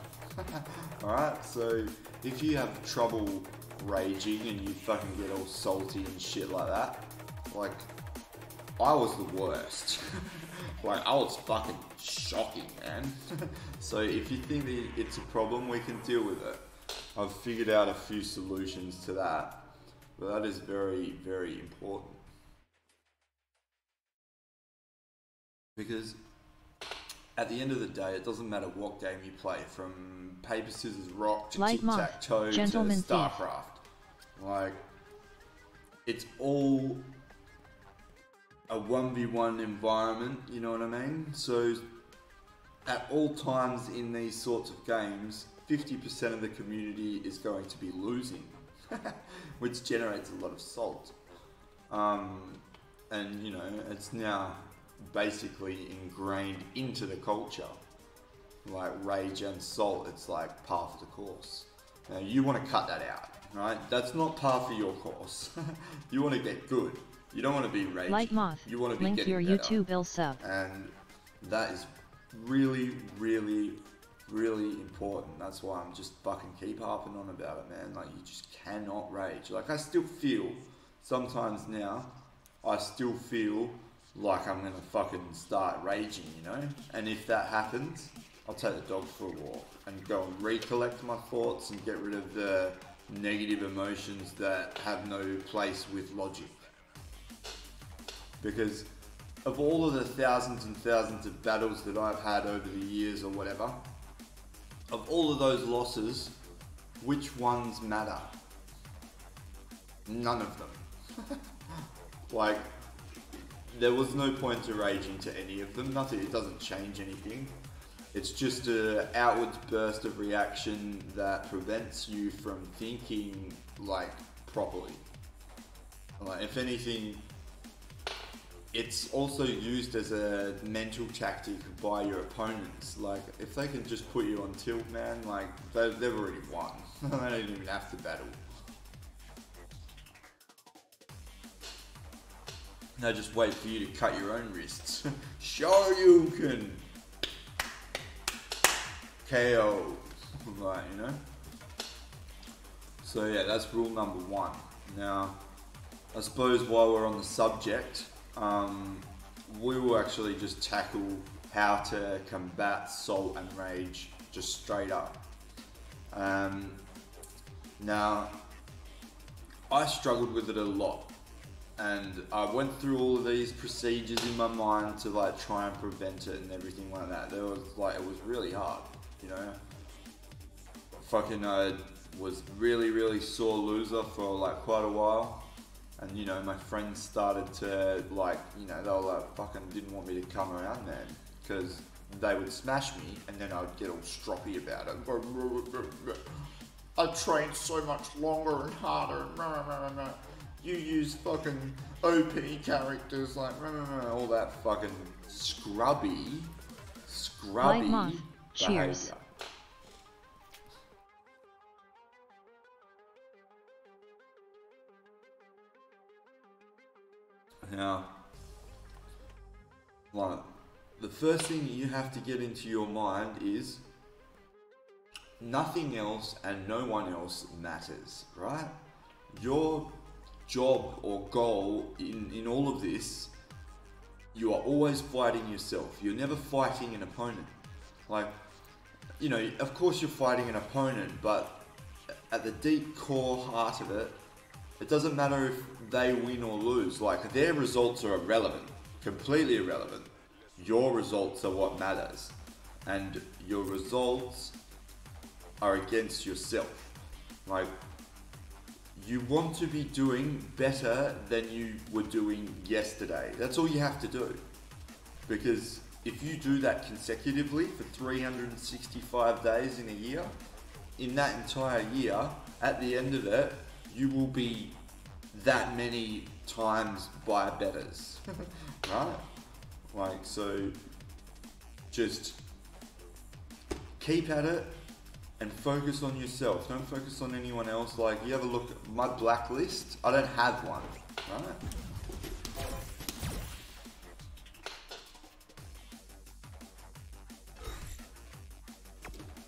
Alright, so if you have trouble raging and you fucking get all salty and shit like that, like, I was the worst. Like, I was fucking shocking, man. So if you think that it's a problem, we can deal with it. I've figured out a few solutions to that. But that is very, very important. Because at the end of the day, it doesn't matter what game you play, from paper, scissors, rock to Light moth, tic-tac-toe to gentleman thief. StarCraft. Like, it's all a 1v1 environment, you know what I mean? So, at all times in these sorts of games, 50% of the community is going to be losing, which generates a lot of salt. And, you know, it's now basically ingrained into the culture. Like rage and salt, it's like par for the course. Now you want to cut that out, right? That's not par for your course. You want to get good. You don't want to be raging. Light moth, You want to be link getting your better. YouTube ill sub. And that is really, really, really important. That's why I'm just fucking keep harping on about it, man. Like, you just cannot rage. Like, I still feel sometimes now, I still feel like I'm gonna fucking start raging, you know? And if that happens, I'll take the dog for a walk and go and recollect my thoughts and get rid of the negative emotions that have no place with logic. Because of all of the thousands and thousands of battles that I've had over the years or whatever, of all of those losses, which ones matter? None of them. Like, there was no point to raging to any of them. Nothing. It doesn't change anything. It's just an outward burst of reaction that prevents you from thinking, like, properly. Like, if anything, it's also used as a mental tactic by your opponents. Like, if they can just put you on tilt, man, like, they've already won. They don't even have to battle. They just wait for you to cut your own wrists. Shoryuken! KO. Like, you know? So yeah, that's rule number 1. Now, I suppose while we're on the subject, we will actually just tackle how to combat salt and rage just straight up. Now, I struggled with it a lot, and I went through all of these procedures in my mind to like try and prevent it and everything like that. It was really hard, you know. Fucking was really sore loser for like quite a while. And you know, my friends started to like, you know, they were like fucking didn't want me to come around, man, because they would smash me and then I'd get all stroppy about it. I trained so much longer and harder. You use fucking OP characters, like all that fucking scrubby Light moth, behavior. cheers. Now, like, the first thing you have to get into your mind is nothing else and no one else matters, right? Your job or goal in all of this, you are always fighting yourself. You're never fighting an opponent. Like, you know, of course you're fighting an opponent, but at the deep core heart of it, it doesn't matter if they win or lose. Like, their results are irrelevant, completely irrelevant. Your results are what matters. And your results are against yourself. Like, you want to be doing better than you were doing yesterday. That's all you have to do. Because if you do that consecutively for 365 days in a year, in that entire year, at the end of it, you will be that many times by betters, right? Like, so just keep at it and focus on yourself. Don't focus on anyone else. Like, you have a look at my blacklist. I don't have one, right?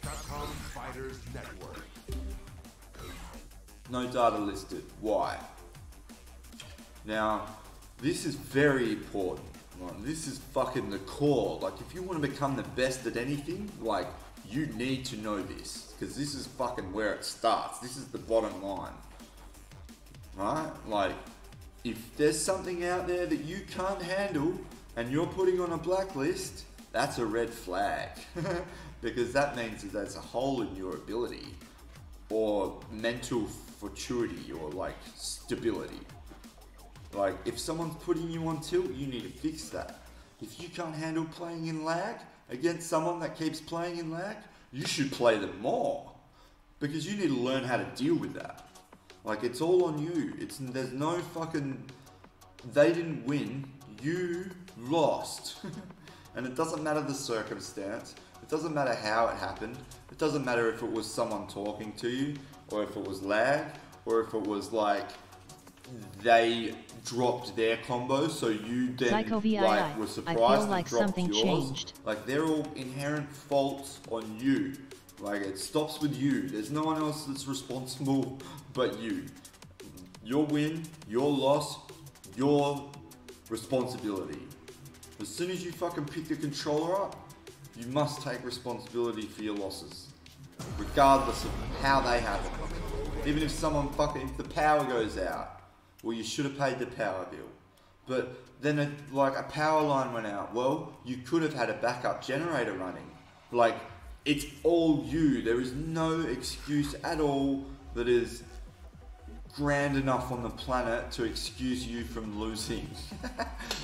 Capcom Fighters Network. No data listed. Why? Now, this is very important. Like, this is fucking the core. Like, if you want to become the best at anything, like, you need to know this, because this is fucking where it starts. This is the bottom line, right? Like, if there's something out there that you can't handle and you're putting on a blacklist, that's a red flag. Because that means that there's a hole in your ability or mental fortuity or like stability. Like if someone's putting you on tilt, you need to fix that. If you can't handle playing in lag against someone that keeps playing in lag, you should play them more. Because you need to learn how to deal with that. Like it's all on you. There's no fucking, they didn't win, you lost. And it doesn't matter the circumstance. It doesn't matter how it happened. It doesn't matter if it was someone talking to you, or if it was lag, or if it was like they dropped their combo, so you then Psycho VII. like were surprised I feel and like dropped something yours. changed. Like they're all inherent faults on you. Like it stops with you. There's no one else that's responsible but you. Your win, your loss, your responsibility. As soon as you fucking pick the controller up, you must take responsibility for your losses. Regardless of how they happen. Even if someone if the power goes out, well you should have paid the power bill. But then like a power line went out, well you could have had a backup generator running. Like it's all you. There is no excuse at all that is grand enough on the planet to excuse you from losing.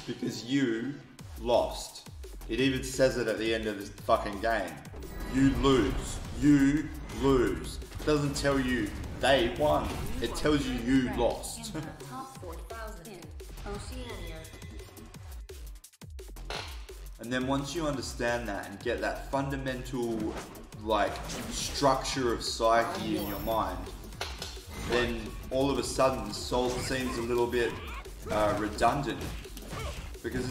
Because you lost. It even says it at the end of this fucking game. You lose. You lose. It doesn't tell you they won. It tells you you lost. And then once you understand that and get that fundamental like structure of psyche in your mind, then all of a sudden Salt seems a little bit redundant. Because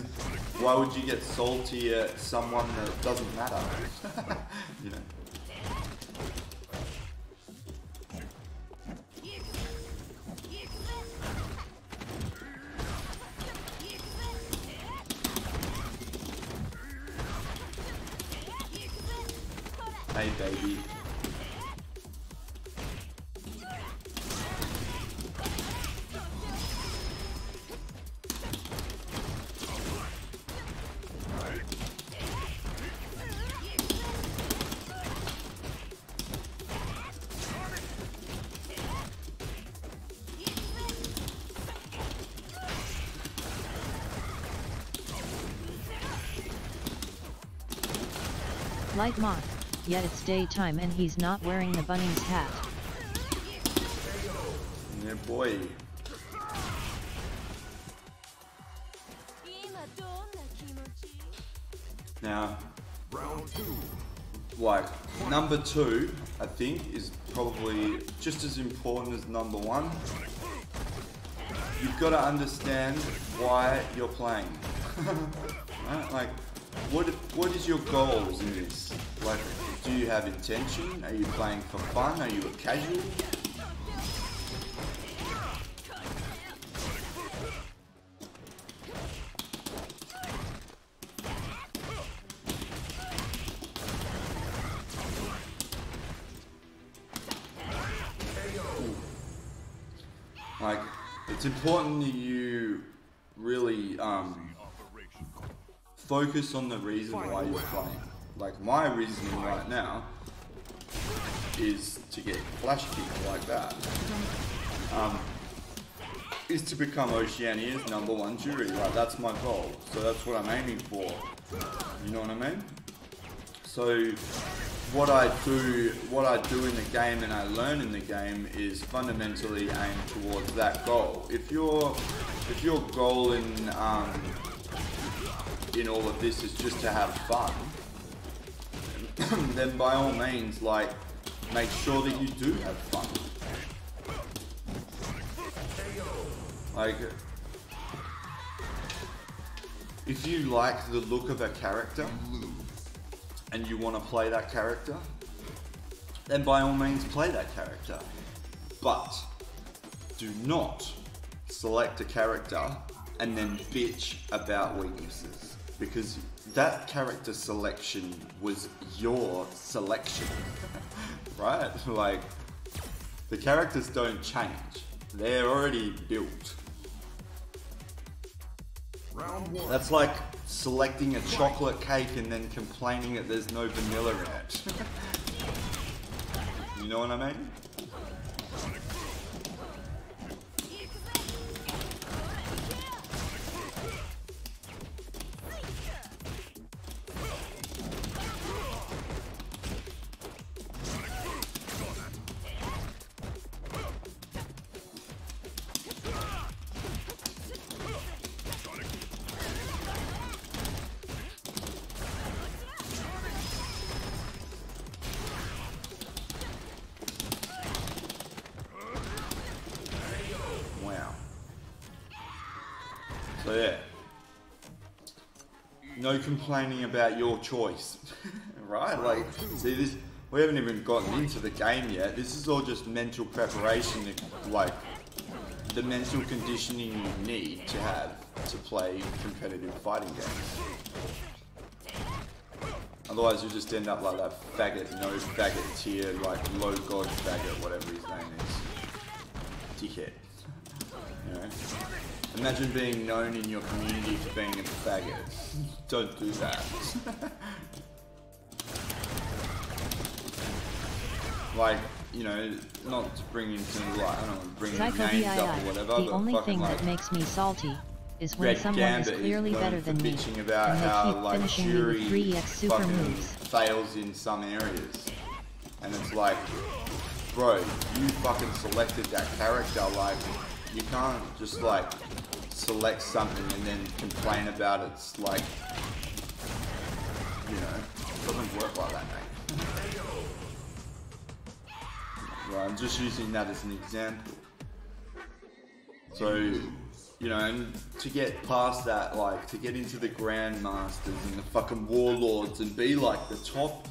why would you get salty at someone that doesn't matter? You know. Hey baby. Light moth, yet it's daytime and he's not wearing the Bunnings hat. Yeah, boy. Now, like, number 2, I think, is probably just as important as number 1. You've got to understand why you're playing. Right? Like, what is your goals in this? Like, do you have intention? Are you playing for fun? Are you a casual? Like, it's important that you really focus on the reason why you're playing. Like, my reasoning right now is to get flash kicked like that. Is to become Oceania's #1 jury. Like, that's my goal. So that's what I'm aiming for. You know what I mean? So what I do in the game and I learn in the game is fundamentally aimed towards that goal. If your goal in all of this is just to have fun, then by all means, like, make sure that you do have fun. Like, if you like the look of a character and you want to play that character, then by all means play that character. But do not select a character and then bitch about weaknesses, because that character selection was your selection, right? Like, the characters don't change. They're already built. That's like selecting a chocolate cake and then complaining that there's no vanilla in it. You know what I mean? So yeah, no complaining about your choice, right? Like, see this, we haven't even gotten into the game yet. This is all just mental preparation, like the mental conditioning you need to have to play competitive fighting games. Otherwise you'll just end up like that faggot, no faggot tier, like low god faggot, whatever his name is. Dickhead. You know? Imagine being known in your community for being a faggot. Don't do that. Like, you know, not to bring into like, I don't know, bring names up or whatever. The only thing like, that makes me salty is when Red someone Gambit is clearly better than me, bitching about and they how keep like finishing me Jury with 3x super fucking moves. fails in some areas, and it's like, bro, you fucking selected that character. Like, you can't just like select something and then complain about it. It's like, you know, it doesn't work like that, mate. Right, I'm just using that as an example. So, you know, and to get past that, like, to get into the Grandmasters and the fucking Warlords and be like the top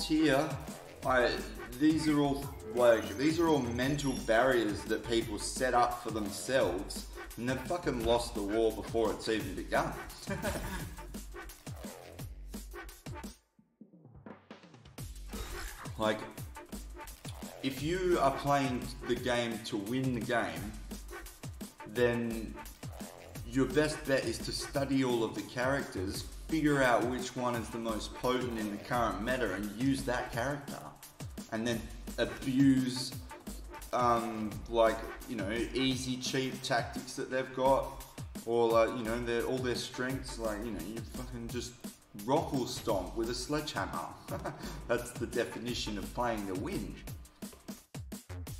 tier, these are all mental barriers that people set up for themselves, and they've fucking lost the war before it's even begun. Like, if you are playing the game to win the game, then your best bet is to study all of the characters, figure out which one is the most potent in the current meta and use that character. And then abuse, like, you know, easy, cheap tactics that they've got, or like, you know, all their strengths, like, you know, you fucking just rock or stomp with a sledgehammer. That's the definition of playing to win.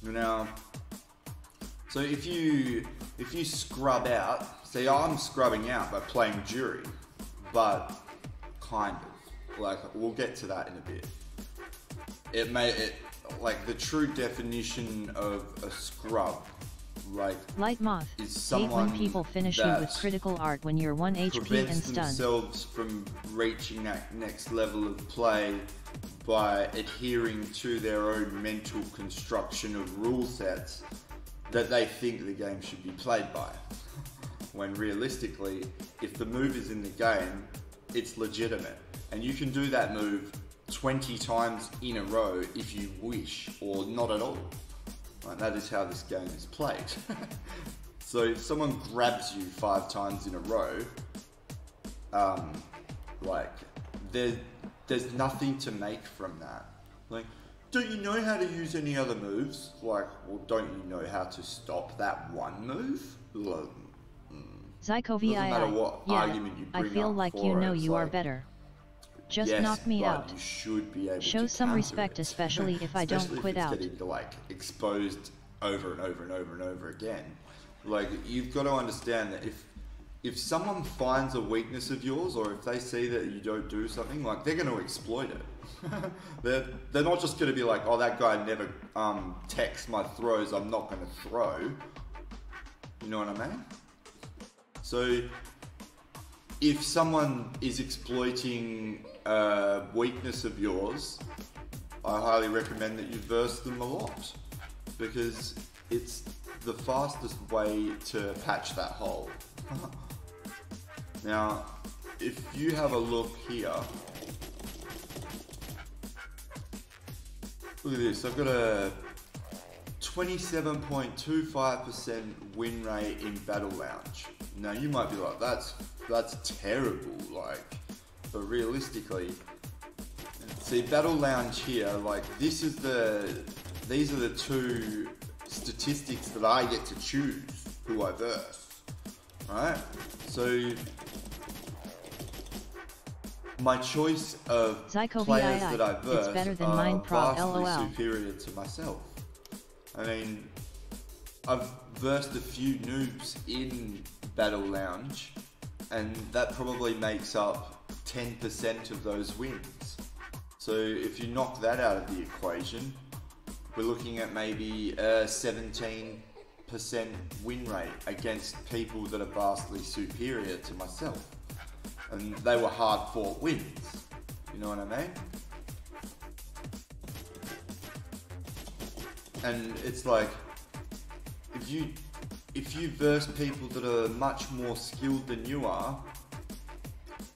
Now, so if you scrub out, see, I'm scrubbing out by playing Jury, but kind of, like, we'll get to that in a bit. Like, the true definition of a scrub, like, Light Moth, is someone when people finish you with critical art when you're 1 HP and prevents stunned. themselves from reaching that next level of play by adhering to their own mental construction of rule sets that they think the game should be played by. When realistically, if the move is in the game, it's legitimate. And you can do that move 20 times in a row if you wish, or not at all. Like, that is how this game is played. So if someone grabs you 5 times in a row, like, there's nothing to make from that. Like, don't you know how to use any other moves? Like, well, don't you know how to stop that one move? Like, Zyko doesn't matter what argument you bring I feel up like for you it, know it's you are like, better. Just yes, knock me but out. You should be able Show to some counter respect, it. especially if I don't Especially quit if it's out. getting, like, exposed over and over and over and over again. Like, you've got to understand that if someone finds a weakness of yours, or if they see that you don't do something, like, they're going to exploit it. They're not just going to be like, oh, that guy never techs my throws, I'm not going to throw. You know what I mean? So if someone is exploiting a weakness of yours, I highly recommend that you verse them a lot, because it's the fastest way to patch that hole. Now, if you have a look here, look at this, I've got a 27.25% win rate in Battle Lounge. Now you might be like, that's terrible, like, but realistically, see, Battle Lounge here, like, these are the two statistics that I get to choose who I verse, right? So my choice of players that I verse are vastly superior to myself. I mean, I've versed a few noobs in Battle Lounge, and that probably makes up 10% of those wins. So if you knock that out of the equation, we're looking at maybe a 17% win rate against people that are vastly superior to myself. And they were hard-fought wins. You know what I mean? And it's like, if you verse people that are much more skilled than you are,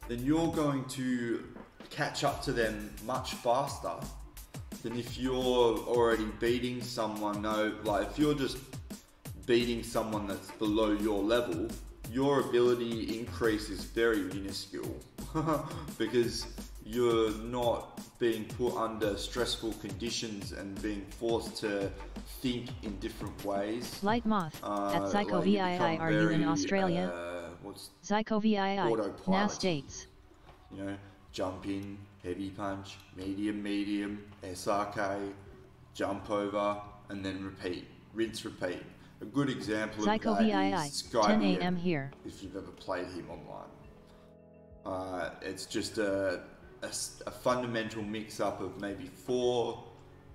then you're going to catch up to them much faster than if you're already beating someone. No, like if you're just beating someone that's below your level, your ability increase is very minuscule because you're not being put under stressful conditions and being forced to think in different ways. Light Moth, at Psycho VII, are you in Australia? Psycho VII, now states. You know, jump in, heavy punch, medium, SRK, jump over, and then repeat. Rinse, repeat. A good example Psycho of that VII, is Sky 10 a.m. here. If you've ever played him online. It's just a fundamental mix-up of maybe 4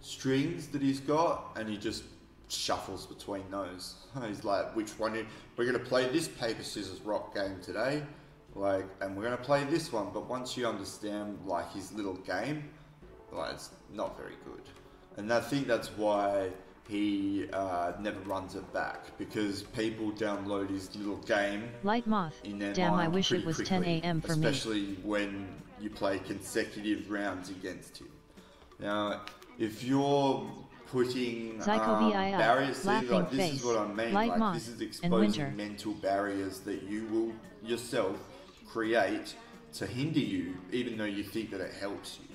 strings that he's got, and he just shuffles between those. He's like, which one? We're going to play this paper, scissors, rock game today, like, and we're going to play this one. But once you understand like his little game, like, it's not very good. And I think that's why he never runs it back, because people download his little game Light Moth, in their damn, mind I wish it was pretty 10 quickly, a.m. for me. especially when you play consecutive rounds against him. Now, if you're putting barriers, see, like, this is what I mean. Light like, Moth, this is exposing mental barriers that you will yourself create to hinder you, even though you think that it helps you.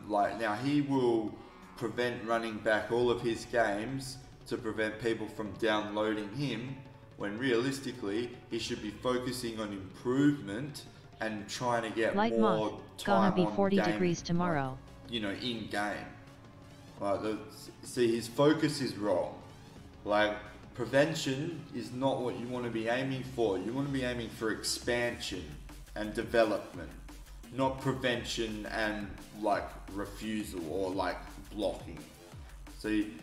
Like, now he will prevent running back all of his games to prevent people from downloading him, when realistically he should be focusing on improvement and trying to get Light more Moth, time gonna be on 40 game, degrees tomorrow. like, you know, in game. Like, see, his focus is wrong. Like, prevention is not what you want to be aiming for. You want to be aiming for expansion and development, not prevention and like refusal or like blocking. See,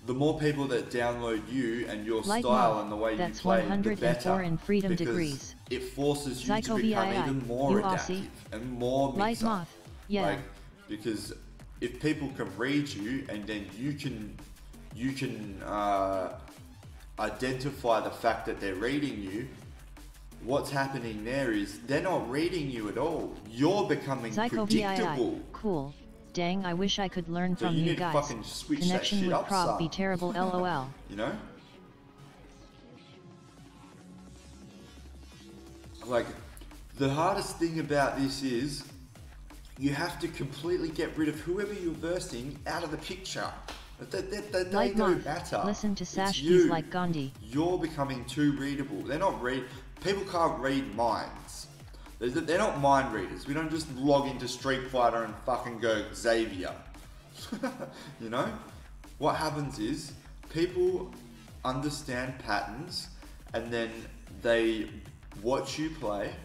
the more people that download you and your Light style Moth, and the way you that's play, 104 the better, in freedom because degrees. it forces you Psycho to become VII, even more you adaptive Aussie. and more Light mix-up. Moth, yeah. Like, because if people can read you and then you can identify the fact that they're reading you, what's happening there is they're not reading you at all. You're becoming Psycho predictable. VII, cool. Dang, I wish I could learn So from you you need to guys. fucking switch that Connection shit would up, prob son. be terrible, lol. You know? Like, the hardest thing about this is you have to completely get rid of whoever you're versing out of the picture. They Light don't Moth, matter. listen to It's Sash, you. he's like Gandhi. You're becoming too readable. They're not people can't read minds. They're not mind readers. We don't just log into Street Fighter and fucking go Xavier. You know? What happens is people understand patterns, and then they watch you play,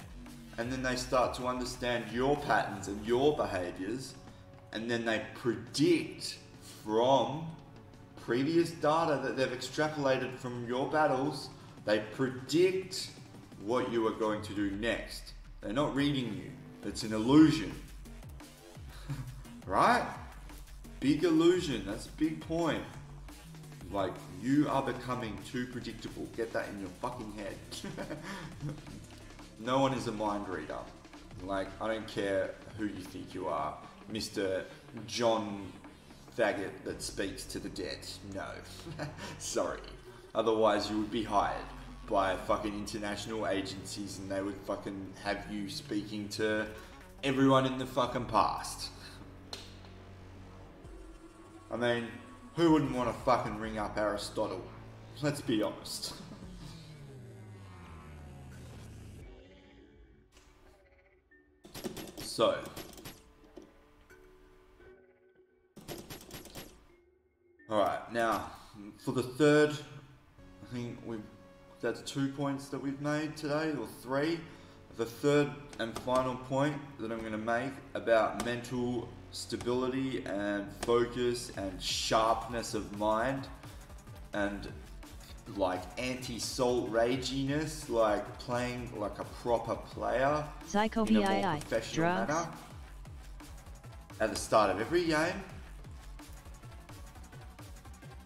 and then they start to understand your patterns and your behaviors, and then they predict from previous data that they've extrapolated from your battles. They predict what you are going to do next. They're not reading you. It's an illusion. Right? Big illusion. That's a big point. Like, you are becoming too predictable. Get that in your fucking head. No one is a mind reader. Like, I don't care who you think you are. Mr. John Faggot that speaks to the dead. No. Sorry. Otherwise you would be hired. by fucking international agencies, and they would fucking have you speaking to everyone in the fucking past. I mean, who wouldn't want to fucking ring up Aristotle? Let's be honest. So, alright, now, for the third, I think that's 2 points that we've made today, or 3. The third and final point that I'm going to make about mental stability and focus and sharpness of mind and like anti-salt raginess, like playing like a proper player Psycho in a VII, more professional drugs. manner. At the start of every game,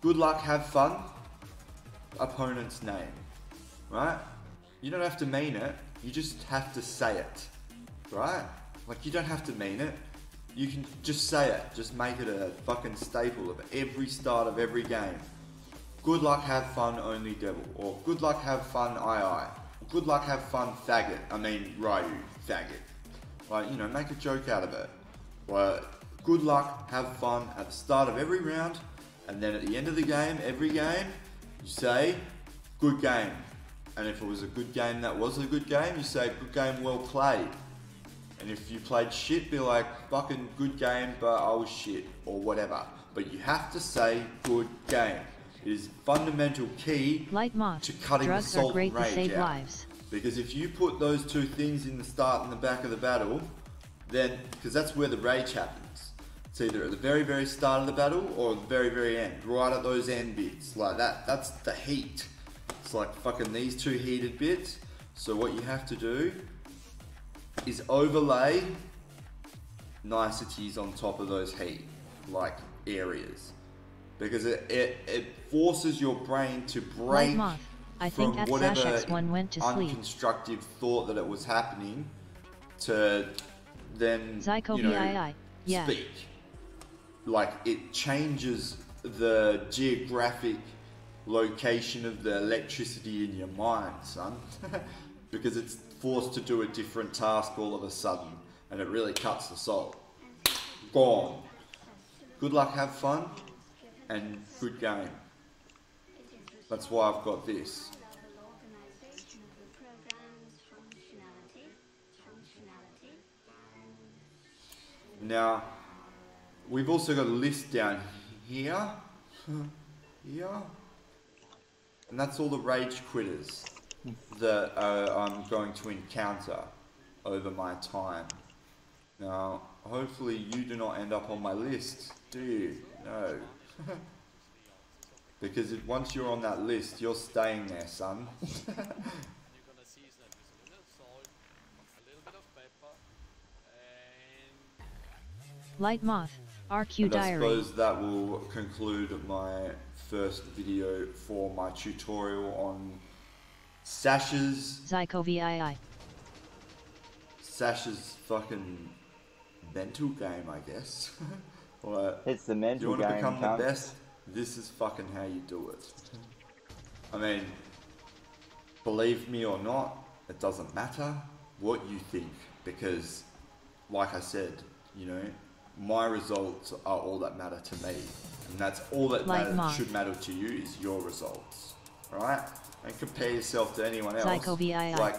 good luck, have fun, opponent's name, right? You don't have to mean it, you just have to say it, right? Like, you don't have to mean it, you can just say it, just make it a fucking staple of every start of every game. Good luck, have fun, only devil. Or good luck, have fun, I. Good luck, have fun, faggot. I mean, Ryu, faggot. Like, you know, make a joke out of it. Well, good luck, have fun at the start of every round, and then at the end of the game, every game, you say, good game. And if it was a good game that was a good game, you say, good game, well played. And if you played shit, be like, fucking good game, but I was shit, or whatever. But you have to say, good game. It is fundamental key Light moth. to cutting the Drugs salt are great and to rage save out. lives. Because if you put those two things in the start and the back of the battle, then, because that's where the rage happens. It's either at the very, very start of the battle or at the very, very end. Right at those end bits. Like that, that's the heat. It's like fucking these two heated bits. So what you have to do is overlay niceties on top of those heat, like areas. Because it forces your brain to break I think from at whatever X1 went to sleep. unconstructive thought that it was happening to then, Psycho you know, VII. Yeah. speak. Like, it changes the geographic location of the electricity in your mind, son. Because it's forced to do a different task all of a sudden, and it really cuts the soul. Gone. Good luck, have fun, and good game. That's why I've got this. Now, we've also got a list down here, here, and that's all the rage quitters that I'm going to encounter over my time. Now, hopefully you do not end up on my list, do you? No. Because once you're on that list, you're staying there, son. Light moth. RQ And I diary. suppose that will conclude my first video for my tutorial on Sasha's fucking mental game, I guess. Like, It's the mental you want to game, become cunt. the best? This is fucking how you do it. I mean, believe me or not, it doesn't matter what you think, because, like I said, you know, my results are all that matter to me, and that's all that should matter to you is your results, right? And compare yourself to anyone else. Psycho VII. Like,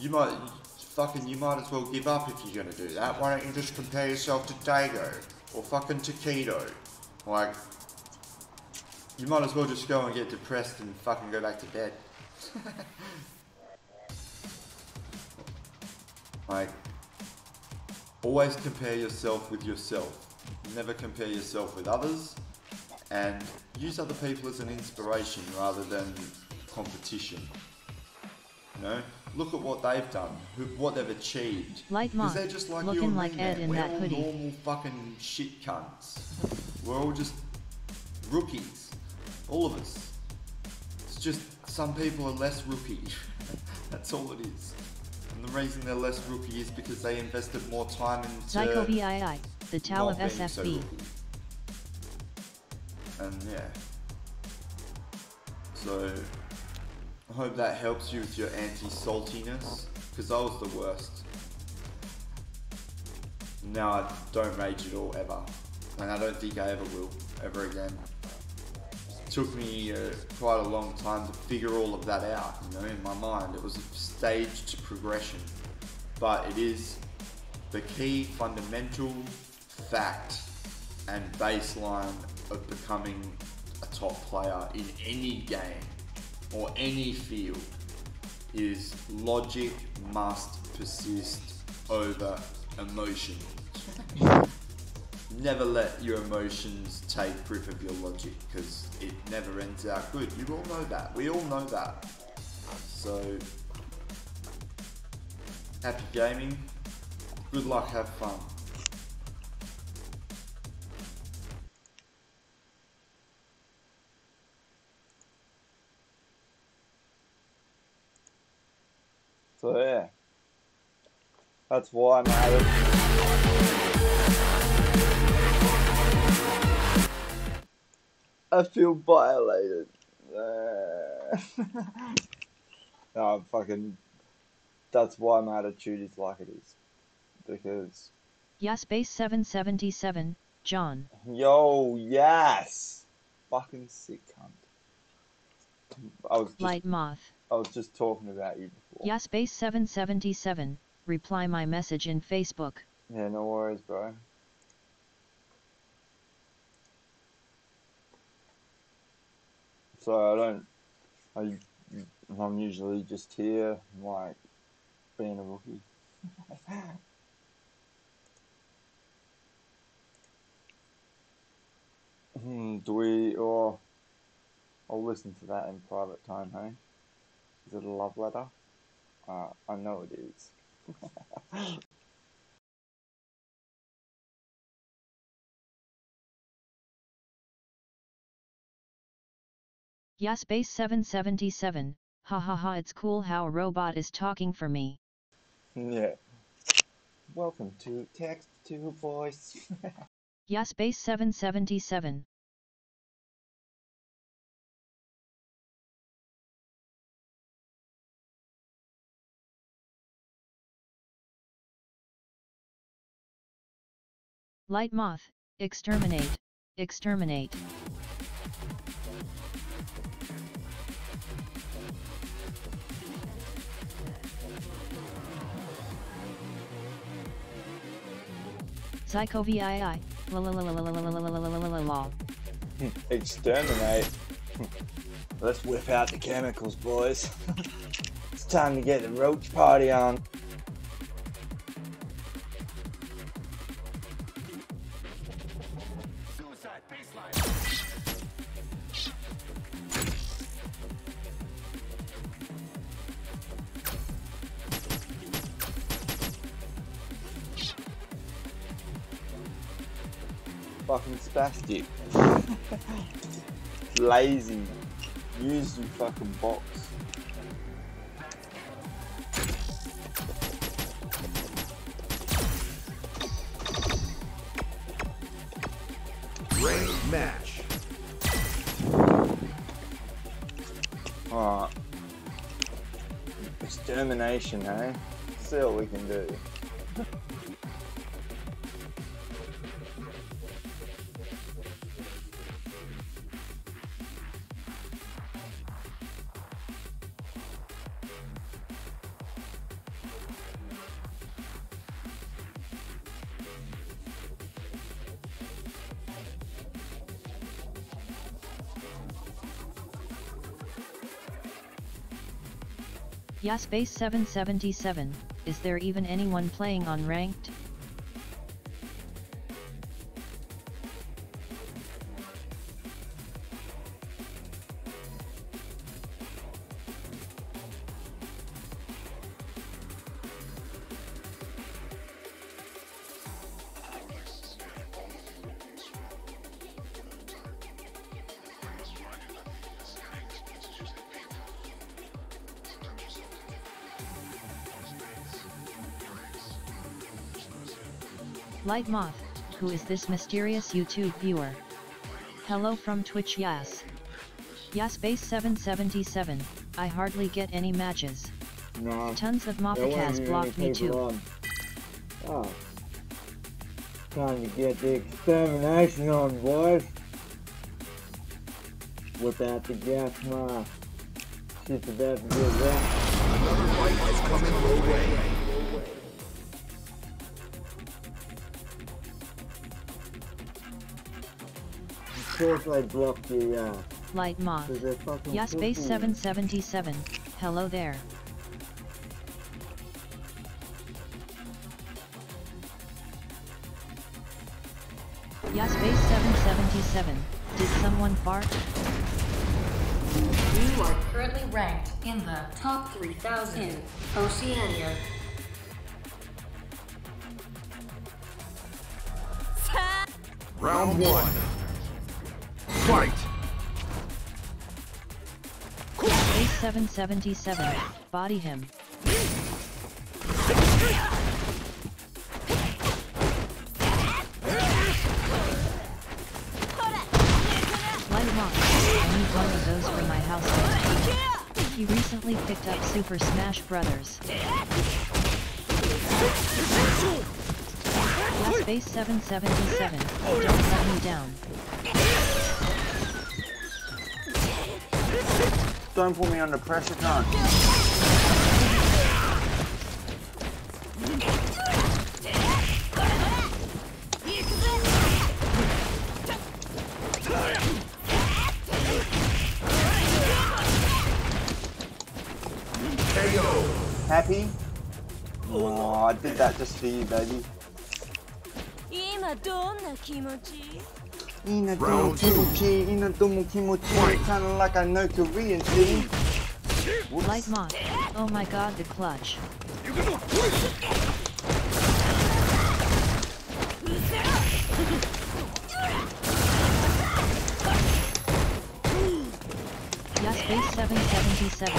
you might as well give up if you're gonna do that. Why don't you just compare yourself to Dago or fucking Takedo? Like, you might as well just go and get depressed and fucking go back to bed. Like, always compare yourself with yourself. Never compare yourself with others, and use other people as an inspiration rather than competition. You know, look at what they've done, what they've achieved. Because they're just like you and me, man. We're all normal fucking shit cunts. We're all just rookies. All of us. It's just some people are less rookie. That's all it is. And the reason they're less rookie is because they invested more time into Psycho VII, the Tau of not being SFB. so rookie. And yeah. So, I hope that helps you with your anti-saltiness, because I was the worst. Now I don't rage at all ever, and I don't think I ever will, ever again. It took me quite a long time to figure all of that out, you know, in my mind. It was a staged progression, but it is the key fundamental fact and baseline of becoming a top player in any game or any field is logic must persist over emotion. Never let your emotions take grip of your logic, because it never ends out good. You all know that. We all know that. So, happy gaming. Good luck, have fun. So yeah, that's why, mate. I feel violated. No, that's why my attitude is like it is. Because... Yaspace 777, John. Yo, yes! Fucking sick cunt. Light Moth. I was just talking about you before. Yaspace 777, reply my message in Facebook. Yeah, no worries, bro. So I'm usually just here, like, being a rookie. I'll listen to that in private time, hey? Is it a love letter? I know it is. Yaspace 777, hahaha, it's cool how a robot is talking for me. Yeah. Welcome to Text to Voice. Yaspace 777. Light Moth, exterminate, exterminate. Psycho VII, la la la la la la la la la la la la la. Exterminate. Let's whip out the chemicals, boys. It's time to get the roach party on. Fucking spastic. Lazy. Use your fucking box. Ranked match. Alright. Extermination, eh? See what we can do. Yaspace 777, is there even anyone playing on ranked? Light Moth, who is this mysterious YouTube viewer? Hello from Twitch. Yaspace 777, I hardly get any matches. No. Tons of Moppicas blocked me too. Oh. Time to get the extermination on, boys. Whip out the gas mask. Shit's about to get wet. Another fight is coming your way. Of course I blocked the Light Moth. Yaspace 777. Hello there. Yaspace 777. Did someone fart? You are currently ranked in the top 3,000 in Oceania. Round 1. Fight! Yaspace 777. Body him. I need one of those for my household. He recently picked up Super Smash Brothers. Yaspace 777, don't let me down. Don't put me under pressure, cunt. Happy? Oh, I did that just for you, baby. Kinda like I know Korean, see? Light Moth. Oh my god, the clutch. Yaspace 777.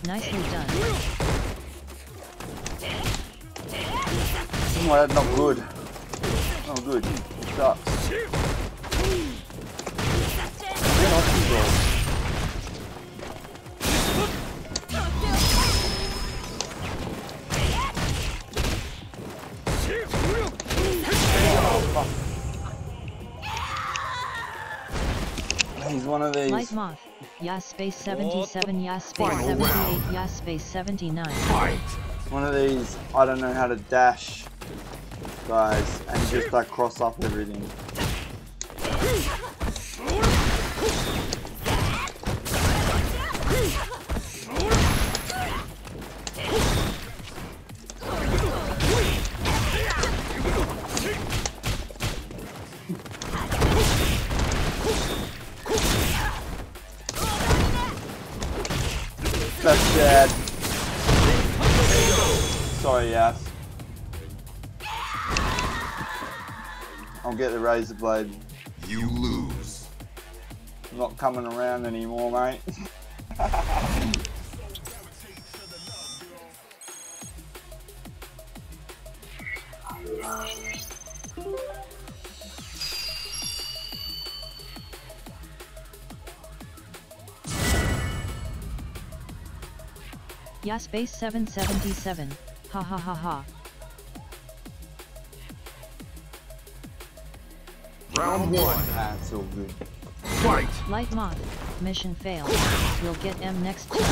Nicely done. Oh, that's not good. Not good. It sucks. He's one of these. Light Moth. Yaspace 77. Yaspace 78. Yaspace 79. One of these, I don't know how to dash, guys, and just like cross up everything. That's dead. Sorry, Yas. I'll get the razor blade. You lose. I'm not coming around anymore, mate. Yaspace 777. Ha ha ha ha. Round 1. That's all good. Fight! Light Moth. Mission failed. We'll get M next time.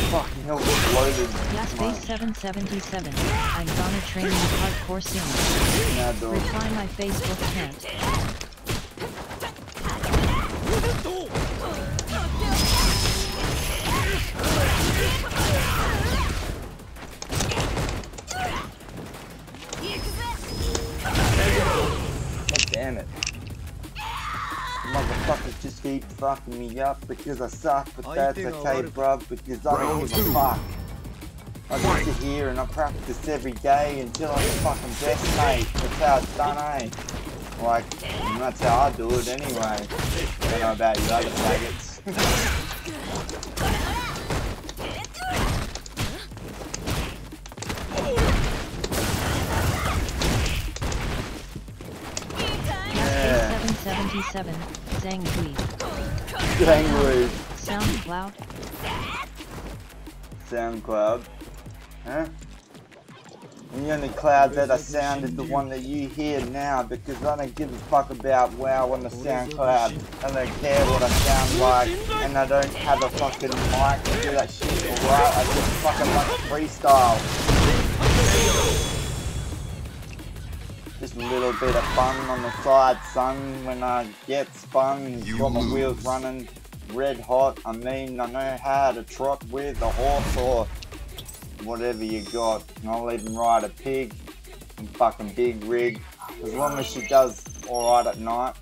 Fucking hell, it's loaded. Yaspace 777. I'm gonna train you hardcore soon. Nah, dog. Reply my Facebook can't. God damn it. Motherfuckers just keep fucking me up because I suck, but that's okay, bruv, because I don't give a fuck. I just sit here and I practice every day until I'm the fucking best, mate. That's how it's done, eh? Like, and that's how I do it anyway. I don't know about you other faggots. Yeah. 777, Zangui. Zangui. SoundCloud. SoundCloud. Huh? And the only cloud that I sound is the one that you hear now, because I don't give a fuck about WoW on the SoundCloud. I don't care what I sound like, and I don't have a fucking mic to do that shit, alright? I just fucking like freestyle. Just a little bit of fun on the side, son, when I get spun, got my wheels running red hot. I mean, I know how to trot with a horse or whatever you got. And I'll even ride a pig and fucking big rig. As long as she does alright at night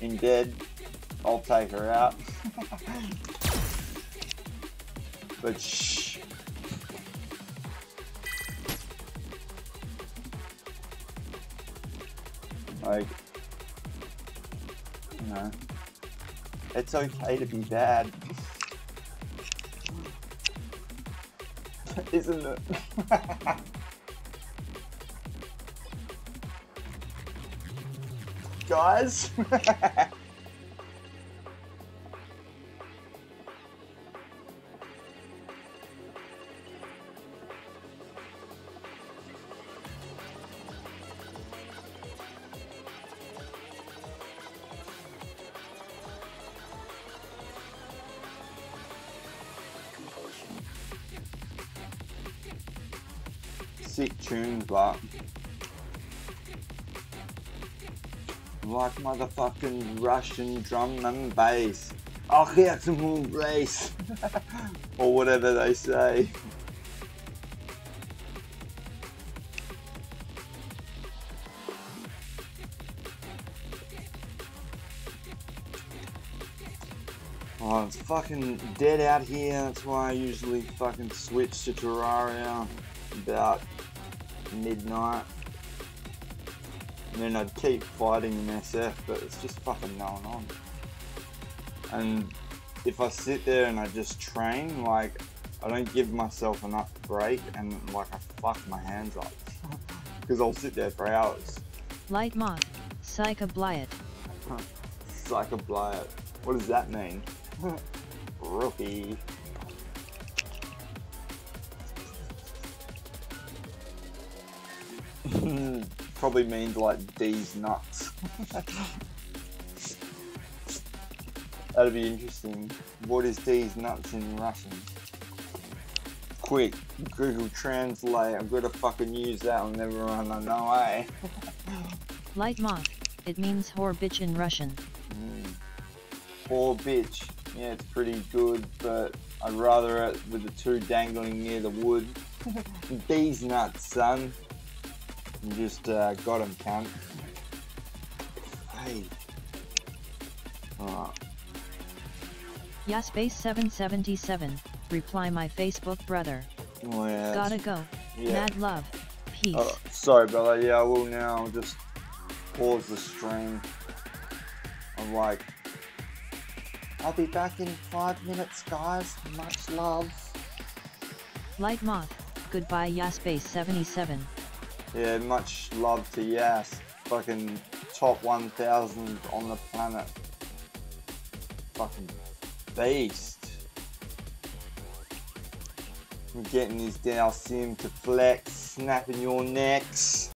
in bed, I'll take her out. But shh. Like, you know, it's okay to be bad. Isn't it? Guys? Sick tunes, but like motherfucking Russian drum and bass. I'll get some more bass. Or whatever they say. Oh, it's fucking dead out here. That's why I usually fucking switch to Terraria about midnight. And then I'd keep fighting in SF, but it's just fucking going on. And if I sit there and I just train, like, I don't give myself enough break, and like I fuck my hands up. Because I'll sit there for hours. Light Moth, Psycha Blyat. Psycha Blyat. What does that mean? Rookie. Probably means like D's nuts. That'd be interesting. What is D's nuts in Russian? Quick, Google Translate. I'm gonna fucking use that on everyone I know, eh? Light Moth, it means whore bitch in Russian. Whore bitch. Yeah, it's pretty good, but I'd rather it with the two dangling near the wood. D's nuts, son. You just got him, cunt. Hey. Alright. Yaspace 777, reply my Facebook brother. Oh, yeah. Gotta go. Yeah. Mad love. Peace. Sorry, brother. Yeah, I will now. I'll just pause the stream. I'm like, I'll be back in 5 minutes, guys. Much love. Light Moth, goodbye Yaspace 77. Yeah, much love to Yas. Fucking top 1000 on the planet. Fucking beast. I'm getting his Dow Sim to flex, snapping your necks.